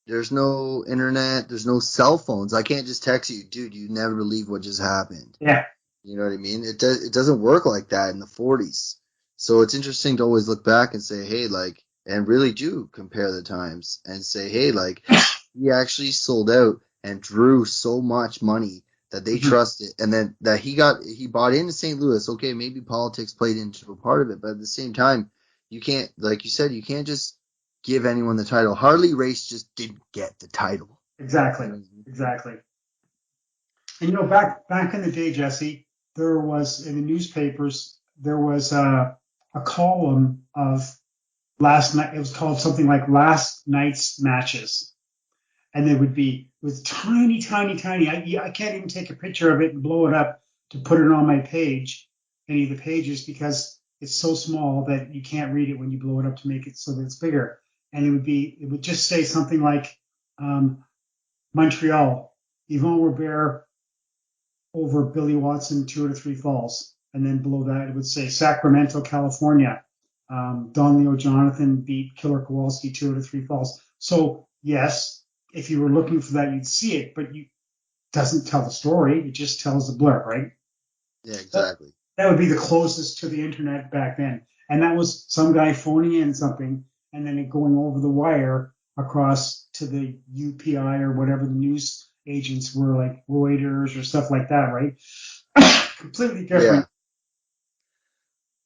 there's no internet, there's no cell phones. I can't just text you, dude, you never believe what just happened. Yeah. You know what I mean? It doesn't work like that in the 40s. So it's interesting to always look back and say, hey, like, and really do compare the times and say, hey, like, he actually sold out and drew so much money that they trusted, and then that he bought into St. Louis. Okay, maybe politics played into a part of it, but at the same time, you can't, like you said, you can't just give anyone the title. Harley Race just didn't get the title. Exactly. You know what I mean? Exactly. And back in the day, Jesse, there was in the newspapers there was a column of last night. It was called something like "Last Night's Matches," and they would be with tiny, tiny, tiny. I can't even take a picture of it and blow it up to put it on my page, any of the pages, because it's so small that you can't read it when you blow it up to make it so that it's bigger. And it would just say something like Montreal, Yvon Robert over Billy Watson 2 out of 3 falls. And then below that, it would say Sacramento, California. Don Leo Jonathan beat Killer Kowalski 2 out of 3 falls. So yes, if you were looking for that, you'd see it, but it doesn't tell the story. It just tells the blurb, right? Yeah, exactly. That would be the closest to the internet back then. And that was some guy phoning in something and then it going over the wire across to the UPI or whatever the news agents were, like Reuters or stuff like that, right? Completely Yeah. different.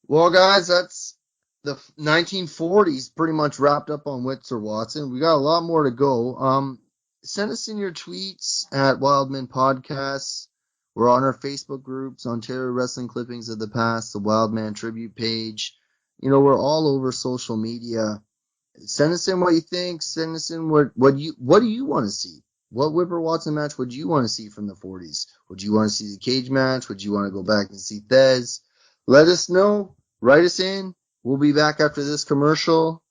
Well, guys, that's the 1940s pretty much wrapped up on Witzer Watson. We got a lot more to go. Send us in your tweets at Wildmen Podcasts. We're on our Facebook groups, Ontario Wrestling Clippings of the Past, the Wildman Tribute page. You know, we're all over social media. Send us in what you think. Send us in what do you want to see? What Whipper Watson match would you want to see from the 40s? Would you want to see the cage match? Would you want to go back and see Thez? Let us know. Write us in. We'll be back after this commercial,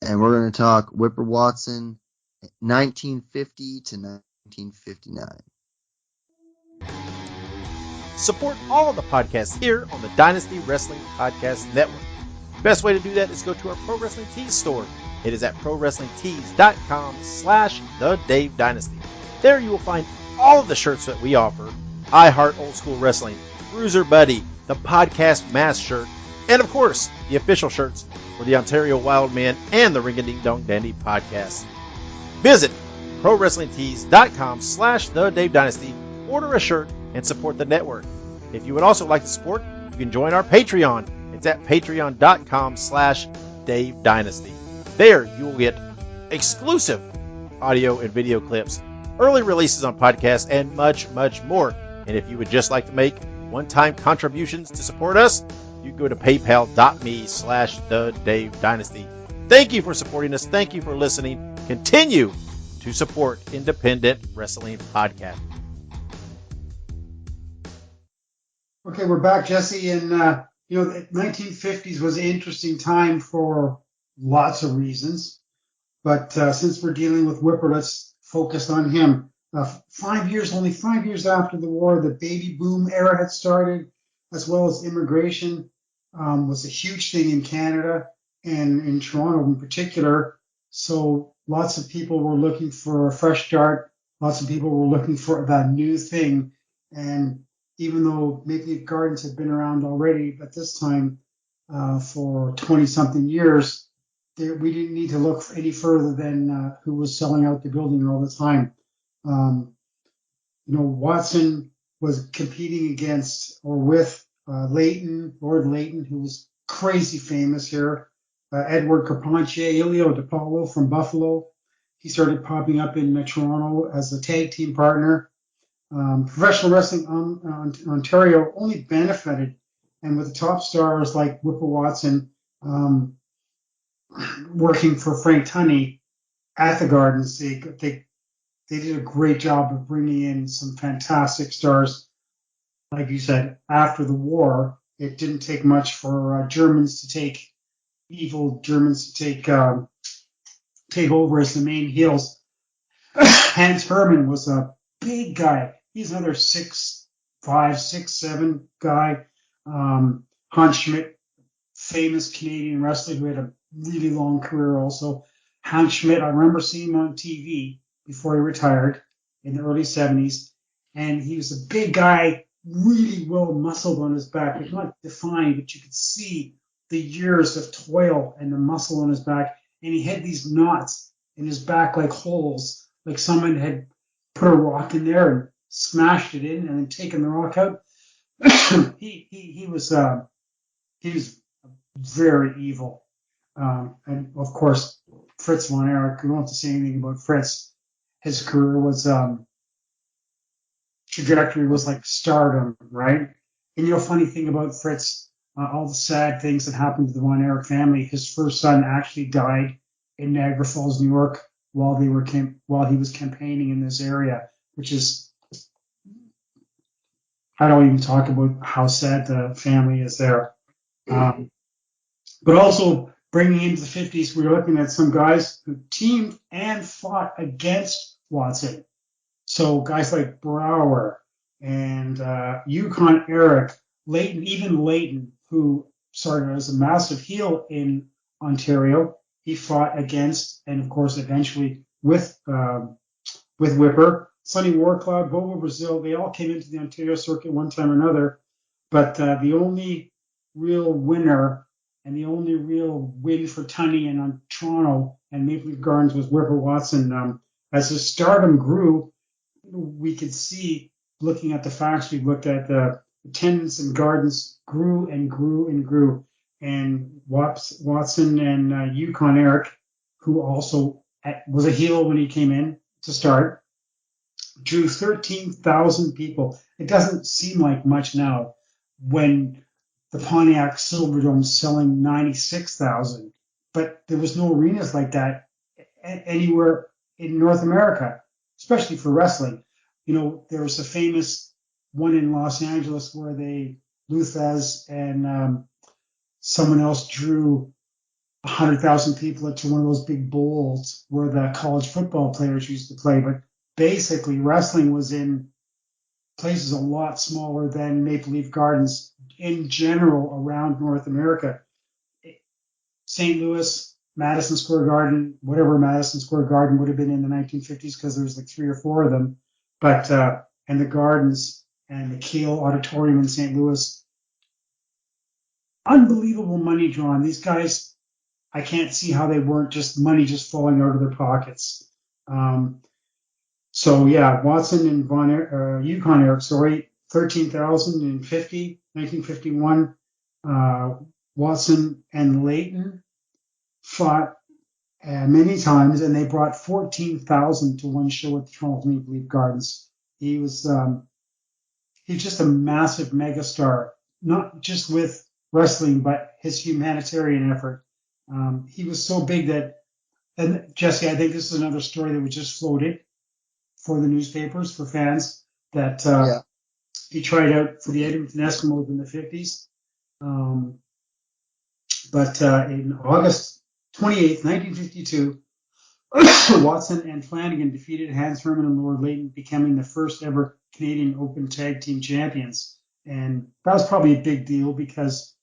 and we're going to talk Whipper Watson 1950 to 1959. Support all of the podcasts here on the Dynasty Wrestling Podcast Network. Best way to do that is go to our Pro Wrestling Tees store. It is at ProWrestlingTees.com/The Dave Dynasty. There you will find all of the shirts that we offer. I Heart Old School Wrestling, Bruiser Buddy, the Podcast Mask shirt, and of course, the official shirts for the Ontario Wildmen and the Ring a Ding Dong Dandy podcast. Visit ProWrestlingTees.com/The Dave Dynasty, order a shirt, and support the network. If you would also like to support, you can join our Patreon. It's at patreon.com/Dave Dynasty. There you will get exclusive audio and video clips, early releases on podcasts, and much, much more. And if you would just like to make one-time contributions to support us, you can go to paypal.me/TheDaveDynasty. Thank you for supporting us. Thank you for listening. Continue to support independent wrestling podcast. Okay, we're back, Jesse, and the 1950s was an interesting time for lots of reasons. But since we're dealing with Whipper, let's focus on him. Only 5 years after the war, the baby boom era had started, as well as immigration was a huge thing in Canada and in Toronto in particular. So lots of people were looking for a fresh start. Lots of people were looking for that new thing. And even though Maple Leaf Gardens had been around already at this time for 20-something years, we didn't need to look any further than who was selling out the building all the time. Watson was competing against or with Lord Leighton, who was crazy famous here. Edward Carpentier, Ilio DiPaolo from Buffalo. He started popping up in Toronto as a tag team partner. Professional wrestling Ontario only benefited, and with the top stars like Whipper Watson working for Frank Tunney at the Gardens, they did a great job of bringing in some fantastic stars. Like you said, after the war, it didn't take much for evil Germans to take over as the main heels. Hans Hermann was a big guy. He's another 6'5", 6'7" guy. Hans Schmidt, famous Canadian wrestler who had a really long career also. Hans Schmidt, I remember seeing him on TV before he retired in the early 70s. And he was a big guy, really well muscled on his back. It's not defined, but you could see the years of toil and the muscle on his back. And he had these knots in his back like holes, like someone had put a rock in there and smashed it in and then taken the rock out. he was very evil. And of course, Fritz von Erich, we don't have to say anything about Fritz. His career was, trajectory was like stardom, right? And funny thing about Fritz, all the sad things that happened to the von Erich family, his first son actually died in Niagara Falls, New York, while he was campaigning in this area, which is, I don't even talk about how sad the family is there. But also bringing into the 50s, we were looking at some guys who teamed and fought against Watson. So guys like Brower and Yukon Eric, Leighton, who started as a massive heel in Ontario, he fought against, and of course eventually with Whipper, Sonny Warcloud, Bobo Brazil, they all came into the Ontario circuit one time or another. But the only real winner and the only real win for Tunney and on Toronto and Maple Leaf Gardens was Whipper Watson. As his stardom grew, we could see, looking at the facts we looked at, the attendance in Gardens grew and grew and grew. And Watson and Yukon Eric, who also was a heel when he came in to start, drew 13,000 people. It doesn't seem like much now when the Pontiac Silverdome's selling 96,000, but there was no arenas like that anywhere in North America, especially for wrestling. There was a famous one in Los Angeles where Luthez and someone else drew 100,000 people into one of those big bowls where the college football players used to play. But basically, wrestling was in places a lot smaller than Maple Leaf Gardens in general around North America. St. Louis, Madison Square Garden, whatever Madison Square Garden would have been in the 1950s, because there was like 3 or 4 of them. But and the Gardens and the Kale Auditorium in St. Louis, unbelievable money drawn. These guys, I can't see how they weren't just money just falling out of their pockets. So yeah, Watson and Yukon Eric, 13,050, 1951. Watson and Leighton fought many times, and they brought 14,000 to one show at the Toronto Maple Leaf Gardens. He's just a massive megastar, not just with wrestling, but his humanitarian effort. He was so big that, and Jesse, I think this is another story that was just floated for the newspapers, for fans, that Yeah. he tried out for the Edmonton Eskimos in the 50s. But in August 28th, 1952, Watson and Flanagan defeated Hans Herman and Lord Layton, becoming the first ever Canadian Open Tag Team Champions. And that was probably a big deal because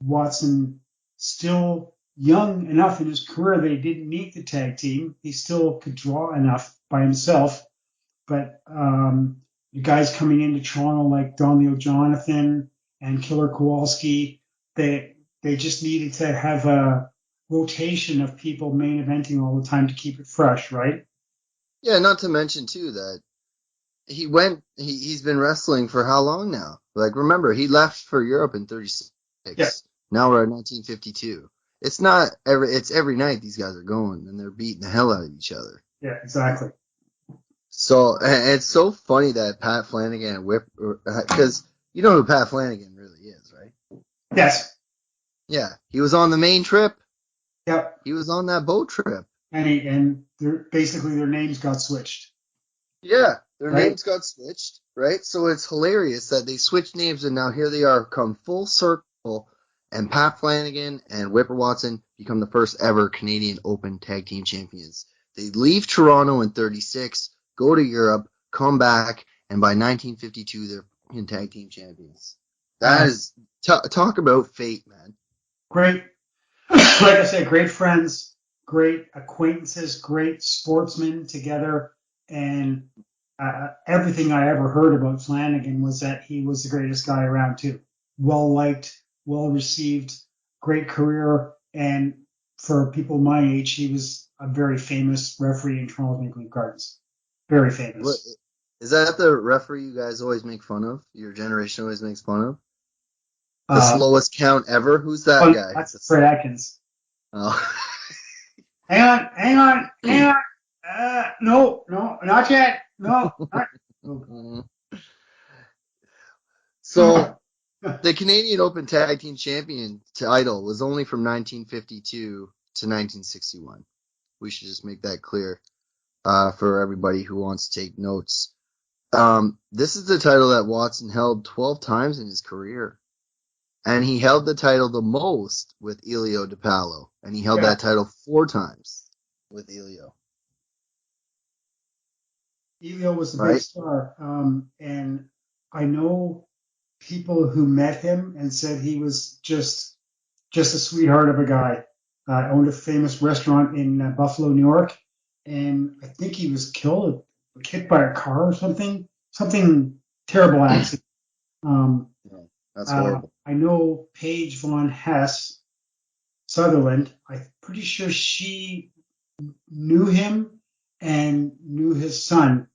Watson, still young enough in his career that he didn't need the tag team. He still could draw enough by himself. But the guys coming into Toronto like Donnelly O'Jonathan and Killer Kowalski, they just needed to have a rotation of people main eventing all the time to keep it fresh, right? Yeah, not to mention too that he's been wrestling for how long now? Like, remember, he left for Europe in 36. Yeah. Now we're at 1952. It's every night these guys are going and they're beating the hell out of each other. Yeah, exactly. So, and it's so funny that Pat Flanagan and because you know who Pat Flanagan really is, right? Yes. Yeah, he was on the main trip. Yep. He was on that boat trip. And basically their names got switched. Yeah, their Right. names got switched, right? So it's hilarious that they switched names and now here they are, come full circle, and Pat Flanagan and Whipper Watson become the first ever Canadian Open Tag Team Champions. They leave Toronto in 36, go to Europe, come back, and by 1952 they're in Tag Team Champions. That is talk about fate, man. Great. Like I said, great friends, great acquaintances, great sportsmen together, and everything I ever heard about Flanagan was that he was the greatest guy around too. Well liked, well received, great career, and for people my age, he was a very famous referee in Toronto Maple Leaf Gardens. Very famous. What, is that the referee you guys always make fun of? Your generation always makes fun of? The slowest count ever? Who's that guy? That's Fred Atkins. Oh. Hang on. No, not yet. No. So, the Canadian Open Tag Team Champion title was only from 1952 to 1961. We should just make that clear for everybody who wants to take notes. This is the title that Watson held 12 times in his career. And he held the title the most with Elio DiPaolo. And he held that title 4 times with Elio. Elio was a big star. And I know people who met him and said he was just a sweetheart of a guy. Owned a famous restaurant in Buffalo, New York. And I think he was killed, hit by a car or something. Something terrible accident. That's horrible. I know Paige Von Hess Sutherland. I'm pretty sure she knew him and knew his son.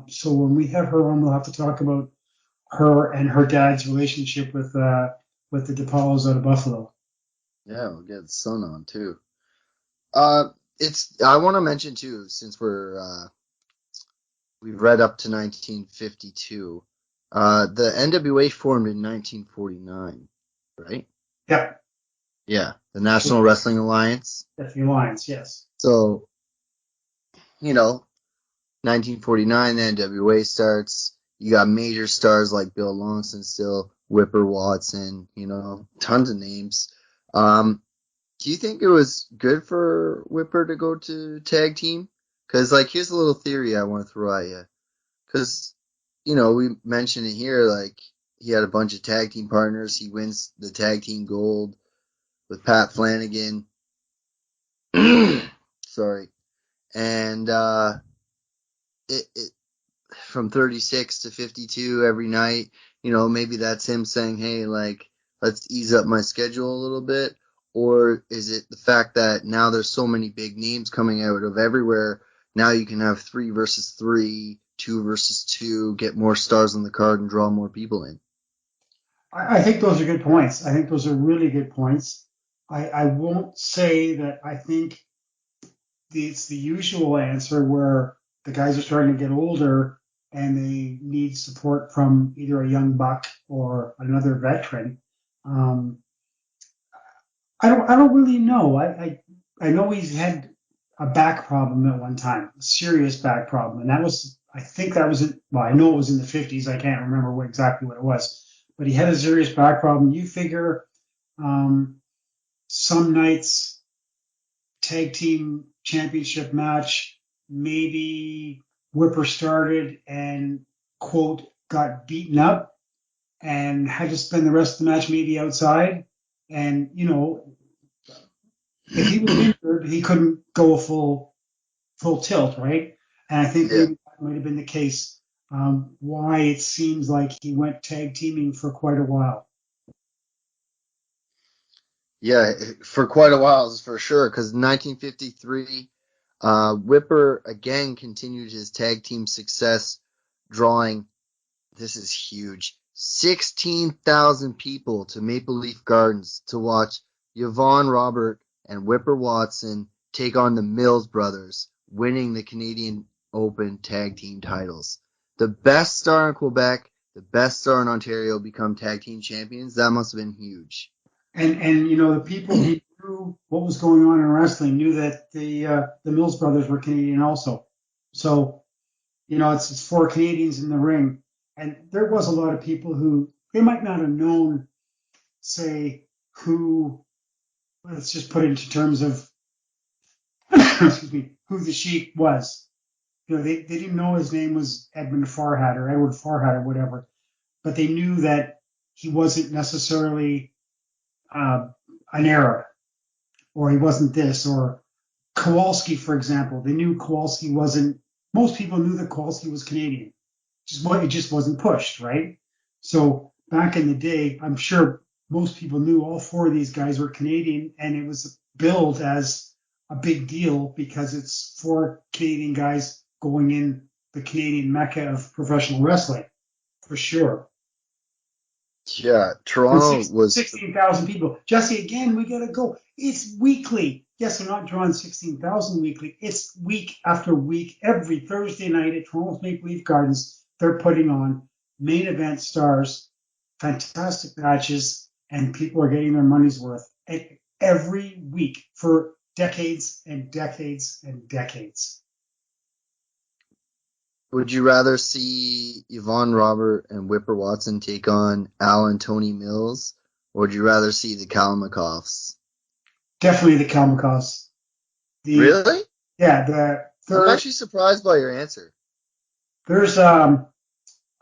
So when we have her on, we'll have to talk about her and her dad's relationship with the DePaulos out of Buffalo. Yeah, we'll get the son on too. I want to mention too, since we've read up to 1952. The NWA formed in 1949, right? Yeah. Yeah, the National Wrestling Alliance. The Alliance, yes. So, 1949, the NWA starts. You got major stars like Bill Longston still, Whipper Watson, tons of names. Do you think it was good for Whipper to go to tag team? Because, here's a little theory I want to throw at you. Because, we mentioned it here, he had a bunch of tag team partners. He wins the tag team gold with Pat Flanagan. Sorry. And it from 36 to 52 every night, maybe that's him saying, hey, let's ease up my schedule a little bit. Or is it the fact that now there's so many big names coming out of everywhere, now you can have 3 versus 3, 2 versus 2, get more stars on the card and draw more people in? I think those are good points. I think those are really good points. I won't say that I think it's the usual answer where the guys are starting to get older and they need support from either a young buck or another veteran. I don't really know. I know he's had a back problem at one time, a serious back problem, and I think that was I know it was in the 50s. I can't remember exactly what it was, but he had a serious back problem. You figure um, some nights tag team championship match, maybe Whipper started and quote got beaten up and had to spend the rest of the match maybe outside. And, if he was injured, he couldn't go a full tilt, right? And I think Yeah. maybe that might have been the case, why it seems like he went tag teaming for quite a while. Yeah, for quite a while, for sure. Because in 1953, Whipper again continued his tag team success, drawing, this is huge, 16,000 people to Maple Leaf Gardens to watch Yvonne Robert and Whipper Watson take on the Mills brothers, winning the Canadian Open tag team titles. The best star in Quebec, the best star in Ontario become tag team champions. That must have been huge. And the people who knew what was going on in wrestling knew that the Mills brothers were Canadian also. So it's four Canadians in the ring, and there was a lot of people who they might not have known, say, who. Let's just put it into terms of excuse me, who the Sheik was. They didn't know his name was Edmund Farhat or Edward Farhat or whatever, but they knew that he wasn't necessarily uh, an Arab, or he wasn't this, or Kowalski, for example. They knew Kowalski wasn't. Most people knew that Kowalski was Canadian. It just wasn't pushed, right? So back in the day, I'm sure most people knew all four of these guys were Canadian, and it was billed as a big deal because it's four Canadian guys going in the Canadian mecca of professional wrestling, for sure. Yeah, And Toronto was 16,000 people. Jesse, again, we got to go. It's weekly. Yes, they're not drawing 16,000 weekly. It's week after week. Every Thursday night at Toronto's Maple Leaf Gardens, they're putting on main event stars, fantastic matches, and people are getting their money's worth every week for decades and decades and decades. Would you rather see Yvonne Robert and Whipper Watson take on Al and Tony Mills, or would you rather see the Kalmakoffs? Definitely the Kalmakovs. Really? I'm They're actually surprised by your answer. there's a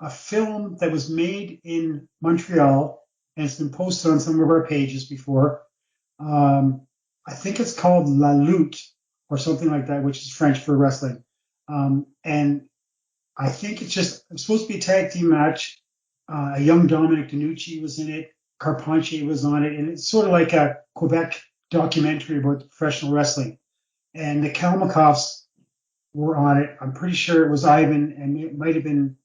film that was made in Montreal and it's been posted on some of our pages before. I think it's called La Lutte or something like that, which is French for wrestling. And I think it's supposed to be a tag team match. A young Dominic DeNucci was in it. Carpentier was on it. And it's sort of like a Quebec documentary about professional wrestling. And the Kalmakoffs were on it. I'm pretty sure it was Ivan, and it might have been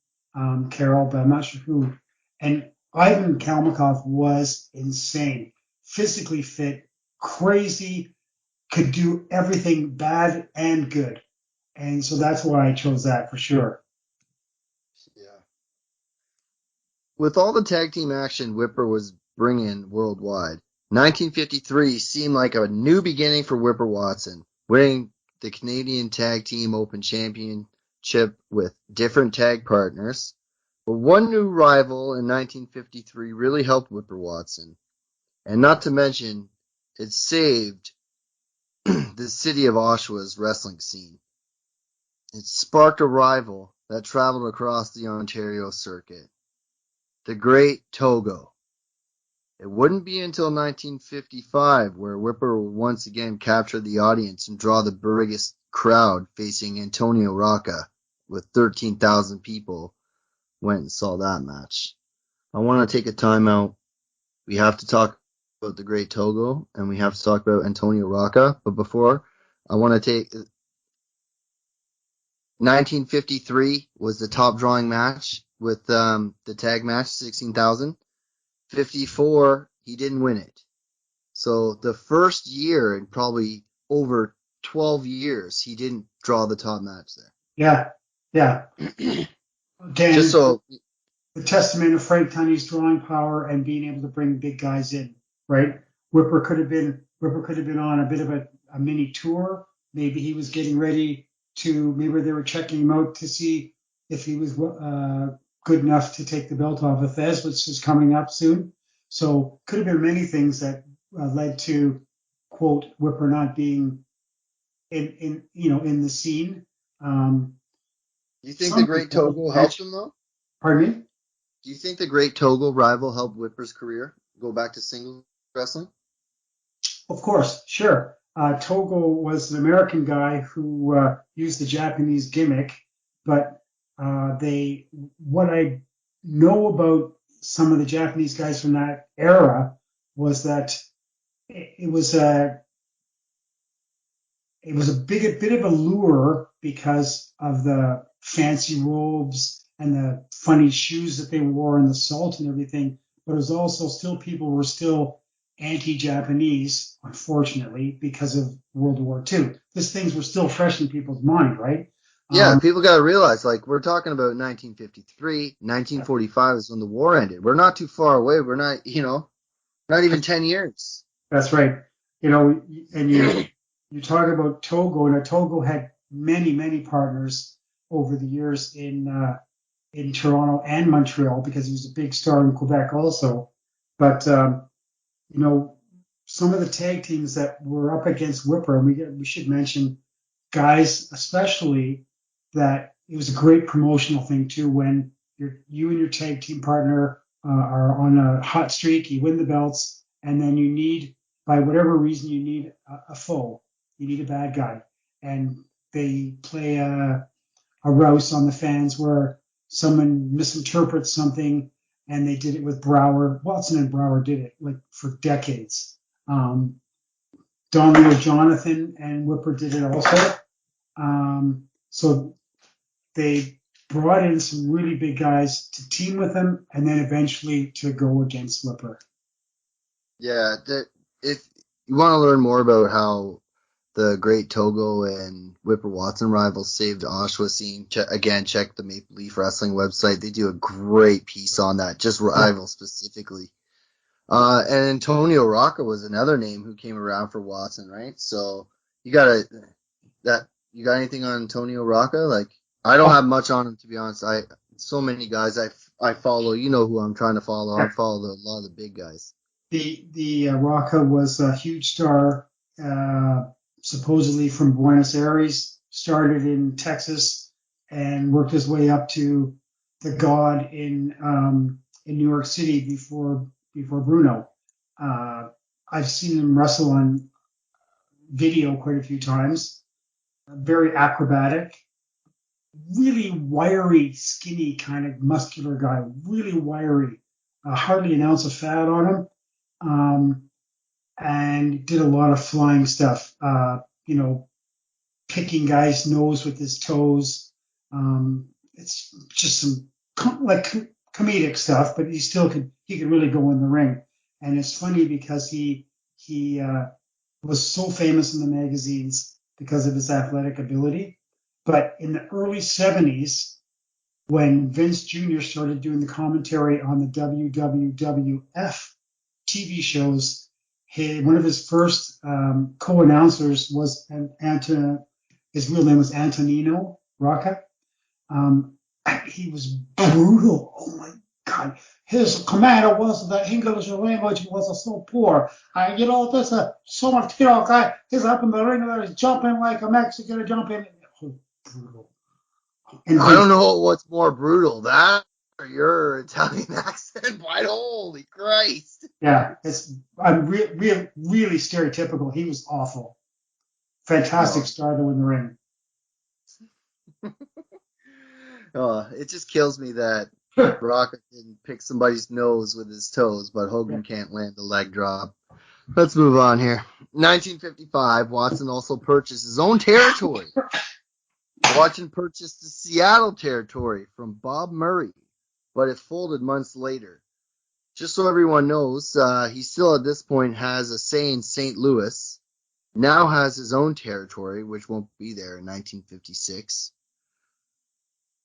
Carol, but I'm not sure who. And Ivan Kalmakoff was insane, physically fit, crazy, could do everything bad and good. And so that's why I chose that for sure. Yeah. With all the tag team action Whipper was bringing worldwide, 1953 seemed like a new beginning for Whipper Watson, winning the Canadian Tag Team Open Championship with different tag partners. But one new rival in 1953 really helped Whipper Watson, and not to mention, it saved the city of Oshawa's wrestling scene. It sparked a rival that traveled across the Ontario circuit, the Great Togo. It wouldn't be until 1955 where Whipper would once again capture the audience and draw the biggest crowd, facing Antonio Rocca with 13,000 people went and saw that match. I want to take a timeout. We have to talk about the Great Togo and we have to talk about Antonio Rocca. But before, I want to take 1953 was the top drawing match with the tag match, 16,000. 54, he didn't win it. So the first year in probably over 12 years, he didn't draw the top match there. Yeah, yeah. Again, Just so the testament of Frank Tunney's drawing power and being able to bring big guys in, right? Whipper could have been on a bit of a mini tour. Maybe he was getting ready to. Maybe they were checking him out to see if he was good enough to take the belt off of Thez, which is coming up soon. So could have been many things that led to quote Whipper not being in the scene. Um, Do you think the some Great people Togo helped mention, him though? pardon me. Do you think the Great Togo rival helped Whipper's career go back to singles wrestling? Of course, sure. Togo was an American guy who used the Japanese gimmick, but what I know about some of the Japanese guys from that era was that it was a bit of a lure because of the fancy robes and the funny shoes that they wore and the salt and everything. But it was also still people were still anti-Japanese, unfortunately, because of World War II. These things were still fresh in people's mind, right? Yeah, people got to realize, like, we're talking about 1953, 1945 is when the war ended. We're not too far away. We're not, not even 10 years. That's right. And you talk about Togo, and Togo had many partners over the years in Toronto and Montreal because he was a big star in Quebec also. But you know, some of the tag teams that were up against Whipper, and we should mention guys, especially that it was a great promotional thing too when you and your tag team partner are on a hot streak, you win the belts, and then you need, by whatever reason, you need a foe, you need a bad guy, and they play a rouse on the fans where someone misinterprets something, and they did it with Brower. Watson and Brower did it like for decades. Don Jonathan and Whipper did it also. So they brought in some really big guys to team with them, and then eventually to go against Whipper. Yeah, if you want to learn more about how the Great Togo and Whipper Watson rivals saved Oshawa scene, again, check the Maple Leaf Wrestling website. They do a great piece on that, just rivals specifically. And Antonio Rocca was another name who came around for Watson, right? So you got anything on Antonio Rocca? Like, I don't have much on him, to be honest. So many guys I follow. You know who I'm trying to follow. I follow a lot of the big guys. The Rocca was a huge star, supposedly from Buenos Aires, started in Texas, and worked his way up to the God in New York City before Bruno. I've seen him wrestle on video quite a few times. Very acrobatic, really wiry, skinny, kind of muscular guy. Really wiry, hardly an ounce of fat on him. And did a lot of flying stuff. Picking guys' nose with his toes. It's just some comedic stuff, but he could really go in the ring. And it's funny because he was so famous in the magazines because of his athletic ability. But in the early 70s, when Vince Jr. started doing the commentary on the WWF TV shows, one of his first co-announcers was his real name was Antonino Rocca. He was brutal. Oh my God. His command was that English language was so poor. There's so much guy. He's up in the ring there, he's jumping like a Mexican jumping. Oh, brutal. And I don't know what's more brutal, that or your Italian accent. But holy Christ! Yeah, I'm really stereotypical. He was awful. Fantastic No. star though in the ring. It just kills me that Rocca can pick somebody's nose with his toes, but Hogan can't land the leg drop. Let's move on here. 1955, Watson also purchased his own territory. Watson purchased the Seattle territory from Bob Murray, but it folded months later. Just so everyone knows, he still at this point has a say in St. Louis, now has his own territory, which won't be there in 1956.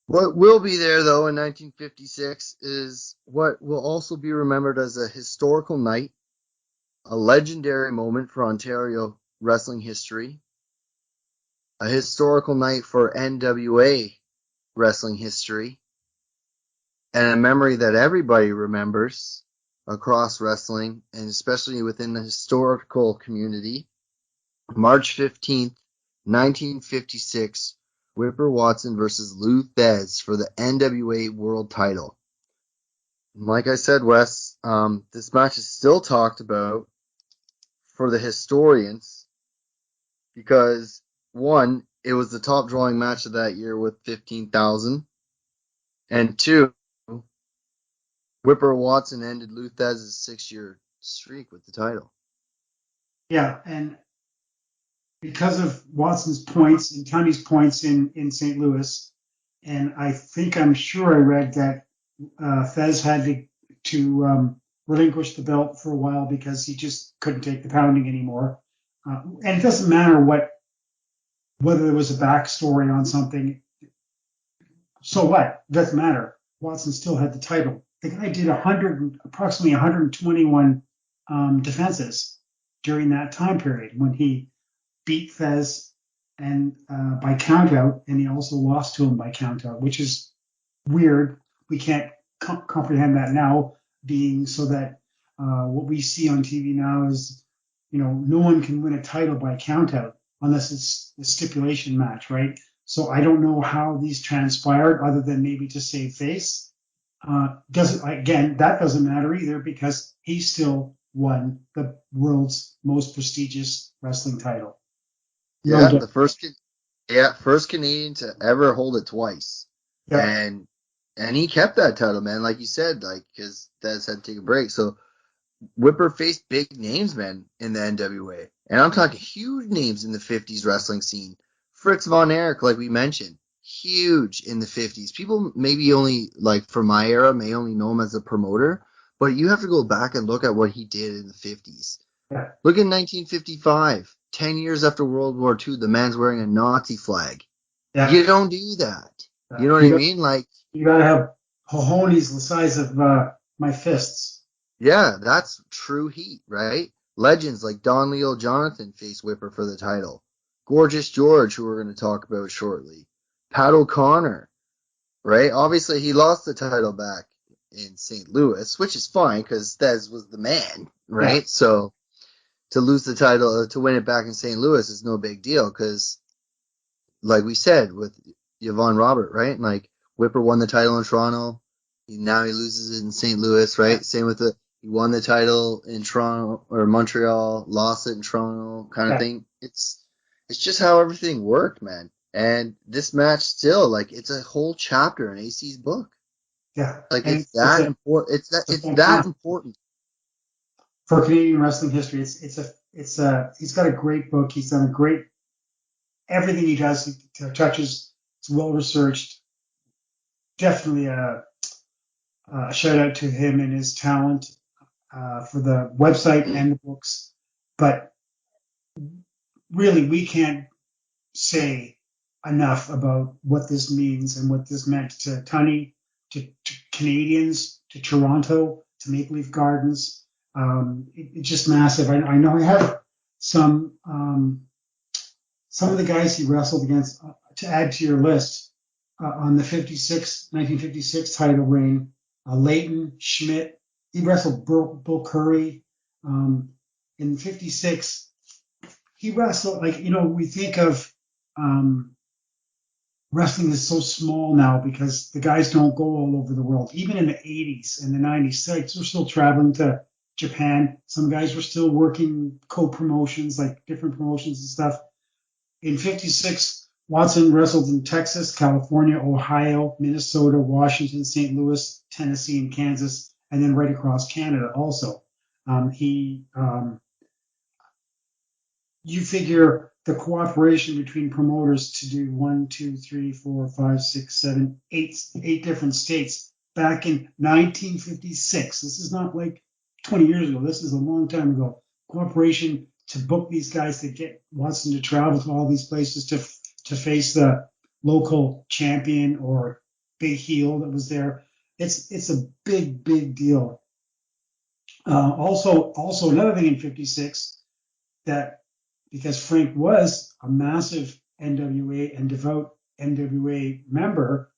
What will be there, though, in 1956 is what will also be remembered as a historical night, a legendary moment for Ontario wrestling history, a historical night for NWA wrestling history, and a memory that everybody remembers across wrestling, and especially within the historical community. March 15th, 1956, Whipper Watson versus Lou Thez for the NWA World Title. Like I said, Wes, this match is still talked about for the historians because, one, it was the top drawing match of that year with 15,000, and two, Whipper Watson ended Lou Thesz's 6-year streak with the title. Yeah, and because of Watson's points and Tony's points in St. Louis, and I'm sure I read that Fez had to relinquish the belt for a while because he just couldn't take the pounding anymore. And it doesn't matter whether there was a backstory on something. So what? It doesn't matter. Watson still had the title. The guy did approximately 121 defenses during that time period when he beat Fez and by countout, and he also lost to him by countout, which is weird. We can't comprehend that now, being so that what we see on TV now is, no one can win a title by countout unless it's a stipulation match, right? So I don't know how these transpired, other than maybe to save face. That doesn't matter either because he still won the world's most prestigious wrestling title. No Yeah, doubt. first Canadian to ever hold it twice, Yeah, and he kept that title, man. Like you said, like because Thesz had to take a break, so Whipper faced big names, man, in the NWA. And I'm talking huge names in the 50s wrestling scene. Fritz Von Erich, like we mentioned, huge in the 50s. People maybe only, like for my era, may only know him as a promoter, but you have to go back and look at what he did in the 50s. yeah, Look at 1955, 10 years after World War II, the man's wearing a Nazi flag. yeah. You don't do that. You know what I You got mean? Like, you got to have cojones the size of my fists. yeah, that's true heat, right? Legends like Don Leo Jonathan face Whipper for the title. Gorgeous George, who we're going to talk about shortly. Pat O'Connor, right? Obviously, he lost the title back in St. Louis, which is fine because Thesz was the man, Yeah, right? So to lose the title, to win it back in St. Louis is no big deal because, like we said, with Yvonne Robert, right? Like Whipper won the title in Toronto. Now he loses it in St. Louis, yeah, right? Same with he won the title in Toronto or Montreal, lost it in Toronto, kind of yeah, thing. It's just how everything worked, man. And this match still, like, it's a whole chapter in AC's book. yeah. Like And it's it's that important. a It's that fantastic important. for Canadian wrestling history. It's he's got a great book. He's done a great everything he does. He touches. It's well researched. Definitely a shout out to him and his talent for the website and the books. But really, we can't say enough about what this means and what this meant to Tunney, to Canadians, to Toronto, to Maple Leaf Gardens. It's just massive. I know I have some of the guys he wrestled against to add to your list on the 1956 title reign. Leighton, Schmidt, he wrestled Bull Curry. In 56, he wrestled, like, we think of um, wrestling is so small now because the guys don't go all over the world. Even in the 80s and the 90s, like, we're still traveling to Japan. Some guys were still working co-promotions, like different promotions and stuff. In 56, Watson wrestled in Texas, California, Ohio, Minnesota, Washington, St. Louis, Tennessee, and Kansas, and then right across Canada also. He You figure the cooperation between promoters to do 8 different states back in 1956. This is not like 20 years ago. This is a long time ago. Cooperation to book these guys to get Watson to travel to all these places to face the local champion or big heel that was there. It's a big, big deal. Also another thing in '56 that because Frank was a massive NWA and devout NWA member,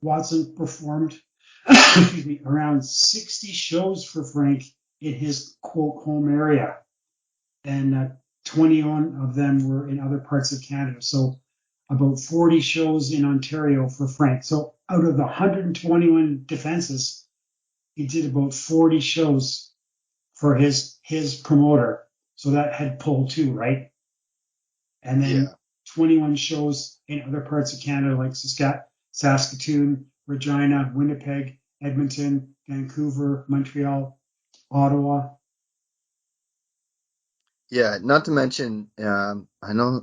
Watson performed excuse me, around 60 shows for Frank in his quote home area, and 21 of them were in other parts of Canada. So about 40 shows in Ontario for Frank. So out of the 121 defenses, he did about 40 shows for his promoter. So that had pull too, right? And then 21 shows in other parts of Canada like Saskatoon, Regina, Winnipeg, Edmonton, Vancouver, Montreal, Ottawa. Yeah, not to mention, I know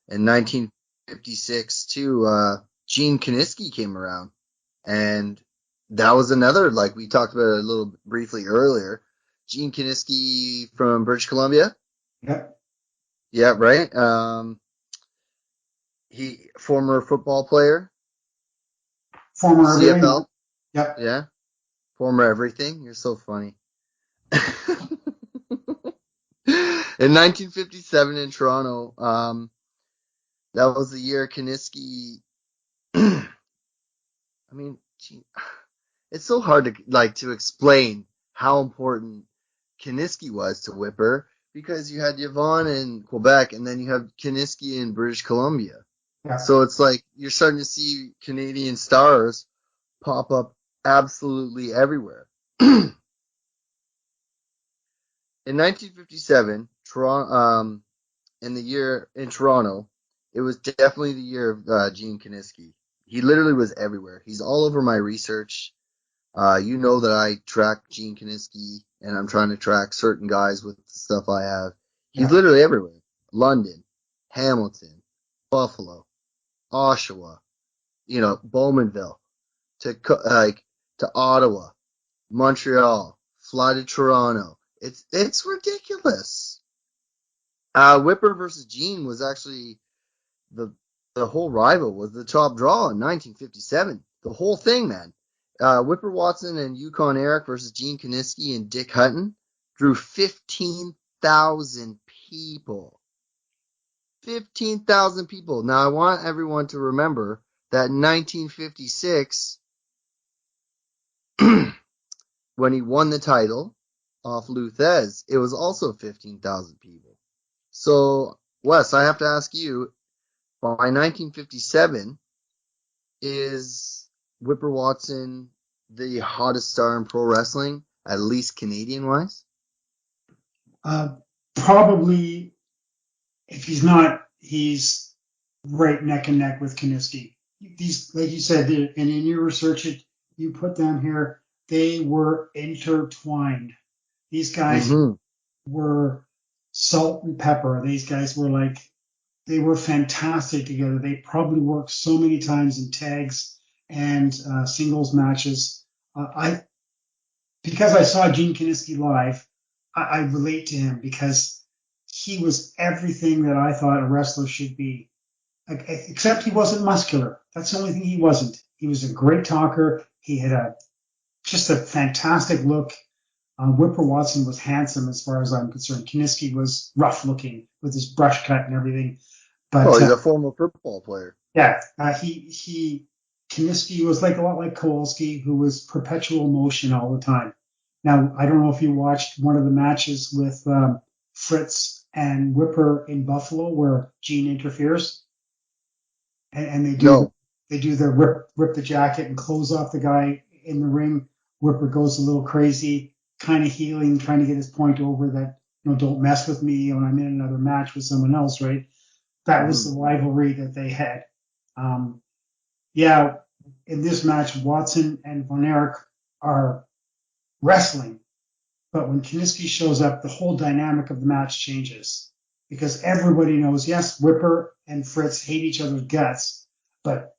in 1956 too, Gene Kiniski came around, and that was another, like we talked about it a little briefly earlier. Gene Kiniski from British Columbia. Yep. Yeah, right. He former football player, Former everything. CFL. Yep. Yeah, former everything. You're so funny. In 1957 in Toronto, that was the year Kiniski. I mean, it's so hard to explain how important Kiniski was to Whipper, because you had Yvonne in Quebec and then you have Kiniski in British Columbia. Yeah. So it's like you're starting to see Canadian stars pop up absolutely everywhere. In 1957, in the year in Toronto, it was definitely the year of Gene Kiniski. He literally was everywhere. He's all over my research. You know that I track Gene Kiniski, and I'm trying to track certain guys with the stuff I have. He's literally everywhere. London, Hamilton, Buffalo, Oshawa, Bowmanville, to Ottawa, Montreal, fly to Toronto. It's ridiculous. Whipper versus Gene was actually the whole rival was the top draw in 1957. The whole thing, man. Whipper Watson and Yukon Eric versus Gene Kiniski and Dick Hutton drew 15,000 people. 15,000 people. Now I want everyone to remember that in 1956, when he won the title off Luthez, it was also 15,000 people. So, Wes, I have to ask you, by 1957, is Whipper Watson the hottest star in pro wrestling, at least Canadian-wise? Probably, if he's not, he's right neck and neck with Kiniski. These, like you said, and in your research, you put down here, they were intertwined. These guys were salt and pepper. These guys were they were fantastic together. They probably worked so many times in tags and singles matches. Because I saw Gene Kiniski live, I relate to him because he was everything that I thought a wrestler should be. Except he wasn't muscular. That's the only thing he wasn't. He was a great talker. He had just a fantastic look. Whipper Watson was handsome as far as I'm concerned. Kiniski was rough looking with his brush cut and everything. But he's a former football player. Yeah, Kiniski was a lot like Kowalski, who was perpetual motion all the time. Now, I don't know if you watched one of the matches with Fritz and Whipper in Buffalo where Gene interferes, and they do the rip the jacket and close off the guy in the ring. Whipper goes a little crazy, kind of healing, trying to get his point over that, don't mess with me when I'm in another match with someone else, right? That was the rivalry that they had. In this match, Watson and Von Erich are wrestling, but when Kiniski shows up, the whole dynamic of the match changes because everybody knows, yes, Whipper and Fritz hate each other's guts, but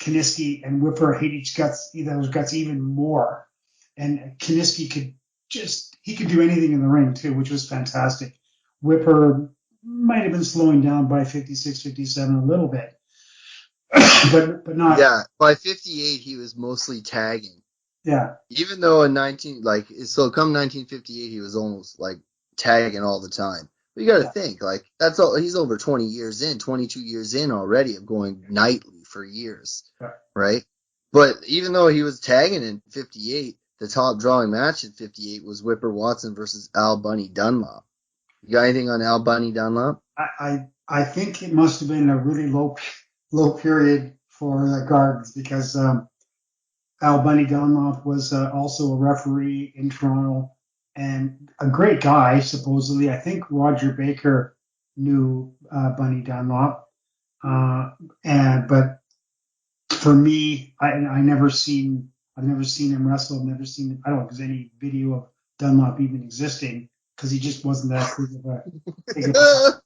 Kiniski and Whipper hate each other's guts even more. And Kiniski could do anything in the ring too, which was fantastic. Whipper might have been slowing down by 56, 57 a little bit. but not. Yeah, by 58 he was mostly tagging. Yeah. Even though in 1958 he was almost like tagging all the time. But you got to think like that's all. He's over 20 years in, 22 years in already of going nightly for years, Yeah. right? But even though he was tagging in 58, the top drawing match in 58 was Whipper Watson versus Al Bunny Dunlop. You got anything on Al Bunny Dunlop? I think it must have been a really low period for the Gardens because Al Bunny Dunlop was also a referee in Toronto and a great guy, supposedly. I think Roger Baker knew Bunny Dunlop. But for me, I've never seen him wrestle. I've never seen, I don't know if there's any video of Dunlop even existing because he just wasn't that big of a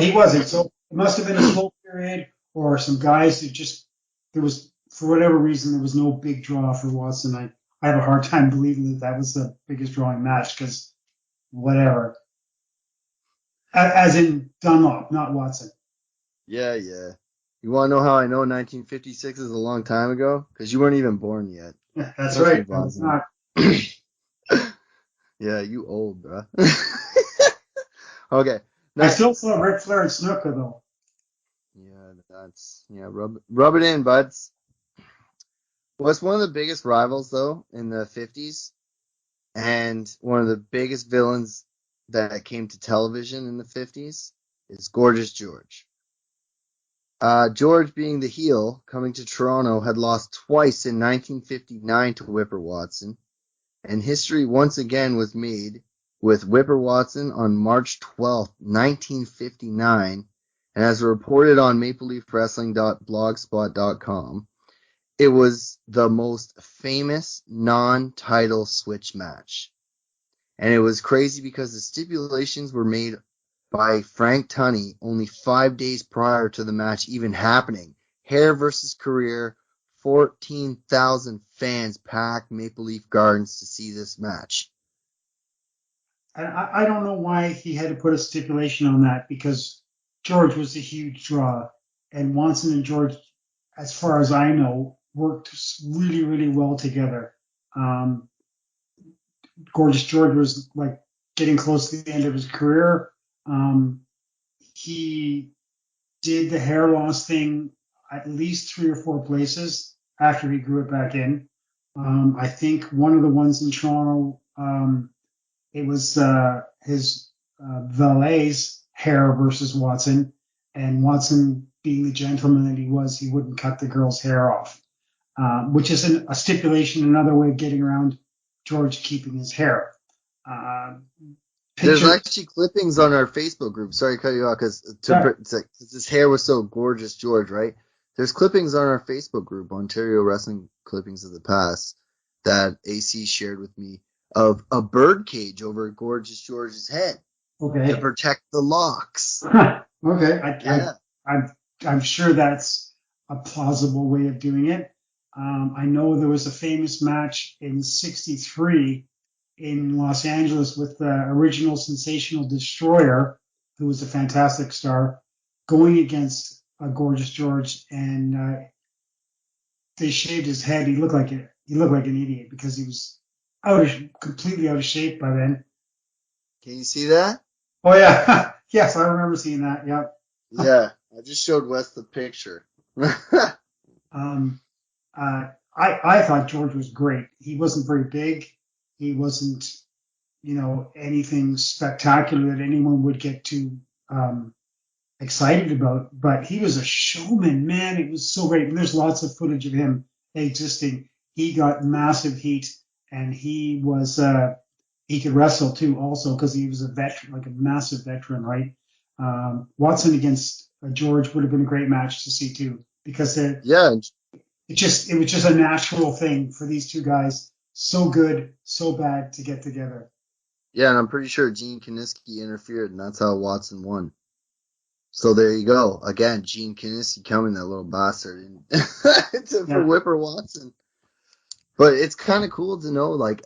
he wasn't. So it must have been a slow period or some guys who just, there was, for whatever reason, there was no big draw for Watson. I have a hard time believing that that was the biggest drawing match because whatever. As in Dunlop, not Watson. Yeah. You want to know how I know 1956 is a long time ago? Because you weren't even born yet. Yeah, that's Let's right. move on. It's not. Yeah, you old, bro. Okay. I still Next. saw Ric Flair and Snuka though. Rub it in, buds. What's one of the biggest rivals though in the 50s and one of the biggest villains that came to television in the 50s is Gorgeous George. George, being the heel, coming to Toronto, had lost twice in 1959 to Whipper Watson, and history once again was made with Whipper Watson on March 12th, 1959, and as reported on mapleleafwrestling.blogspot.com, it was the most famous non-title switch match. And it was crazy because the stipulations were made by Frank Tunney only 5 days prior to the match even happening. Hair versus career, 14,000 fans packed Maple Leaf Gardens to see this match. I don't know why he had to put a stipulation on that because George was a huge draw, and Watson and George, as far as I know, worked really, really well together. Um, Gorgeous George was like getting close to the end of his career. Um, he did the hair loss thing at least 3 or 4 places after he grew it back in. I think one of the ones in Toronto, it was his valet's hair versus Watson, and Watson, being the gentleman that he was, he wouldn't cut the girl's hair off, which is a stipulation, another way of getting around George keeping his hair. Uh, There's picture, actually clippings on our Facebook group. Sorry to cut you off because his hair was so gorgeous, George, right? There's clippings on our Facebook group, Ontario Wrestling Clippings of the Past, that AC shared with me of a bird cage over Gorgeous George's head to okay. protect the locks. Okay, Yeah. I'm sure that's a plausible way of doing it. I know there was a famous match in '63 in Los Angeles with the original Sensational Destroyer, who was a fantastic star, going against Gorgeous George, and they shaved his head. He looked like an idiot because he was completely out of shape by then. Can you see that? Oh yeah, yes, I remember seeing that. Yeah. Yeah. I just showed Wes the picture. Um, I thought George was great. He wasn't very big. He wasn't, anything spectacular that anyone would get too excited about. But he was a showman, man. It was so great. And there's lots of footage of him existing. He got massive heat, and he could wrestle too, also because he was a veteran, like a massive veteran, right? Watson against George would have been a great match to see too, because Yeah. it was just a natural thing for these two guys, so good, so bad to get together. Yeah, and I'm pretty sure Gene Kiniski interfered, and that's how Watson won. So there you go. Again, Gene Kiniski coming, that little bastard, for Yeah. Whipper Watson. But it's kind of cool to know, like,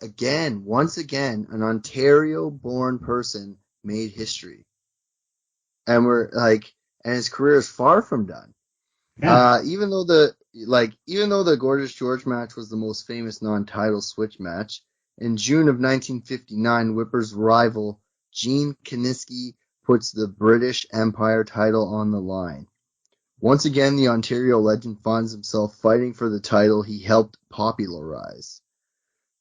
once again, an Ontario-born person made history. And and his career is far from done. Yeah. Even though the Gorgeous George match was the most famous non-title switch match, in June of 1959, Whipper's rival Gene Kiniski puts the British Empire title on the line. Once again, the Ontario legend finds himself fighting for the title he helped popularize.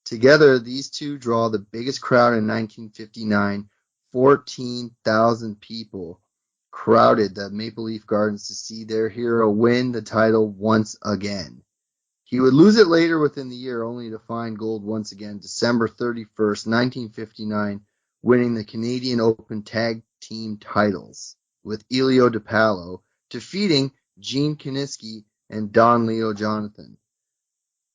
Together, these two draw the biggest crowd in 1959. 14,000 people crowded the Maple Leaf Gardens to see their hero win the title once again. He would lose it later within the year, only to find gold once again December 31st, 1959, winning the Canadian Open Tag Team titles with Elio DiPaolo, defeating Gene Kiniski and Don Leo Jonathan.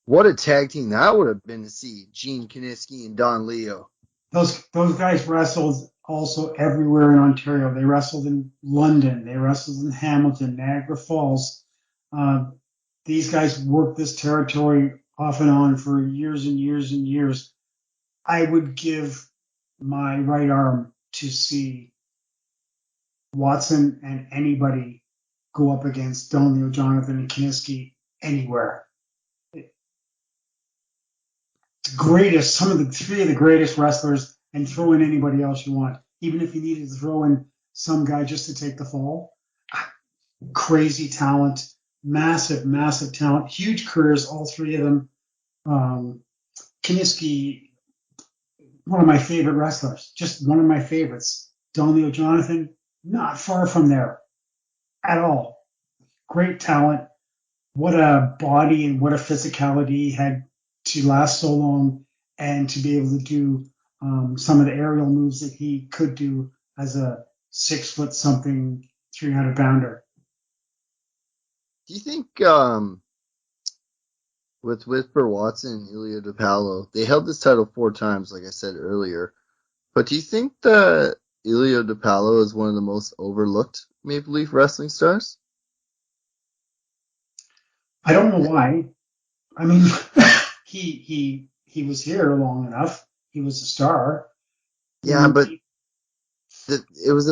What a tag team that would have been to see, Gene Kiniski and Don Leo. Those guys wrestled also everywhere in Ontario. They wrestled in London. They wrestled in Hamilton, Niagara Falls. These guys worked this territory off and on for years and years and years. I would give my right arm to see Watson and anybody go up against Don Leo Jonathan and Kiniski anywhere. Greatest, some of the three of the greatest wrestlers, and throw in anybody else you want. Even if you needed to throw in some guy just to take the fall. Crazy talent, massive, massive talent, huge careers, all three of them. Kiniski, one of my favorite wrestlers, just one of my favorites. Don Leo Jonathan, not far from there at all. Great talent. What a body and what a physicality he had to last so long and to be able to do some of the aerial moves that he could do as a 6 foot something, 300-pounder. Do you think with Whipper Watson and Elio DiPaolo, they held this title 4 times, like I said earlier, but do you think that Elio DiPaolo is one of the most overlooked Maple Leaf wrestling stars? I don't know why. I mean, he was here long enough. He was a star. Yeah, but it was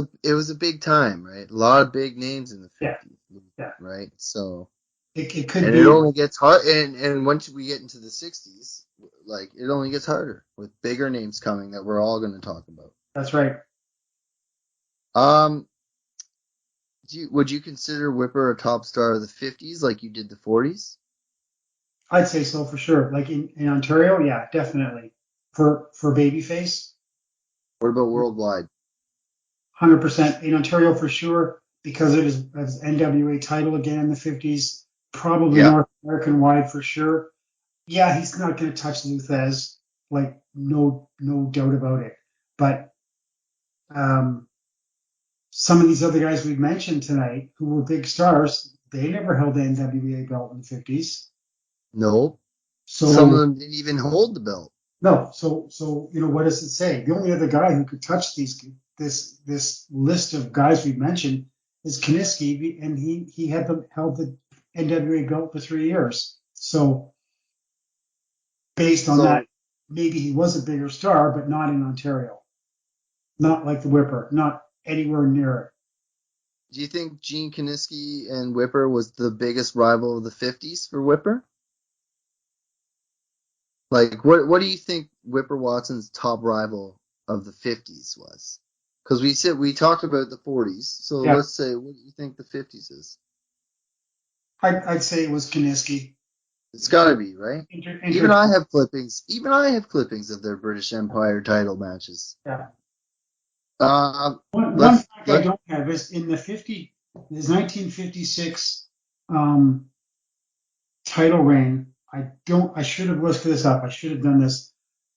a big time, right? A lot of big names in the Yeah, 50s, yeah. right? So It could and be. it only gets hard, and once we get into the 60s, like it only gets harder with bigger names coming that we're all going to talk about. That's right. Would you consider Whipper a top star of the 50s like you did the 40s? I'd say so for sure. Like in Ontario, yeah, definitely. For babyface, What about worldwide? 100% in Ontario for sure because it is as NWA title again in the 50s. Probably Yeah. North American wide for sure. Yeah, he's not going to touch Luthez, like no doubt about it. But some of these other guys we've mentioned tonight who were big stars, they never held the NWA belt in the 50s. No. So some of them didn't even hold the belt. no, so what does it say? The only other guy who could touch this list of guys we've mentioned is Kiniski, and he had held the NWA belt for 3 years. So based on that, maybe he was a bigger star, but not in Ontario, not like the Whipper, not anywhere near it. Do you think Gene Kiniski and Whipper was the biggest rival of the 50s for Whipper? Like, what do you think Whipper Watson's top rival of the 50s was? Because we talked about the 40s, so Yeah. let's say, what do you think the 50s is? I'd say it was Kiniski. It's got to be, right? Even I have clippings of their British Empire title matches. Yeah. One fact I don't have is in this 1956 title reign. I should have looked this up. I should have done this.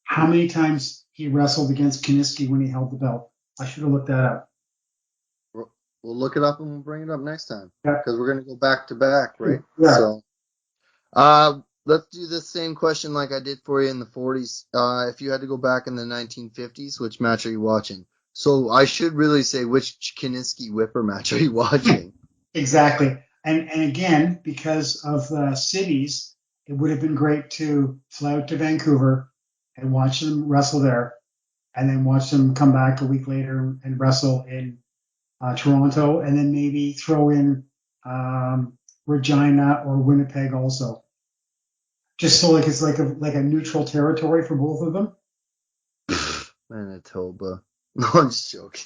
How many times he wrestled against Kiniski when he held the belt? I should have looked that up. We'll look it up and we'll bring it up next time. Yeah. Because we're going to go back to back, right? Yeah. So, let's do the same question like I did for you in the 40s. If you had to go back in the 1950s, which match are you watching? So I should really say, which Kiniski Whipper match are you watching? Exactly. And again, because of the cities, it would have been great to fly out to Vancouver and watch them wrestle there, and then watch them come back a week later and wrestle in Toronto, and then maybe throw in Regina, or Winnipeg also. Just so like it's like a neutral territory for both of them. Manitoba. No, I'm just joking.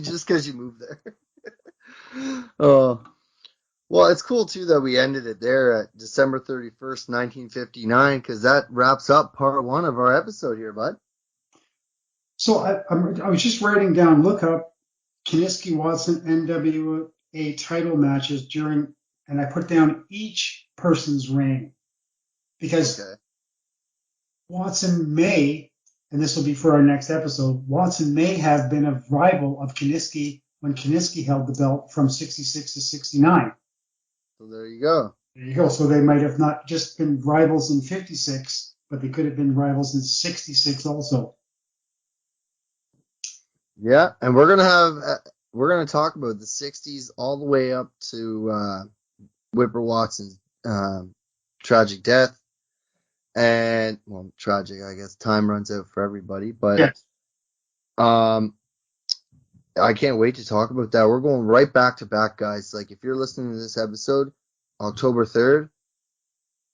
Just because you moved there. Oh, well, it's cool too that we ended it there at December 31st, 1959, because that wraps up part one of our episode here, bud. So I was just writing down, look up Kiniski Watson NWA title matches during, and I put down each person's reign because Okay. Watson may, and this will be for our next episode, Watson may have been a rival of Kiniski when Kiniski held the belt from 66 to 69. So there you go. There you go. So they might have not just been rivals in 56, but they could have been rivals in 66 also. Yeah, and we're gonna talk about the 60s all the way up to Whipper Watson's tragic death. And, well, tragic, I guess time runs out for everybody, but Yes. I can't wait to talk about that. We're going right back to back, guys. Like, if you're listening to this episode, October 3rd,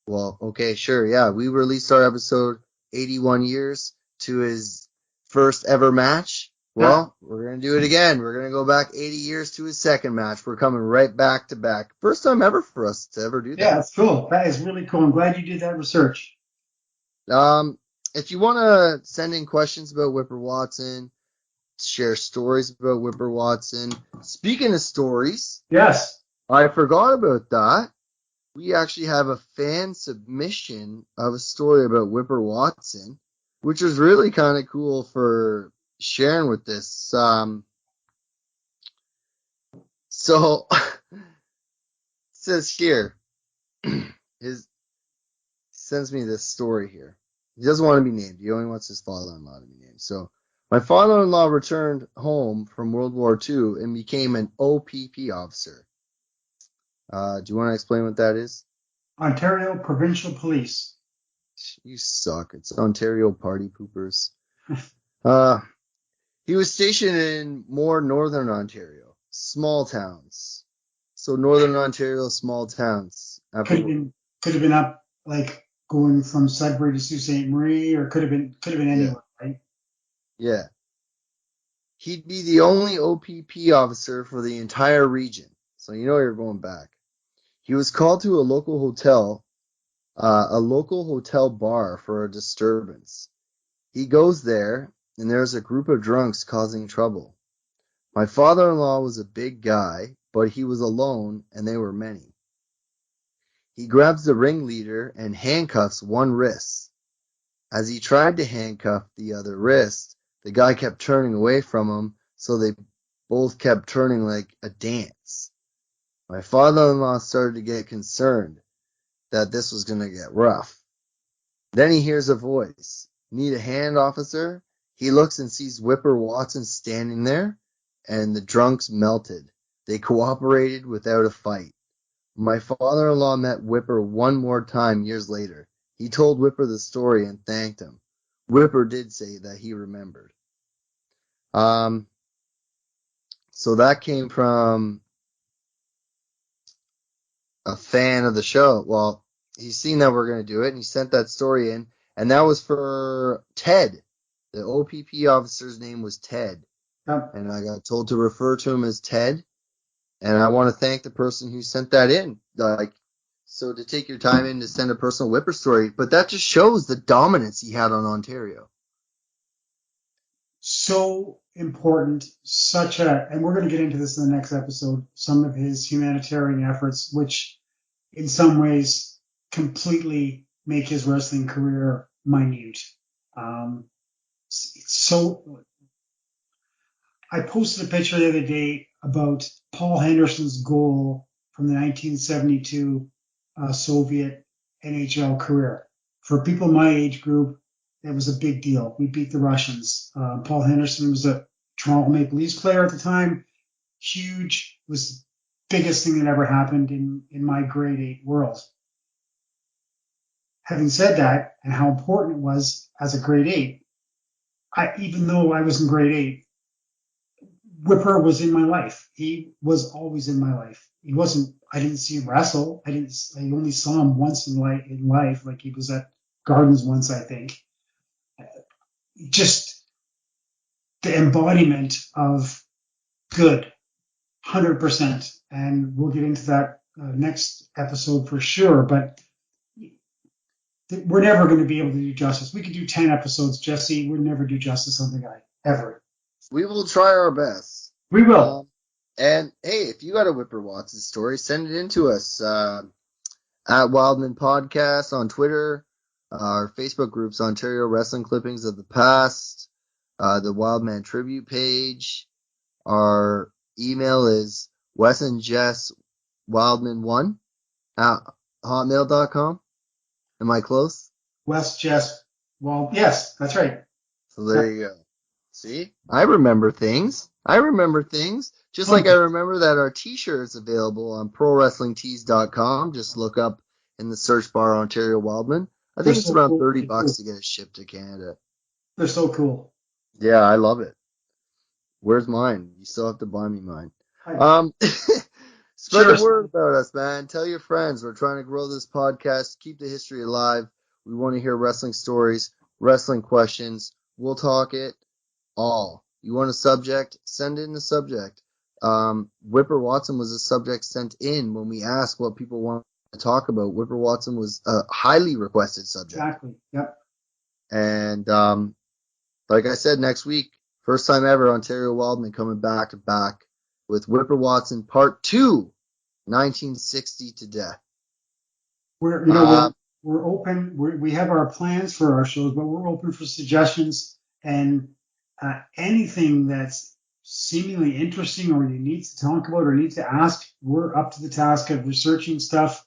well, okay, sure, yeah, we released our episode 81 years to his first ever match. Well, we're going to do it again. We're going to go back 80 years to his second match. We're coming right back to back. First time ever for us to ever do that. Yeah, that's cool. That is really cool. I'm glad you did that research. If you want to send in questions about Whipper Watson, share stories about Whipper Watson. Speaking of stories, Yes. I forgot about that. We actually have a fan submission of a story about Whipper Watson, which is really kind of cool for sharing with this. So it says here, he sends me this story here. He doesn't want to be named. He only wants his father-in-law to be named. So my father-in-law returned home from World War II and became an OPP officer. Do you want to explain what that is? Ontario Provincial Police. You suck. It's Ontario party poopers. He was stationed in more northern Ontario, small towns. So northern Ontario, small towns. Could have been up like going from Sudbury to Sault Ste. Marie, or could have been anywhere, right? Yeah. He'd be the only OPP officer for the entire region. So you know you're going back. He was called to a local hotel bar for a disturbance. He goes there, and there's a group of drunks causing trouble. My father-in-law was a big guy, but he was alone, and they were many. He grabs the ringleader and handcuffs one wrist. As he tried to handcuff the other wrist, the guy kept turning away from him, so they both kept turning like a dance. My father-in-law started to get concerned that this was going to get rough. Then he hears a voice. Need a hand, officer? He looks and sees Whipper Watson standing there, and the drunks melted. They cooperated without a fight. My father-in-law met Whipper one more time years later. He told Whipper the story and thanked him. Whipper did say that he remembered. So that came from a fan of the show. Well, he's seen that we're going to do it, and he sent that story in, and that was for Ted. The OPP officer's name was Ted, and I got told to refer to him as Ted, and I want to thank the person who sent that in. So to take your time in to send a personal Whipper story, but that just shows the dominance he had on Ontario. So important, and we're going to get into this in the next episode, some of his humanitarian efforts, which in some ways completely make his wrestling career minute. So I posted a picture the other day about Paul Henderson's goal from the 1972 Soviet NHL career. For people my age group, it was a big deal. We beat the Russians. Paul Henderson was a Toronto Maple Leafs player at the time. Huge. It was the biggest thing that ever happened in my grade 8 world. Having said that, and how important it was as a grade 8, even though I was in grade 8, Whipper was in my life. He was always in my life. He wasn't. I didn't see him wrestle. I only saw him once in life. Like he was at Gardens once, I think. Just the embodiment of good, 100%. And we'll get into that next episode for sure. But we're never going to be able to do justice. We could do 10 episodes, Jesse. We'll never do justice on the guy ever. We will try our best. We will. And hey, if you got a Whipper Watson story, send it in to us at Wildmen Podcast on Twitter, our Facebook groups, Ontario Wrestling Clippings of the Past, the Wildman Tribute page. Our email is Wes and Jess Wildman1 at hotmail.com. Am I close? Wes, Jess, well, yes, that's right. So there you go. See? I remember things. Just like I remember that our t-shirt is available on PROWRESTLINGTEES.com. Just look up in the search bar Ontario Wildmen. I think it's around $30 to get it shipped to Canada. They're so cool. Yeah, I love it. Where's mine? You still have to buy me mine. Spread the word about us, man. Tell your friends. We're trying to grow this podcast, keep the history alive. We want to hear wrestling stories, wrestling questions. We'll talk it all. You want a subject? Send in the subject. Whipper Watson was a subject sent in when we asked what people want to talk about. Whipper Watson was a highly requested subject. Exactly. Yep. And like I said, next week, first time ever, Ontario Wildmen coming back to back with Whipper Watson Part 2, 1960 to death. We're open. We have our plans for our shows, but we're open for suggestions and anything that's seemingly interesting or you need to talk about or need to ask. We're up to the task of researching stuff,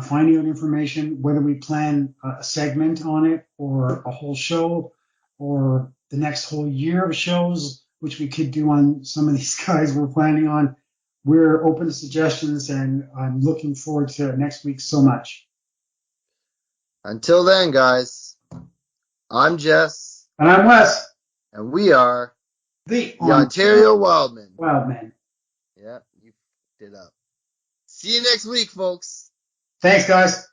finding out information, whether we plan a segment on it or a whole show or the next whole year of shows, which we could do on some of these guys we're planning on. We're open to suggestions, and I'm looking forward to next week so much. Until then, guys, I'm Jess. And I'm Wes. And we are the Ontario Wildmen. Wildmen. Yeah, you f***ed it up. See you next week, folks. Thanks, guys.